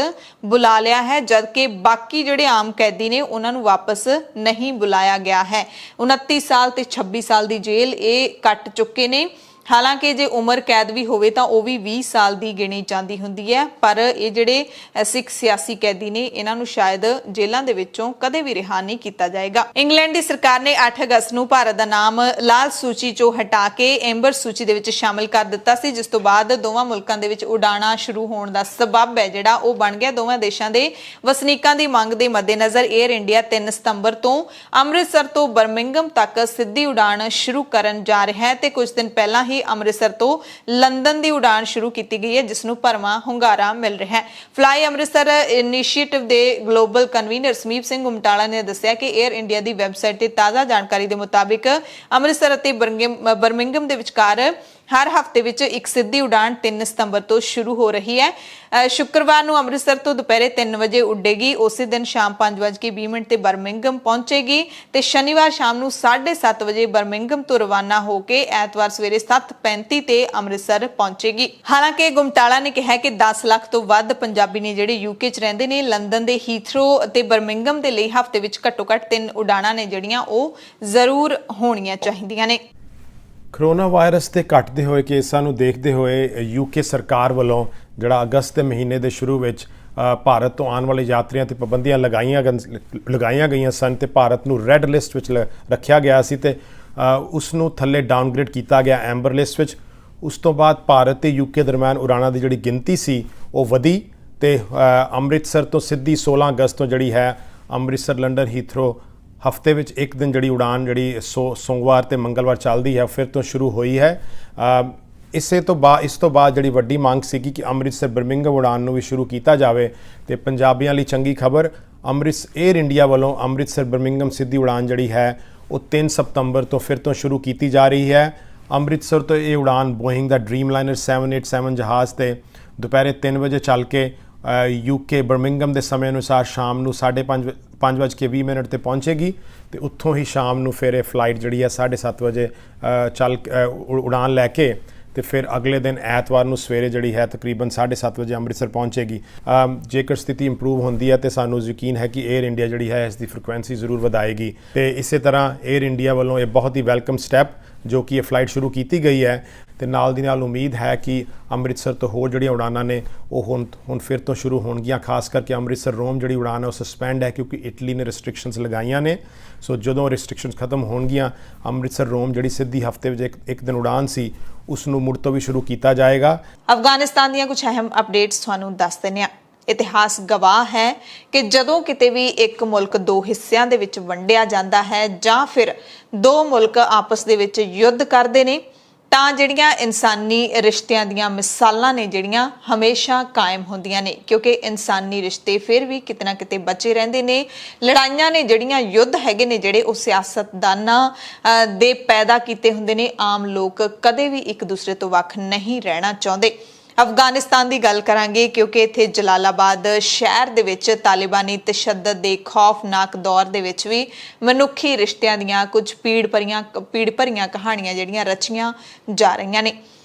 ਬੁਲਾ ਲਿਆ ਹੈ, ਜਦਕਿ ਬਾਕੀ ਜਿਹੜੇ ਆਮ ਕੈਦੀ ਨੇ ਉਹਨਾਂ ਨੂੰ ਵਾਪਸ ਨਹੀਂ ਬੁਲਾਇਆ ਗਿਆ ਹੈ। 29 ਸਾਲ ਤੇ 26 ਸਾਲ ਦੀ ਜੇਲ੍ਹ ਇਹ ਕੱਟ ਚੁੱਕੇ ਨੇ। ਹਾਲਾਂਕਿ ਜੇ ਉਮਰ ਕੈਦ ਵੀ ਹੋਵੇ ਤਾਂ ਉਹ ਵੀ 20 ਸਾਲ ਦੀ ਗਿਣੀ ਜਾਂਦੀ ਹੁੰਦੀ ਹੈ, ਪਰ ਇਹ ਜਿਹੜੇ ਸਿੱਖ ਸਿਆਸੀ ਕੈਦੀ ਨੇ ਇਹਨਾਂ ਨੂੰ ਸ਼ਾਇਦ ਜੇਲ੍ਹਾਂ ਦੇ ਵਿੱਚੋਂ ਕਦੇ ਵੀ ਰਿਹਾ ਨਹੀਂ ਕੀਤਾ ਜਾਏਗਾ। ਇੰਗਲੈਂਡ ਦੀ ਸਰਕਾਰ ਨੇ 8 ਅਗਸਤ ਨੂੰ ਭਾਰਤ ਦਾ ਨਾਮ ਲਾਲ ਸੂਚੀ ਚੋਂ ਹਟਾ ਕੇ ਐਂਬਰ ਸੂਚੀ ਦੇ ਵਿੱਚ ਸ਼ਾਮਲ ਕਰ ਦਿੱਤਾ ਸੀ, ਜਿਸ ਤੋਂ ਬਾਅਦ ਦੋਵਾਂ ਮੁਲਕਾਂ ਦੇ ਵਿੱਚ ਉਡਾਣਾਂ ਸ਼ੁਰੂ ਹੋਣ ਦਾ ਸਬਬ ਹੈ ਜਿਹੜਾ ਉਹ ਬਣ ਗਿਆ। ਦੋਵਾਂ ਦੇਸ਼ਾਂ ਦੇ ਵਸਨੀਕਾਂ ਦੀ ਮੰਗ ਦੇ ਮੱਦੇਨਜ਼ਰ 에ਅਰ ਇੰਡੀਆ 3 ਸਤੰਬਰ ਤੋਂ ਅੰਮ੍ਰਿਤਸਰ ਤੋਂ ਬਰਮਿੰਘਮ ਤੱਕ ਸਿੱਧੀ ਉਡਾਣ ਸ਼ੁਰੂ ਕਰਨ ਜਾ ਰਿਹਾ ਹੈ ਤੇ ਕੁਝ ਦਿਨ ਪਹਿਲਾਂ ਹੀ ਅੰਮ੍ਰਿਤਸਰ ਤੋਂ ਲੰਡਨ ਦੀ ਉਡਾਣ ਸ਼ੁਰੂ ਕੀਤੀ ਗਈ ਹੈ, ਜਿਸ ਨੂੰ ਭਰਵਾਂ ਹੁੰਗਾਰਾ ਮਿਲ ਰਿਹਾ ਹੈ। ਫਲਾਈ ਅੰਮ੍ਰਿਤਸਰ ਇਨੀਸ਼ੀਏਟਿਵ ਦੇ ਗਲੋਬਲ ਕਨਵੀਨਰ ਸਮੀਪ ਸਿੰਘ ਗੁਮਟਾਲਾ ਨੇ ਦੱਸਿਆ ਕਿ 에ਅਰ ਇੰਡੀਆ ਦੀ ਵੈਬਸਾਈਟ ਤੇ ਤਾਜ਼ਾ ਜਾਣਕਾਰੀ ਦੇ ਮੁਤਾਬਿਕ ਅੰਮ੍ਰਿਤਸਰ ਅਤੇ ਬਰਮਿੰਘਮ ਦੇ ਵਿਚਕਾਰ ਹਰ ਹਫ਼ਤੇ ਵਿੱਚ ਇੱਕ ਸਿੱਧੀ ਉਡਾਣ 3 ਸਤੰਬਰ ਤੋਂ ਸ਼ੁਰੂ ਹੋ ਰਹੀ ਹੈ। ਸ਼ੁੱਕਰਵਾਰ ਨੂੰ ਅੰਮ੍ਰਿਤਸਰ ਤੋਂ ਦੁਪਹਿਰੇ 3 ਵਜੇ ਉੱਡੇਗੀ, ਉਸੇ ਦਿਨ ਸ਼ਾਮ 5:20 ਤੇ ਬਰਮਿੰਘਮ ਪਹੁੰਚੇਗੀ ਤੇ ਸ਼ਨੀਵਾਰ ਸ਼ਾਮ ਨੂੰ 7:30 ਵਜੇ ਬਰਮਿੰਘਮ ਤੋਂ ਰਵਾਨਾ ਹੋ ਕੇ ਐਤਵਾਰ ਸਵੇਰੇ 7:35 ਤੇ ਅੰਮ੍ਰਿਤਸਰ ਪਹੁੰਚੇਗੀ। ਹਾਲਾਂਕਿ ਗੁਮਟਾਲਾ ਨੇ ਕਿਹਾ ਕਿ 10 ਲੱਖ ਤੋਂ ਵੱਧ ਪੰਜਾਬੀ ਨੇ ਜਿਹੜੇ ਯੂਕੇ 'ਚ ਰਹਿੰਦੇ ਨੇ, ਲੰਡਨ ਦੇ ਹੀਥਰੋ ਅਤੇ ਬਰਮਿੰਘਮ ਦੇ ਲਈ ਹਫ਼ਤੇ ਵਿੱਚ ਘੱਟੋ-ਘੱਟ 3 ਉਡਾਣਾਂ ਨੇ ਜਿਹੜੀਆਂ ਉਹ ਜ਼ਰੂਰ ਹੋਣੀਆਂ ਚਾਹੀਦੀਆਂ ਨੇ। ਕਰੋਨਾ ਵਾਇਰਸ ਦੇ ਘਟਦੇ ਹੋਏ ਕੇਸਾਂ ਨੂੰ ਦੇਖਦੇ ਹੋਏ ਯੂਕੇ ਸਰਕਾਰ ਵੱਲੋਂ ਜਿਹੜਾ ਅਗਸਤ ਦੇ ਮਹੀਨੇ ਦੇ ਸ਼ੁਰੂ ਵਿੱਚ ਭਾਰਤ ਤੋਂ ਆਉਣ ਵਾਲੇ ਯਾਤਰੀਆਂ ਤੇ ਪਾਬੰਦੀਆਂ ਲਗਾਈਆਂ ਗਈਆਂ ਸਨ ਤੇ ਭਾਰਤ ਨੂੰ ਰੈੱਡ ਲਿਸਟ ਵਿੱਚ ਰੱਖਿਆ ਗਿਆ ਸੀ ਤੇ ਉਸ ਨੂੰ ਥੱਲੇ ਡਾਊਨਗ੍ਰੇਡ ਕੀਤਾ ਗਿਆ ਐਂਬਰ ਲਿਸਟ ਵਿੱਚ। ਉਸ ਤੋਂ ਬਾਅਦ ਭਾਰਤ ਤੇ ਯੂਕੇ ਦਰਮਿਆਨ ਉਡਾਣਾਂ ਦੀ ਜਿਹੜੀ ਗਿਣਤੀ ਸੀ ਉਹ ਵਧੀ ਤੇ ਅੰਮ੍ਰਿਤਸਰ ਤੋਂ ਸਿੱਧੀ 16 ਅਗਸਤ ਤੋਂ ਜਿਹੜੀ ਹੈ ਅੰਮ੍ਰਿਤਸਰ ਲੰਡਨ ਹੀਥਰੋ ਹਫ਼ਤੇ ਵਿੱਚ ਇੱਕ ਦਿਨ ਜਿਹੜੀ ਉਡਾਨ ਜਿਹੜੀ ਸੋਮਵਾਰ ਤੇ ਮੰਗਲਵਾਰ ਚੱਲਦੀ ਹੈ ਫਿਰ ਤੋਂ ਸ਼ੁਰੂ ਹੋਈ ਹੈ। ਇਸ ਤੋਂ ਬਾਅਦ ਜਿਹੜੀ ਵੱਡੀ ਮੰਗ ਸੀਗੀ ਕਿ ਅੰਮ੍ਰਿਤਸਰ ਬਰਮਿੰਘਮ ਉਡਾਨ ਨੂੰ ਵੀ ਸ਼ੁਰੂ ਕੀਤਾ ਜਾਵੇ ਤੇ ਪੰਜਾਬੀਆਂ ਲਈ ਚੰਗੀ ਖਬਰ, 에ਅਰ ਇੰਡੀਆ ਵੱਲੋਂ ਅੰਮ੍ਰਿਤਸਰ ਬਰਮਿੰਘਮ ਸਿੱਧੀ ਉਡਾਨ ਜਿਹੜੀ ਹੈ ਉਹ 3 ਸਤੰਬਰ ਤੋਂ ਫਿਰ ਤੋਂ ਸ਼ੁਰੂ ਕੀਤੀ ਜਾ ਰਹੀ ਹੈ। ਅੰਮ੍ਰਿਤਸਰ ਤੋਂ ਇਹ ਉਡਾਨ ਬੋਇੰਗ ਦਾ ਡ੍ਰੀਮਲਾਈਨਰ 787 ਜਹਾਜ਼ ਤੇ ਦੁਪਹਿਰੇ 3 ਵਜੇ ਚੱਲ ਕੇ UK ਬਰਮਿੰਗਮ ਦੇ ਸਮੇਂ ਅਨੁਸਾਰ ਸ਼ਾਮ ਨੂੰ 5:20 ਤੇ ਪਹੁੰਚੇਗੀ ਤੇ ਉੱਥੋਂ ਹੀ ਸ਼ਾਮ ਨੂੰ ਫਿਰ ਇਹ ਫਲਾਈਟ ਜਿਹੜੀ ਹੈ 7:30 ਵਜੇ ਉਡਾਨ ਲੈ ਕੇ ਤੇ ਫਿਰ ਅਗਲੇ ਦਿਨ ਐਤਵਾਰ ਨੂੰ ਸਵੇਰੇ ਜਿਹੜੀ ਹੈ ਤਕਰੀਬਨ 7:30 ਵਜੇ ਅੰਮ੍ਰਿਤਸਰ ਪਹੁੰਚੇਗੀ। ਜੇਕਰ ਸਥਿਤੀ ਇੰਪਰੂਵ ਹੁੰਦੀ ਹੈ ਤੇ ਸਾਨੂੰ ਯਕੀਨ ਹੈ ਕਿ 에ਅਰ ਇੰਡੀਆ ਜਿਹੜੀ ਹੈ ਇਸ ਦੀ ਫ੍ਰੀਕੁਐਂਸੀ ਜ਼ਰੂਰ ਵਧਾਏਗੀ ਤੇ ਇਸੇ ਤਰ੍ਹਾਂ 에ਅਰ ਇੰਡੀਆ ਵੱਲੋਂ ਇਹ ਬਹੁਤ ਹੀ ਵੈਲਕਮ ਸਟੈਪ ਜੋ ਕਿ ਇਹ ਫਲਾਈਟ ਸ਼ੁਰੂ ਕੀਤੀ ਗਈ ਹੈ ਤੇ ਨਾਲ ਦੀ ਨਾਲ ਉਮੀਦ ਹੈ ਕਿ ਅੰਮ੍ਰਿਤਸਰ ਤੋਂ ਹੋਰ ਜਿਹੜੀਆਂ ਉਡਾਨਾਂ ਨੇ ਉਹ ਹੁਣ ਫਿਰ ਤੋਂ ਸ਼ੁਰੂ ਹੋਣਗੀਆਂ। ਖਾਸ ਕਰਕੇ ਅੰਮ੍ਰਿਤਸਰ ਰੋਮ ਜਿਹੜੀ ਉਡਾਨ ਹੈ ਉਹ ਸਸਪੈਂਡ ਹੈ ਕਿਉਂਕਿ ਇਟਲੀ ਨੇ ਰਿਸਟ੍ਰਿਕਸ਼ਨਸ ਲਗਾਈਆਂ ਨੇ। ਸੋ ਜਦੋਂ ਰਿਸਟ੍ਰਿਕਸ਼ਨਸ ਖਤਮ ਹੋਣਗੀਆਂ ਅੰਮ੍ਰਿਤਸਰ ਰੋਮ ਜਿਹੜੀ ਸਿੱਧੀ ਹਫਤੇ ਵਿੱਚ ਇੱਕ ਦਿਨ ਉਡਾਨ ਸੀ ਉਸ ਨੂੰ ਮੁੜ ਤੋਂ ਵੀ ਸ਼ੁਰੂ ਕੀਤਾ ਜਾਏਗਾ। ਅਫਗਾਨਿਸਤਾਨ ਦੀਆਂ ਕੁਝ ਅਹਿਮ ਅਪਡੇਟਸ ਤੁਹਾਨੂੰ ਦੱਸ ਦਿੰਦੇ ਹਾਂ। ਇਤਿਹਾਸ ਗਵਾਹ ਹੈ ਕਿ ਜਦੋਂ ਕਿਤੇ ਵੀ ਇੱਕ ਮੁਲਕ ਦੋ ਹਿੱਸਿਆਂ ਦੇ ਵਿੱਚ ਵੰਡਿਆ ਜਾਂਦਾ ਹੈ ਜਾਂ ਫਿਰ ਦੋ ਮੁਲਕ ਆਪਸ ਦੇ ਵਿੱਚ ਯੁੱਧ ਕਰਦੇ ਨੇ ਤਾਂ ਜਿਹੜੀਆਂ ਇਨਸਾਨੀ ਰਿਸ਼ਤਿਆਂ ਦੀਆਂ ਮਿਸਾਲਾਂ ਨੇ ਜਿਹੜੀਆਂ ਹਮੇਸ਼ਾ ਕਾਇਮ ਹੁੰਦੀਆਂ ਨੇ ਕਿਉਂਕਿ ਇਨਸਾਨੀ ਰਿਸ਼ਤੇ ਫਿਰ ਵੀ ਕਿਤੇ ਨਾ ਕਿਤੇ ਬਚੇ ਰਹਿੰਦੇ ਨੇ। ਲੜਾਈਆਂ ਨੇ ਜਿਹੜੀਆਂ ਯੁੱਧ ਹੈਗੇ ਨੇ ਜਿਹੜੇ ਉਹ ਸਿਆਸਤਦਾਨਾਂ ਦੇ ਪੈਦਾ ਕੀਤੇ ਹੁੰਦੇ ਨੇ। ਆਮ ਲੋਕ ਕਦੇ ਵੀ ਇੱਕ ਦੂਸਰੇ ਤੋਂ ਵੱਖ ਨਹੀਂ ਰਹਿਣਾ ਚਾਹੁੰਦੇ। ਅਫਗਾਨਿਸਤਾਨ ਦੀ ਗੱਲ ਕਰਾਂਗੇ ਕਿਉਂਕਿ ਇੱਥੇ ਜਲਾਲਾਬਾਦ ਸ਼ਹਿਰ ਦੇ ਵਿੱਚ ਤਾਲਿਬਾਨੀ ਤਸ਼ੱਦਦ ਦੇ ਖੌਫਨਾਕ ਦੌਰ ਦੇ ਵਿੱਚ ਵੀ ਮਨੁੱਖੀ ਰਿਸ਼ਤਿਆਂ ਦੀਆਂ ਕੁਝ ਪੀੜ ਭਰੀਆਂ ਕਹਾਣੀਆਂ ਜਿਹੜੀਆਂ ਰਚੀਆਂ ਜਾ ਰਹੀਆਂ ਨੇ।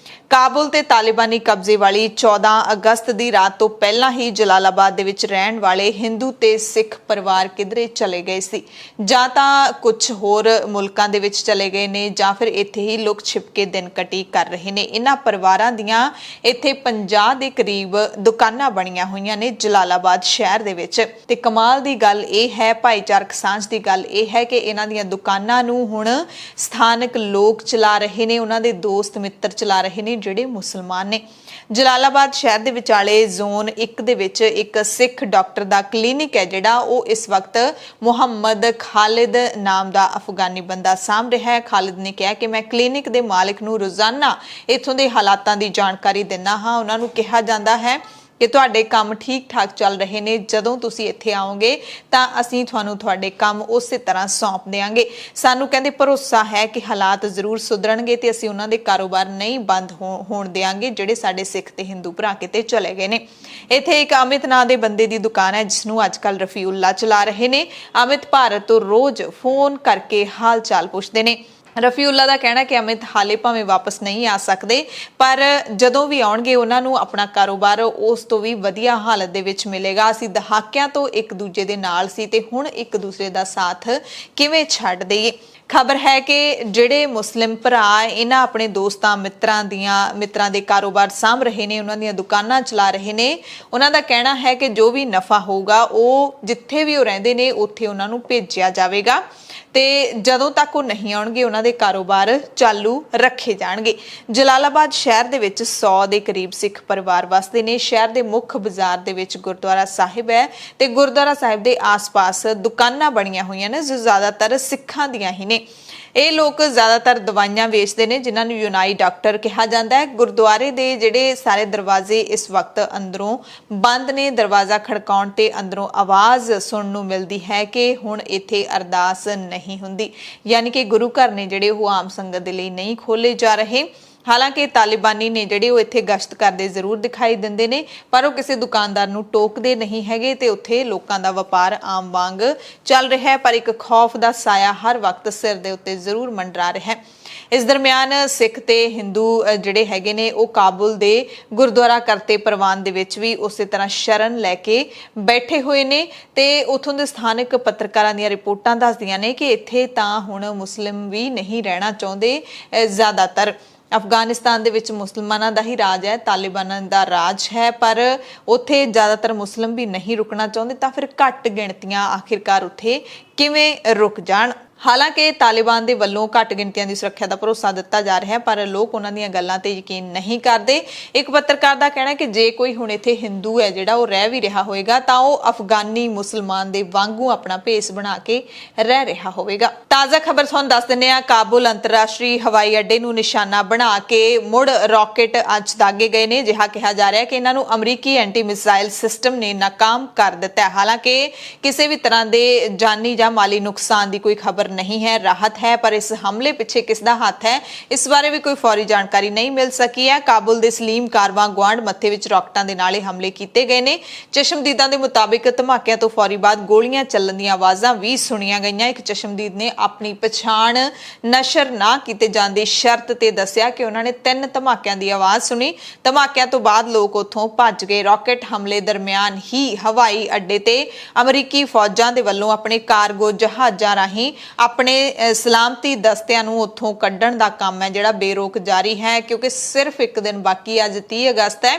ਕਾਬੁਲ ਤੇ ਤਾਲਿਬਾਨੀ ਕਬਜ਼ੇ ਵਾਲੀ 14 ਅਗਸਤ ਦੀ ਰਾਤ ਤੋਂ ਪਹਿਲਾਂ ਹੀ ਜਲਾਲਾਬਾਦ ਦੇ ਵਿੱਚ ਰਹਿਣ ਵਾਲੇ ਹਿੰਦੂ ਤੇ ਸਿੱਖ ਪਰਿਵਾਰ ਕਿਧਰੇ ਚਲੇ ਗਏ ਸੀ ਜਾਂ ਤਾਂ ਕੁਝ ਹੋਰ ਮੁਲਕਾਂ ਦੇ ਵਿੱਚ ਚਲੇ ਗਏ ਨੇ ਜਾਂ ਫਿਰ ਇੱਥੇ ਹੀ ਲੁਕ ਛਿਪ ਕੇ ਦਿਨ ਕਟੀ ਕਰ ਰਹੇ ਨੇ। ਇਹਨਾਂ ਪਰਿਵਾਰਾਂ ਦੀਆਂ ਇੱਥੇ 50 ਦੇ ਕਰੀਬ ਦੁਕਾਨਾਂ ਬਣੀਆਂ ਹੋਈਆਂ ਨੇ ਜਲਾਲਾਬਾਦ ਸ਼ਹਿਰ ਦੇ ਵਿੱਚ ਤੇ ਕਮਾਲ ਦੀ ਗੱਲ ਇਹ ਹੈ, ਭਾਈਚਾਰਕ ਸਾਂਝ ਦੀ ਗੱਲ ਇਹ ਹੈ ਕਿ ਇਹਨਾਂ ਦੀਆਂ ਦੁਕਾਨਾਂ ਨੂੰ ਹੁਣ ਸਥਾਨਕ ਲੋਕ ਚਲਾ ਰਹੇ ਨੇ, ਉਹਨਾਂ ਦੇ ਦੋਸਤ ਮਿੱਤਰ ਚਲਾ ਰਹੇ ਨੇ ਜਿਹੜੇ ਮੁਸਲਮਾਨ ਨੇ। ਜਲਾਲਾਬਾਦ ਸ਼ਹਿਰ ਦੇ ਵਿਚਾਲੇ ਜ਼ੋਨ 1 ਦੇ ਵਿੱਚ ਇੱਕ ਸਿੱਖ ਡਾਕਟਰ ਦਾ ਕਲੀਨਿਕ ਹੈ ਜਿਹੜਾ ਉਹ ਇਸ ਵਕਤ ਮੁਹੰਮਦ ਖਾਲਿਦ ਨਾਮ ਦਾ ਅਫਗਾਨੀ ਬੰਦਾ ਸਾਂਭ ਰਿਹਾ ਹੈ। ਖਾਲਿਦ ਨੇ ਕਿਹਾ ਕਿ ਮੈਂ ਕਲੀਨਿਕ ਦੇ ਮਾਲਕ ਨੂੰ ਰੋਜ਼ਾਨਾ ਇੱਥੋਂ ਦੇ ਹਾਲਾਤਾਂ ਦੀ ਜਾਣਕਾਰੀ ਦਿੰਦਾ ਹਾਂ। ਉਹਨਾਂ ਨੂੰ ਕਿਹਾ ਜਾਂਦਾ ਹੈ ਕਿ ਤੁਹਾਡੇ ਕੰਮ ਠੀਕ ਠਾਕ ਚੱਲ ਰਹੇ ਨੇ, ਜਦੋਂ ਤੁਸੀਂ ਇੱਥੇ ਆਓਗੇ ਤਾਂ ਅਸੀਂ ਤੁਹਾਨੂੰ ਤੁਹਾਡੇ ਕੰਮ ਉਸੇ ਤਰ੍ਹਾਂ ਸੌਂਪ ਦੇਵਾਂਗੇ। ਸਾਨੂੰ ਕਹਿੰਦੇ ਭਰੋਸਾ ਹੈ ਕਿ ਹਾਲਾਤ ਜ਼ਰੂਰ ਸੁਧਰਨਗੇ ਤੇ ਅਸੀਂ ਉਹਨਾਂ ਦੇ ਕਾਰੋਬਾਰ ਨਹੀਂ ਬੰਦ ਹੋਣ ਦੇਵਾਂਗੇ ਜਿਹੜੇ ਸਾਡੇ ਸਿੱਖ ਤੇ ਹਿੰਦੂ ਭਰਾ ਕਿਤੇ ਚਲੇ ਗਏ ਨੇ। ਇੱਥੇ ਇੱਕ ਅਮਿਤ ਨਾਂ ਦੇ ਬੰਦੇ ਦੀ ਦੁਕਾਨ ਹੈ ਜਿਸ ਨੂੰ ਅੱਜ ਕੱਲ੍ਹ ਰਫੀਉੱਲਾ ਚਲਾ ਰਹੇ ਨੇ। ਅਮਿਤ ਭਾਰਤ ਤੋਂ ਰੋਜ਼ ਫੋਨ ਕਰਕੇ ਹਾਲ ਚਾਲ ਪੁੱਛਦੇ ਨੇ। ਰਫੀਉੱਲਾ ਦਾ ਕਹਿਣਾ ਕਿ ਅਮਿਤ ਹਾਲੇ ਭਾਵੇਂ ਵਾਪਸ ਨਹੀਂ ਆ ਸਕਦੇ ਪਰ ਜਦੋਂ ਵੀ ਆਉਣਗੇ ਉਹਨਾਂ ਨੂੰ ਆਪਣਾ ਕਾਰੋਬਾਰ ਉਸ ਤੋਂ ਵੀ ਵਧੀਆ ਹਾਲਤ ਦੇ ਵਿੱਚ ਮਿਲੇਗਾ। ਅਸੀਂ ਦਹਾਕਿਆਂ ਤੋਂ ਇੱਕ ਦੂਜੇ ਦੇ ਨਾਲ ਸੀ ਤੇ ਹੁਣ ਇੱਕ ਦੂਸਰੇ ਦਾ ਸਾਥ ਕਿਵੇਂ ਛੱਡ ਦਈਏ। ਖਬਰ ਹੈ ਕਿ ਜਿਹੜੇ ਮੁਸਲਿਮ ਭਰਾ ਇਹਨਾਂ ਆਪਣੇ ਦੋਸਤਾਂ ਮਿੱਤਰਾਂ ਦੇ ਕਾਰੋਬਾਰ ਸਾਂਭ ਰਹੇ ਨੇ, ਉਹਨਾਂ ਦੀਆਂ ਦੁਕਾਨਾਂ ਚਲਾ ਰਹੇ ਨੇ। ਉਹਨਾਂ ਦਾ ਕਹਿਣਾ ਹੈ ਕਿ ਜੋ ਵੀ ਨਫਾ ਹੋਊਗਾ ਉਹ ਜਿੱਥੇ ਵੀ ਉਹ ਰਹਿੰਦੇ ਨੇ ਉੱਥੇ ਉਹਨਾਂ ਨੂੰ ਭੇਜਿਆ ਜਾਵੇਗਾ ਤੇ ਜਦੋਂ ਤੱਕ ਉਹ ਨਹੀਂ ਆਉਣਗੇ ਉਹਨਾਂ ਦੇ ਕਾਰੋਬਾਰ ਚਾਲੂ ਰੱਖੇ ਜਾਣਗੇ। ਜਲਾਲਾਬਾਦ ਸ਼ਹਿਰ ਦੇ ਵਿੱਚ 100 ਦੇ ਕਰੀਬ ਸਿੱਖ ਪਰਿਵਾਰ ਵਸਦੇ ਨੇ। ਸ਼ਹਿਰ ਦੇ ਮੁੱਖ ਬਾਜ਼ਾਰ ਦੇ ਵਿੱਚ ਗੁਰਦੁਆਰਾ ਸਾਹਿਬ ਹੈ ਤੇ ਗੁਰਦੁਆਰਾ ਸਾਹਿਬ ਦੇ ਆਸ-ਪਾਸ ਦੁਕਾਨਾਂ ਬਣੀਆਂ ਹੋਈਆਂ ਨੇ ਜੋ ਜ਼ਿਆਦਾਤਰ ਸਿੱਖਾਂ ਦੀਆਂ ਹੀ ਨੇ। ਇਹ ਲੋਕ ਜ਼ਿਆਦਾਤਰ ਦਵਾਈਆਂ ਵੇਚਦੇ ਨੇ ਜਿਨ੍ਹਾਂ ਨੂੰ ਯੂਨਾਨੀ ਡਾਕਟਰ ਕਿਹਾ ਜਾਂਦਾ ਹੈ। ਗੁਰਦੁਆਰੇ ਦੇ ਜਿਹੜੇ ਸਾਰੇ ਦਰਵਾਜ਼ੇ ਇਸ ਵਕਤ ਅੰਦਰੋਂ ਬੰਦ ਨੇ। ਦਰਵਾਜ਼ਾ ਖੜਕਾਉਣ ਤੇ ਅੰਦਰੋਂ ਆਵਾਜ਼ ਸੁਣਨ ਨੂੰ ਮਿਲਦੀ ਹੈ ਕਿ ਹੁਣ ਇੱਥੇ ਅਰਦਾਸ ਨਹੀਂ ਹੁੰਦੀ, ਯਾਨੀ ਕਿ ਗੁਰੂ ਘਰ ਨੇ ਜਿਹੜੇ ਉਹ ਆਮ ਸੰਗਤ ਦੇ ਲਈ ਨਹੀਂ ਖੋਲੇ ਜਾ ਰਹੇ। ਹਾਲਾਂਕਿ ਤਾਲਿਬਾਨੀ ਨੇ ਜਿਹੜੇ ਉਹ ਇੱਥੇ ਗਸ਼ਤ ਕਰਦੇ ਜ਼ਰੂਰ ਦਿਖਾਈ ਦਿੰਦੇ ਨੇ ਪਰ ਉਹ ਕਿਸੇ ਦੁਕਾਨਦਾਰ ਨੂੰ ਟੋਕਦੇ ਨਹੀਂ ਹੈਗੇ ਤੇ ਉੱਥੇ ਲੋਕਾਂ ਦਾ ਵਪਾਰ ਆਮ ਵਾਂਗ ਚੱਲ ਰਿਹਾ ਹੈ। ਪਰ ਇੱਕ ਖੌਫ ਦਾ ਸਾਇਆ ਹਰ ਵਕਤ ਸਿਰ ਦੇ ਉੱਤੇ ਜ਼ਰੂਰ ਮੰਡਰਾ ਰਿਹਾ ਹੈ। ਇਸ ਦਰਮਿਆਨ ਸਿੱਖ ਤੇ ਹਿੰਦੂ ਜਿਹੜੇ ਹੈਗੇ ਨੇ ਉਹ ਕਾਬੁਲ ਦੇ ਗੁਰਦੁਆਰਾ ਕਰਤੇ ਪ੍ਰਵਾਨ ਦੇ ਵਿੱਚ ਵੀ ਉਸੇ ਤਰ੍ਹਾਂ ਸ਼ਰਨ ਲੈ ਕੇ ਬੈਠੇ ਹੋਏ ਨੇ ਤੇ ਉੱਥੋਂ ਦੇ ਸਥਾਨਕ ਪੱਤਰਕਾਰਾਂ ਦੀਆਂ ਰਿਪੋਰਟਾਂ ਦੱਸਦੀਆਂ ਨੇ ਕਿ ਇੱਥੇ ਤਾਂ ਹੁਣ ਮੁਸਲਿਮ ਵੀ ਨਹੀਂ ਰਹਿਣਾ ਚਾਹੁੰਦੇ। ਜ਼ਿਆਦਾਤਰ ਅਫਗਾਨਿਸਤਾਨ ਦੇ ਵਿੱਚ ਮੁਸਲਮਾਨਾਂ ਦਾ ਹੀ ਰਾਜ ਹੈ, ਤਾਲਿਬਾਨਾਂ ਦਾ ਰਾਜ ਹੈ ਪਰ ਉੱਥੇ ਜ਼ਿਆਦਾਤਰ ਮੁਸਲਿਮ ਵੀ ਨਹੀਂ ਰੁਕਣਾ ਚਾਹੁੰਦੇ ਤਾਂ ਫਿਰ ਘੱਟ ਗਿਣਤੀਆਂ ਆਖਿਰਕਾਰ ਉੱਥੇ ਕਿਵੇਂ ਰੁਕ ਜਾਣ। ਹਾਲਾਂਕਿ ਤਾਲਿਬਾਨ ਦੇ ਵੱਲੋਂ ਘੱਟ ਗਿਣਤੀਆਂ ਦੀ ਸੁਰੱਖਿਆ ਦਾ ਭਰੋਸਾ ਦਿੱਤਾ ਜਾ ਰਿਹਾ ਹੈ ਪਰ ਲੋਕ ਉਹਨਾਂ ਦੀਆਂ ਗੱਲਾਂ ਤੇ ਯਕੀਨ ਨਹੀਂ ਕਰਦੇ। ਇੱਕ ਪੱਤਰਕਾਰ ਦਾ ਕਹਿਣਾ ਕਿ ਜੇ ਕੋਈ ਹੁਣ ਇੱਥੇ ਹਿੰਦੂ ਹੈ ਜਿਹੜਾ ਉਹ ਰਹਿ ਵੀ ਰਿਹਾ ਹੋਵੇਗਾ ਤਾਂ ਉਹ ਅਫਗਾਨੀ ਮੁਸਲਮਾਨ ਦੇ ਵਾਂਗੂ ਆਪਣਾ ਭੇਸ ਬਣਾ ਕੇ ਰਹਿ ਰਿਹਾ ਹੋਵੇਗਾ। ਤਾਜ਼ਾ ਖਬਰ ਤੁਹਾਨੂੰ ਦੱਸ ਦਿੰਦੇ ਹਾਂ। ਕਾਬੁਲ ਅੰਤਰਰਾਸ਼ਟਰੀ ਹਵਾਈ ਅੱਡੇ ਨੂੰ ਨਿਸ਼ਾਨਾ ਬਣਾ ਕੇ ਮੁੜ ਰਾਕੇਟ ਅੱਜ ਦਾਗੇ ਗਏ ਨੇ। ਜਿਹਾ ਕਿਹਾ ਜਾ ਰਿਹਾ ਕਿ ਇਹਨਾਂ ਨੂੰ ਅਮਰੀਕੀ ਐਂਟੀ ਮਿਸਾਈਲ ਸਿਸਟਮ ਨੇ ਨਾਕਾਮ ਕਰ ਦਿੱਤਾ ਹੈ। ਹਾਲਾਂਕਿ ਕਿਸੇ ਵੀ ਤਰ੍ਹਾਂ ਦੇ ਜਾਨੀ ਜਾਂ ਮਾਲੀ ਨੁਕਸਾਨ ਦੀ ਕੋਈ ਖਬਰ खबर नहीं है, राहत है, पर इस हमले पिछे किसदा हथ है इस बारे भी कोई फौरी जानकारी नहीं मिल सकी है। काबुल ਦੇ ਸਲੀਮ ਕਾਰਵਾਂ ਗੁਆਂਢ ਮੱਥੇ ਵਿੱਚ ਰਾਕਟਾਂ ਦੇ ਨਾਲ ਹਮਲੇ ਕੀਤੇ ਗਏ ਨੇ। ਚਸ਼ਮਦੀਦਾਂ ਦੇ ਮੁਤਾਬਿਕ ਧਮਾਕਿਆਂ ਤੋਂ ਫੌਰੀ ਬਾਅਦ ਗੋਲੀਆਂ ਚੱਲਣ ਦੀਆਂ ਆਵਾਜ਼ਾਂ ਵੀ ਸੁਣੀਆਂ ਗਈਆਂ। ਇੱਕ ਚਸ਼ਮਦੀਦ ਨੇ ਆਪਣੀ ਪਛਾਣ ਨਸ਼ਰ ਨਾ ਕੀਤੇ ਜਾਣ ਦੀ ਸ਼ਰਤ ਤੇ ਦੱਸਿਆ ਕਿ ਉਹਨਾਂ ਨੇ 3 ਧਮਾਕਿਆਂ ਦੀ ਆਵਾਜ਼ ਸੁਣੀ। ਧਮਾਕਿਆਂ ਤੋਂ ਬਾਅਦ ਲੋਕ ਉੱਥੋਂ ਭੱਜ ਗਏ। ਰਾਕਟ ਹਮਲੇ ਦਰਮਿਆਨ ਹੀ ਹਵਾਈ ਅੱਡੇ ਤੇ ਅਮਰੀਕੀ ਫੌਜਾਂ ਦੇ ਵੱਲੋਂ ਆਪਣੇ ਕਾਰਗੋ ਜਹਾਜ਼ਾਂ ਰਾਹੀਂ ਆਪਣੇ ਸਲਾਮਤੀ ਦਸਤਿਆਂ ਨੂੰ ਉੱਥੋਂ ਕੱਢਣ ਦਾ ਕੰਮ ਹੈ ਜਿਹੜਾ ਬੇਰੋਕ ਜਾਰੀ ਹੈ, ਕਿਉਂਕਿ ਸਿਰਫ ਇੱਕ ਦਿਨ ਬਾਕੀ ਅੱਜ 30 ਅਗਸਤ ਹੈ।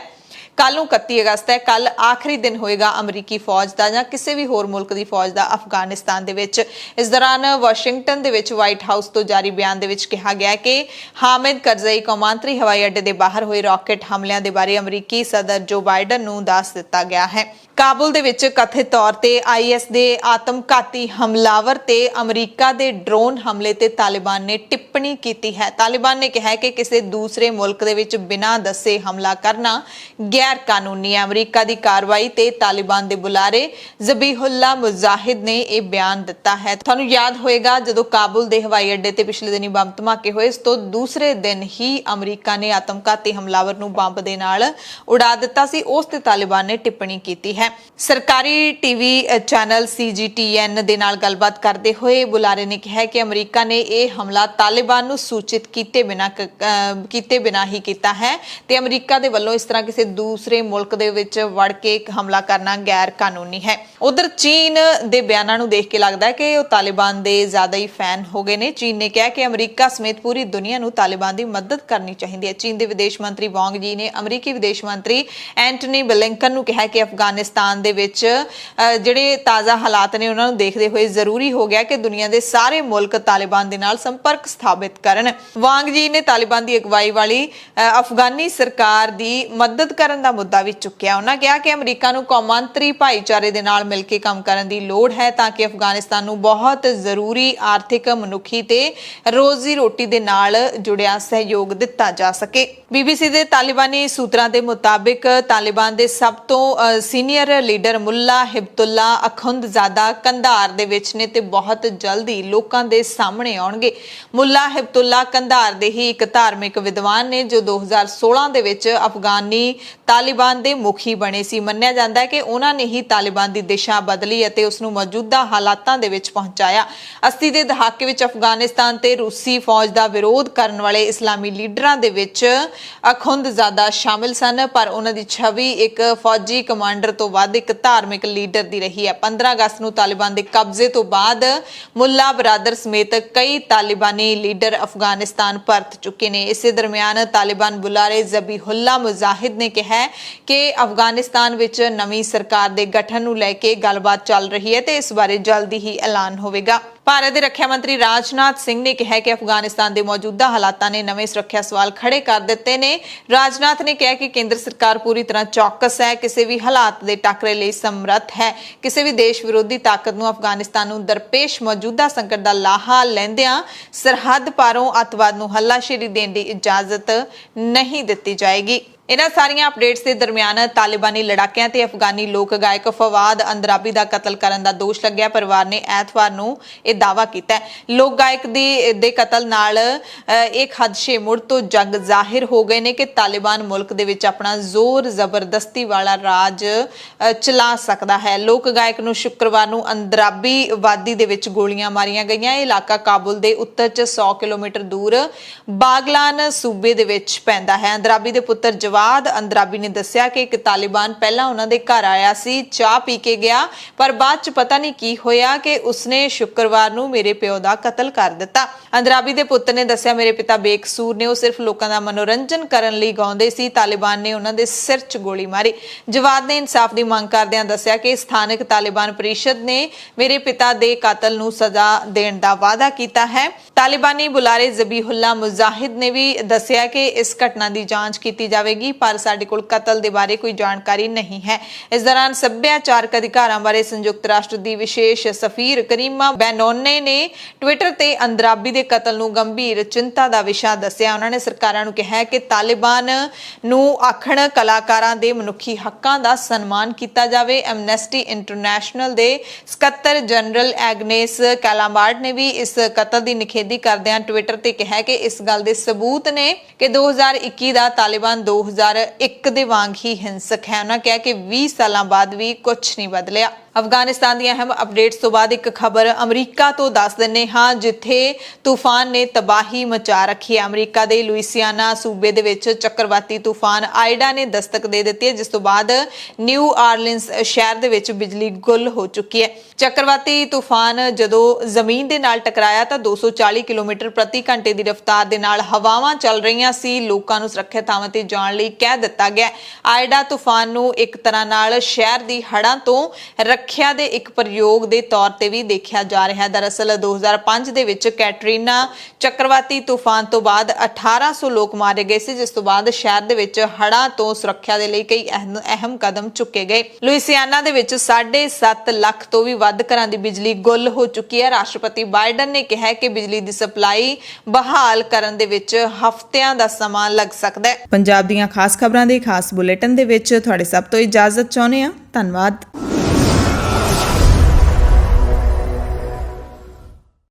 ਕੱਲ ਨੂੰ 31 ਅਗਸਤ ਹੈ। ਕੱਲ ਆਖਰੀ ਦਿਨ ਹੋਏਗਾ ਅਮਰੀਕੀ ਫੌਜ ਦਾ ਜਾਂ ਕਿਸੇ ਵੀ ਹੋਰ ਮੁਲਕ ਦੀ ਫੌਜ ਦਾ ਅਫਗਾਨਿਸਤਾਨ ਦੇ ਵਿੱਚ। ਇਸ ਦੌਰਾਨ ਵਾਸ਼ਿੰਗਟਨ ਦੇ ਵਿੱਚ ਵਾਈਟ ਹਾਊਸ ਤੋਂ ਜਾਰੀ ਬਿਆਨ ਦੇ ਵਿੱਚ ਕਿਹਾ ਗਿਆ ਕਿ ਹਾਮਿਦ ਕਰਜ਼ਈ ਕੌਮਾਂਤਰੀ ਹਵਾਈ ਅੱਡੇ ਦੇ ਬਾਹਰ ਹੋਏ ਰਾਕਟ ਹਮਲਿਆਂ ਦੇ ਬਾਰੇ ਅਮਰੀਕੀ ਸਦਰ ਜੋ ਬਾਈਡਨ ਨੂੰ ਦੱਸ ਦਿੱਤਾ ਗਿਆ ਹੈ। ਕਾਬੁਲ ਦੇ ਵਿੱਚ ਕਥਿਤ ਤੌਰ ਤੇ IS ਦੇ ਆਤਮਘਾਤੀ ਹਮਲਾਵਰ ਤੇ ਅਮਰੀਕਾ ਦੇ ਡਰੋਨ ਹਮਲੇ ਤੇ ਤਾਲਿਬਾਨ ਨੇ ਟਿੱਪਣੀ ਕੀਤੀ ਹੈ। ਤਾਲਿਬਾਨ ਨੇ ਕਿਹਾ ਕਿ ਕਿਸੇ ਦੂਸਰੇ ਮੁਲਕ ਦੇ ਵਿੱਚ ਬਿਨਾਂ ਦੱਸੇ ਹਮਲਾ ਕਰਨਾ ਗੈਰ ਕਾਨੂੰਨੀ ਹੈ। ਅਮਰੀਕਾ ਦੀ ਕਾਰਵਾਈ ਤੇ ਤਾਲਿਬਾਨ ਦੇ ਬੁਲਾਰੇ ਜ਼ਬੀਹੁੱਲਾ ਮੁਜਾਹਿਦ ਨੇ ਇਹ ਬਿਆਨ ਦਿੱਤਾ ਹੈ। ਤੁਹਾਨੂੰ ਯਾਦ ਹੋਏਗਾ ਜਦੋਂ ਕਾਬੁਲ ਦੇ ਹਵਾਈ ਅੱਡੇ ਤੇ ਪਿਛਲੇ ਦਿਨੀ ਬੰਬ ਧਮਾਕੇ ਹੋਏ, ਇਸ ਤੋਂ ਦੂਸਰੇ ਦਿਨ ਹੀ ਅਮਰੀਕਾ ਨੇ ਆਤਮਘਾਤੀ ਹਮਲਾਵਰ ਨੂੰ ਬੰਬ ਦੇ ਨਾਲ ਉਡਾ ਦਿੱਤਾ ਸੀ। ਉਸ ਤੇ ਤਾਲਿਬਾਨ ਨੇ ਟਿੱਪਣੀ ਕੀਤੀ ਹੈ। ਸਰਕਾਰੀ ਟੀਵੀ ਚੈਨਲ CGTN ਦੇ ਨਾਲ ਗੱਲਬਾਤ ਕਰਦੇ ਹੋਏ ਬੁਲਾਰੇ ਨੇ ਕਿਹਾ ਕਿ ਅਮਰੀਕਾ ਨੇ ਇਹ ਹਮਲਾ ਤਾਲਿਬਾਨ ਨੂੰ ਸੂਚਿਤ ਕੀਤੇ ਬਿਨਾਂ ਹੀ ਕੀਤਾ ਹੈ ਤੇ ਅਮਰੀਕਾ ਦੇ ਵੱਲੋਂ ਇਸ ਤਰ੍ਹਾਂ ਕਿਸੇ ਦੂਸਰੇ ਮੁਲਕ ਦੇ ਵਿੱਚ ਵੜ ਕੇ ਹਮਲਾ ਕਰਨਾ ਗੈਰ ਕਾਨੂੰਨੀ ਹੈ। ਉਧਰ ਚੀਨ ਦੇ ਬਿਆਨਾਂ ਨੂੰ ਦੇਖ ਕੇ ਲੱਗਦਾ ਹੈ ਕਿ ਉਹ ਤਾਲਿਬਾਨ ਦੇ ਜ਼ਿਆਦਾ ਹੀ ਫੈਨ ਹੋ ਗਏ ਨੇ। ਚੀਨ ਨੇ ਕਿਹਾ ਕਿ ਅਮਰੀਕਾ ਸਮੇਤ ਪੂਰੀ ਦੁਨੀਆ ਨੂੰ ਤਾਲਿਬਾਨ ਦੀ ਮਦਦ ਕਰਨੀ ਚਾਹੀਦੀ ਹੈ। ਚੀਨ ਦੇ ਵਿਦੇਸ਼ ਮੰਤਰੀ ਵਾਂਗ ਜੀ ਨੇ ਅਮਰੀਕੀ ਵਿਦੇਸ਼ ਮੰਤਰੀ ਐਂਟਨੀ ਬਲਿੰਕਨ ਨੂੰ ਕਿਹਾ ਕਿ ਅਫਗਾਨਿਸਤਾਨ ਦੇ ਵਿੱਚ ਜਿਹੜੇ ਤਾਜ਼ਾ ਹਾਲਾਤ ਨੇ ਉਹਨਾਂ ਨੂੰ ਦੇਖਦੇ ਹੋਏ ਜ਼ਰੂਰੀ ਹੋ ਗਿਆ ਕਿ ਦੁਨੀਆ ਦੇ ਸਾਰੇ ਮੁਲਕ ਤਾਲਿਬਾਨ ਦੇ ਨਾਲ ਸੰਪਰਕ ਸਥਾਪਿਤ ਕਰਨ। ਵਾਂਗ ਜੀ ਨੇ ਤਾਲਿਬਾਨ ਦੀ ਅਗਵਾਈ ਵਾਲੀ ਅਫਗਾਨੀ ਸਰਕਾਰ ਦੀ ਮਦਦ ਕਰਨ ਦਾ ਮੁੱਦਾ ਵੀ ਚੁੱਕਿਆ। ਉਹਨਾਂ ਕਿਹਾ ਕਿ ਅਮਰੀਕਾ ਨੂੰ ਕੌਮਾਂਤਰੀ ਭਾਈਚਾਰੇ ਦੇ ਨਾਲ ਮਿਲ ਕੇ ਕੰਮ ਕਰਨ ਦੀ ਲੋੜ ਹੈ ਤਾਂ ਕਿ ਅਫਗਾਨਿਸਤਾਨ ਨੂੰ ਬਹੁਤ ਜ਼ਰੂਰੀ ਆਰਥਿਕ, ਮਨੁੱਖੀ ਤੇ ਰੋਜ਼ੀ ਰੋਟੀ ਦੇ ਨਾਲ ਜੁੜਿਆ ਸਹਿਯੋਗ ਦਿੱਤਾ ਜਾ ਸਕੇ। BBC ਦੇ ਤਾਲਿਬਾਨੀ ਸੂਤਰਾਂ ਦੇ ਮੁਤਾਬਿਕ ਤਾਲਿਬਾਨ ਦੇ ਸਭ ਤੋਂ ਸੀਨੀਅਰ ਲੀਡਰ ਮੁੱਲਾ ਹਿਬਤੁੱਲਾ ਅਖੁੰਦਜ਼ਾਦਾ ਕੰਧਾਰ ਦੇ ਵਿੱਚ ਨੇ ਤੇ ਬਹੁਤ ਜਲਦੀ ਲੋਕਾਂ ਦੇ ਸਾਹਮਣੇ ਆਉਣਗੇ। ਮੁੱਲਾ ਹਿਬਤੁੱਲਾ ਕੰਧਾਰ ਦੇ ਹੀ ਇੱਕ ਧਾਰਮਿਕ ਵਿਦਵਾਨ ਨੇ ਜੋ 2016 ਦੇ ਵਿੱਚ ਅਫਗਾਨੀ ਤਾਲਿਬਾਨ ਦੇ ਮੁਖੀ ਬਣੇ ਸੀ। ਮੰਨਿਆ ਜਾਂਦਾ ਹੈ ਕਿ ਉਹਨਾਂ ਨੇ ਹੀ ਤਾਲਿਬਾਨ ਦੀ ਦਿਸ਼ਾ ਬਦਲੀ ਅਤੇ ਉਸ ਨੂੰ ਮੌਜੂਦਾ ਹਾਲਾਤਾਂ ਦੇ ਵਿੱਚ ਪਹੁੰਚਾਇਆ। 80 ਦੇ ਦਹਾਕੇ ਵਿੱਚ ਅਫਗਾਨਿਸਤਾਨ ਤੇ ਰੂਸੀ ਫੌਜ ਦਾ ਵਿਰੋਧ ਕਰਨ ਵਾਲੇ ਇਸਲਾਮੀ ਲੀਡਰਾਂ ਦੇ ਵਿੱਚ ਅਖੁੰਦਜ਼ਾਦਾ ਸ਼ਾਮਿਲ ਸਨ, ਪਰ ਉਹਨਾਂ ਦੀ ਛਵੀ ਇੱਕ ਫੌਜੀ ਕਮਾਂਡਰ ਤੋਂ ਵੱਧ ਇੱਕ ਧਾਰਮਿਕ ਲੀਡਰ ਦੀ ਰਹੀ ਹੈ। 15 ਅਗਸਤ ਨੂੰ ਤਾਲਿਬਾਨ ਦੇ ਕਬਜ਼ੇ ਤੋਂ ਬਾਅਦ ਮੁੱਲਾ ਬਰਾਦਰ ਸਮੇਤ ਕਈ ਤਾਲਿਬਾਨੀ ਲੀਡਰ ਅਫਗਾਨਿਸਤਾਨ ਪਰਤ ਚੁੱਕੇ ਨੇ। ਇਸੇ ਦਰਮਿਆਨ ਤਾਲਿਬਾਨ ਬੁਲਾਰੇ ਜ਼ਬੀਹੁੱਲਾ ਮੁਜਾਹਿਦ ਨੇ ਕਿਹਾ ਕਿ ਅਫਗਾਨਿਸਤਾਨ ਵਿੱਚ ਨਵੀਂ ਸਰਕਾਰ ਦੇ ਗਠਨ ਨੂੰ ਲੈ ਕੇ ਗੱਲਬਾਤ ਚੱਲ ਰਹੀ ਹੈ ਤੇ ਇਸ ਬਾਰੇ ਜਲਦੀ ਹੀ ਐਲਾਨ ਹੋਵੇਗਾ। ਭਾਰਤ ਦੇ ਰੱਖਿਆ ਮੰਤਰੀ ਰਾਜਨਾਥ ਸਿੰਘ ਨੇ ਕਿਹਾ ਕਿ ਅਫਗਾਨਿਸਤਾਨ ਦੇ ਮੌਜੂਦਾ ਹਾਲਾਤਾਂ ਨੇ ਨਵੇਂ ਸੁਰੱਖਿਆ ਸਵਾਲ ਖੜੇ ਕਰ ਦਿੱਤੇ ਨੇ। ਰਾਜਨਾਥ ਨੇ ਕਿਹਾ ਕਿ ਕੇਂਦਰ ਸਰਕਾਰ ਪੂਰੀ ਤਰ੍ਹਾਂ ਚੌਕਸ ਹੈ, ਕਿਸੇ ਵੀ ਹਾਲਾਤ ਦੇ ਟਾਕਰੇ ਲਈ ਸਮਰੱਥ ਹੈ। ਕਿਸੇ ਵੀ ਦੇਸ਼ ਵਿਰੋਧੀ ਤਾਕਤ ਨੂੰ ਅਫਗਾਨਿਸਤਾਨ ਨੂੰ ਦਰਪੇਸ਼ ਮੌਜੂਦਾ ਸੰਕਟ ਦਾ ਲਾਹਾ ਲੈਂਦਿਆਂ ਸਰਹੱਦ ਪਾਰੋਂ ਅੱਤਵਾਦ ਨੂੰ ਹੱਲਾਸ਼ੇਰੀ ਦੇਣ ਦੀ ਇਜਾਜ਼ਤ ਨਹੀਂ ਦਿੱਤੀ ਜਾਏਗੀ। ਇਹਨਾਂ ਸਾਰੀਆਂ ਅਪਡੇਟਸ ਦੇ ਦਰਮਿਆਨ ਤਾਲਿਬਾਨੀ ਲੜਾਕਿਆਂ ਤੇ ਅਫਗਾਨੀ ਲੋਕ ਗਾਇਕ ਫਵਾਦ ਅੰਦਰਾਬੀ ਦਾ ਕਤਲ ਕਰਨ ਦਾ ਦੋਸ਼ ਲੱਗਿਆ। ਪਰਿਵਾਰ ਨੇ ਐਤਵਾਰ ਨੂੰ ਇਹ ਦਾਅਵਾ ਕੀਤਾ। ਲੋਕ ਗਾਇਕ ਦੇ ਕਤਲ ਨਾਲ ਇਹ ਖਦਸ਼ੇ ਮੁੜ ਤੋਂ ਜਗ ਜ਼ਾਹਿਰ ਹੋ ਗਏ ਨੇ ਕਿ ਤਾਲਿਬਾਨ ਮੁਲਕ ਦੇ ਵਿੱਚ ਆਪਣਾ ਜ਼ੋਰ ਜ਼ਬਰਦਸਤੀ ਵਾਲਾ ਰਾਜ ਚਲਾ ਸਕਦਾ ਹੈ। ਲੋਕ ਗਾਇਕ ਨੂੰ ਸ਼ੁੱਕਰਵਾਰ ਨੂੰ ਅੰਦਰਾਬੀ ਵਾਦੀ ਦੇ ਵਿੱਚ ਗੋਲੀਆਂ ਮਾਰੀਆਂ ਗਈਆਂ। ਇਹ ਇਲਾਕਾ ਕਾਬੁਲ ਦੇ ਉੱਤਰ 'ਚ 100 ਕਿਲੋਮੀਟਰ ਦੂਰ ਬਾਗਲਾਨ ਸੂਬੇ ਦੇ ਵਿੱਚ ਪੈਂਦਾ ਹੈ। ਅੰਦਰਾਬੀ ਦੇ ਪੁੱਤਰ ਅੰਦਰਾਬੀ ਨੇ ਦੱਸਿਆ ਕਿ ਇੱਕ ਤਾਲਿਬਾਨ ਪਹਿਲਾਂ ਉਹਨਾਂ ਦੇ ਘਰ ਆਇਆ ਸੀ, ਚਾਹ ਪੀ ਕੇ ਗਿਆ, ਪਰ ਬਾਅਦ ਚ ਪਤਾ ਨਹੀਂ ਕੀ ਹੋਇਆ ਕਿ ਉਸਨੇ ਸ਼ੁੱਕਰਵਾਰ ਨੂੰ ਮੇਰੇ ਪਿਓ ਦਾ ਕਤਲ ਕਰ ਦਿੱਤਾ। ਅੰਦਰਾਬੀ ਦੇ ਪੁੱਤ ਨੇ ਦੱਸਿਆ, ਮੇਰੇ ਪਿਤਾ ਬੇਕਸੂਰ ਨੇ, ਉਹ ਸਿਰਫ ਲੋਕਾਂ ਦਾ ਮਨੋਰੰਜਨ ਕਰਨ ਲਈ ਗਾਉਂਦੇ ਸੀ। ਤਾਲਿਬਾਨ ਨੇ ਉਹਨਾਂ ਦੇ ਸਿਰ 'ਚ ਗੋਲੀ ਮਾਰੀ। ਜਵਾਦ ਨੇ ਇਨਸਾਫ ਦੀ ਮੰਗ ਕਰਦਿਆਂ ਦੱਸਿਆ ਕਿ ਸਥਾਨਕ ਤਾਲਿਬਾਨ ਪਰਿਸ਼ਦ ਨੇ ਮੇਰੇ ਪਿਤਾ ਦੇ ਕਾਤਲ ਨੂੰ ਸਜ਼ਾ ਦੇਣ ਦਾ ਵਾਅਦਾ ਕੀਤਾ ਹੈ। ਤਾਲਿਬਾਨੀ ਬੁਲਾਰੇ ਜ਼ਬੀਹੁੱਲਾ ਮੁਜਾਹਿਦ ਨੇ ਵੀ ਦੱਸਿਆ ਕਿ ਇਸ ਘਟਨਾ ਦੀ ਜਾਂਚ ਕੀਤੀ ਜਾਵੇਗੀ ਜਾਵੇਗੀ, ਪਰ ਸਾਡੇ ਕੋਲ ਕਤਲ ਦੇ ਬਾਰੇ ਕੋਈ ਜਾਣਕਾਰੀ ਨਹੀਂ ਹੈ। ਇਸ ਦੌਰਾਨ ਸੱਭਿਆਚਾਰਕ ਅਧਿਕਾਰਾਂ ਬਾਰੇ ਸੰਯੁਕਤ ਰਾਸ਼ਟਰ ਦੀ ਵਿਸ਼ੇਸ਼ ਸਫੀਰ ਕਰੀਮਾ ਬੈਨੋਨੇ ਨੇ ਟਵਿੱਟਰ ਤੇ ਅੰਦਰਾਬੀ ਦੇ ਕਤਲ ਨੂੰ ਗੰਭੀਰ ਚਿੰਤਾ ਦਾ ਵਿਸ਼ਾ ਦੱਸਿਆ। ਉਹਨਾਂ ਨੇ ਸਰਕਾਰਾਂ ਨੂੰ ਕਿਹਾ ਕਿ ਤਾਲਿਬਾਨ ਨੂੰ ਆਖਣ ਕਲਾਕਾਰਾਂ ਦੇ ਮਨੁੱਖੀ ਹੱਕਾਂ ਦਾ ਸਨਮਾਨ ਕੀਤਾ ਜਾਵੇ। ਐਮਨੈਸਟੀ ਇੰਟਰਨੈਸ਼ਨਲ ਦੇ ਸਕੱਤਰ ਜਨਰਲ ਐਗਨੇਸ ਕੈਲਾਮਾਰਡ ਨੇ ਵੀ ਇਸ ਕਤਲ ਦੀ ਨਿਖੇਧੀ ਕਰਦਿਆਂ ਟਵਿੱਟਰ ਤੇ ਕਿਹਾ ਕਿ ਇਸ ਗੱਲ ਦੇ ਸਬੂਤ ਨੇ ਕਿ 2021 ਦਾ ਤਾਲਿਬਾਨ 2001 ਦੇ ਵਾਂਗ ਹੀ ਹਿੰਸਕ ਹੈ। ਉਹਨਾਂ ਕਿਹਾ ਕਿ 20 ਸਾਲਾਂ ਬਾਅਦ ਵੀ ਕੁਝ ਨਹੀਂ ਬਦਲਿਆ। ਅਫਗਾਨਿਸਤਾਨ ਦੀਆਂ ਅਹਿਮ ਅਪਡੇਟਸ ਤੋਂ ਬਾਅਦ ਇੱਕ ਖਬਰ ਅਮਰੀਕਾ ਤੋਂ ਦੱਸ ਦਿੰਨੇ ਹਾਂ, ਜਿੱਥੇ ਤੂਫਾਨ ਨੇ ਤਬਾਹੀ ਮਚਾ ਰੱਖੀ ਹੈ। ਅਮਰੀਕਾ ਦੇ ਲੁਈਸਿਆਨਾ ਸੂਬੇ ਦੇ ਵਿੱਚ ਚੱਕਰਵਾਤੀ ਤੂਫਾਨ ਆਈਡਾ ਨੇ ਦਸਤਕ ਦੇ ਦਿੱਤੀ ਹੈ, ਜਿਸ ਤੋਂ ਬਾਅਦ ਨਿਊ ਆਰਲੀਨਸ ਸ਼ਹਿਰ ਦੇ ਵਿੱਚ ਬਿਜਲੀ ਗੁੱਲ ਹੋ ਚੁੱਕੀ ਹੈ। ਚੱਕਰਵਾਤੀ ਤੂਫਾਨ ਜਦੋਂ ਜ਼ਮੀਨ ਦੇ ਨਾਲ ਟਕਰਾਇਆ ਤਾਂ 240 ਕਿਲੋਮੀਟਰ ਪ੍ਰਤੀ ਘੰਟੇ ਦੀ ਰਫ਼ਤਾਰ ਦੇ ਨਾਲ ਹਵਾਵਾਂ ਚੱਲ ਰਹੀਆਂ ਸੀ। ਲੋਕਾਂ ਨੂੰ ਸੁਰੱਖਿਅਤ ਥਾਵਾਂ ਤੇ ਜਾਣ ਲਈ ਕਹਿ ਦਿੱਤਾ ਗਿਆ। ਆਈਡਾ ਤੂਫਾਨ ਨੂੰ ਇੱਕ ਤਰ੍ਹਾਂ ਨਾਲ ਸ਼ਹਿਰ ਦੀ ਹੜ੍ਹਾਂ ਤੋਂ ਰੱਖਿਆ ਦੇ ਇੱਕ ਪ੍ਰਯੋਗ ਦੇ ਤੌਰ ਤੇ ਵੀ ਦੇਖਿਆ ਜਾ ਰਿਹਾ ਹੈ। ਦਰਅਸਲ 2005 ਦੇ ਵਿੱਚ ਕੈਟਰੀਨਾ ਚੱਕਰਵਾਤੀ ਤੂਫਾਨ ਤੋਂ ਬਾਅਦ 1800 ਲੋਕ ਮਾਰੇ ਗਏ ਸੀ, ਜਿਸ ਤੋਂ ਬਾਅਦ ਸ਼ਹਿਰ ਦੇ ਵਿੱਚ ਹੜ੍ਹਾਂ ਤੋਂ ਸੁਰੱਖਿਆ ਦੇ ਲਈ ਕਈ ਅਹਿਮ ਕਦਮ ਚੁੱਕੇ ਗਏ। ਲੁਈਸਿਆਨਾ ਦੇ ਵਿੱਚ 7.5 ਲੱਖ ਤੋਂ ਵੀ ਵੱਧ ਘਰਾਂ ਦੀ ਬਿਜਲੀ ਗੁੱਲ ਹੋ ਚੁੱਕੀ ਹੈ। ਰਾਸ਼ਟਰਪਤੀ ਬਾਈਡਨ ਨੇ ਕਿਹਾ ਕਿ ਬਿਜਲੀ ਦੀ ਸਪਲਾਈ ਬਹਾਲ ਕਰਨ ਦੇ ਵਿੱਚ ਹਫ਼ਤਿਆਂ ਦਾ ਸਮਾਂ ਲੱਗ ਸਕਦਾ ਹੈ। ਪੰਜਾਬ ਦੀਆਂ ਖਾਸ ਖਬਰਾਂ ਦੇ ਖਾਸ ਬੁਲੇਟਿਨ ਦੇ ਵਿੱਚ ਤੁਹਾਡੇ ਸਭ ਤੋਂ ਇਜਾਜ਼ਤ ਚਾਹੁੰਦੇ ਹਾਂ। ਧੰਨਵਾਦ।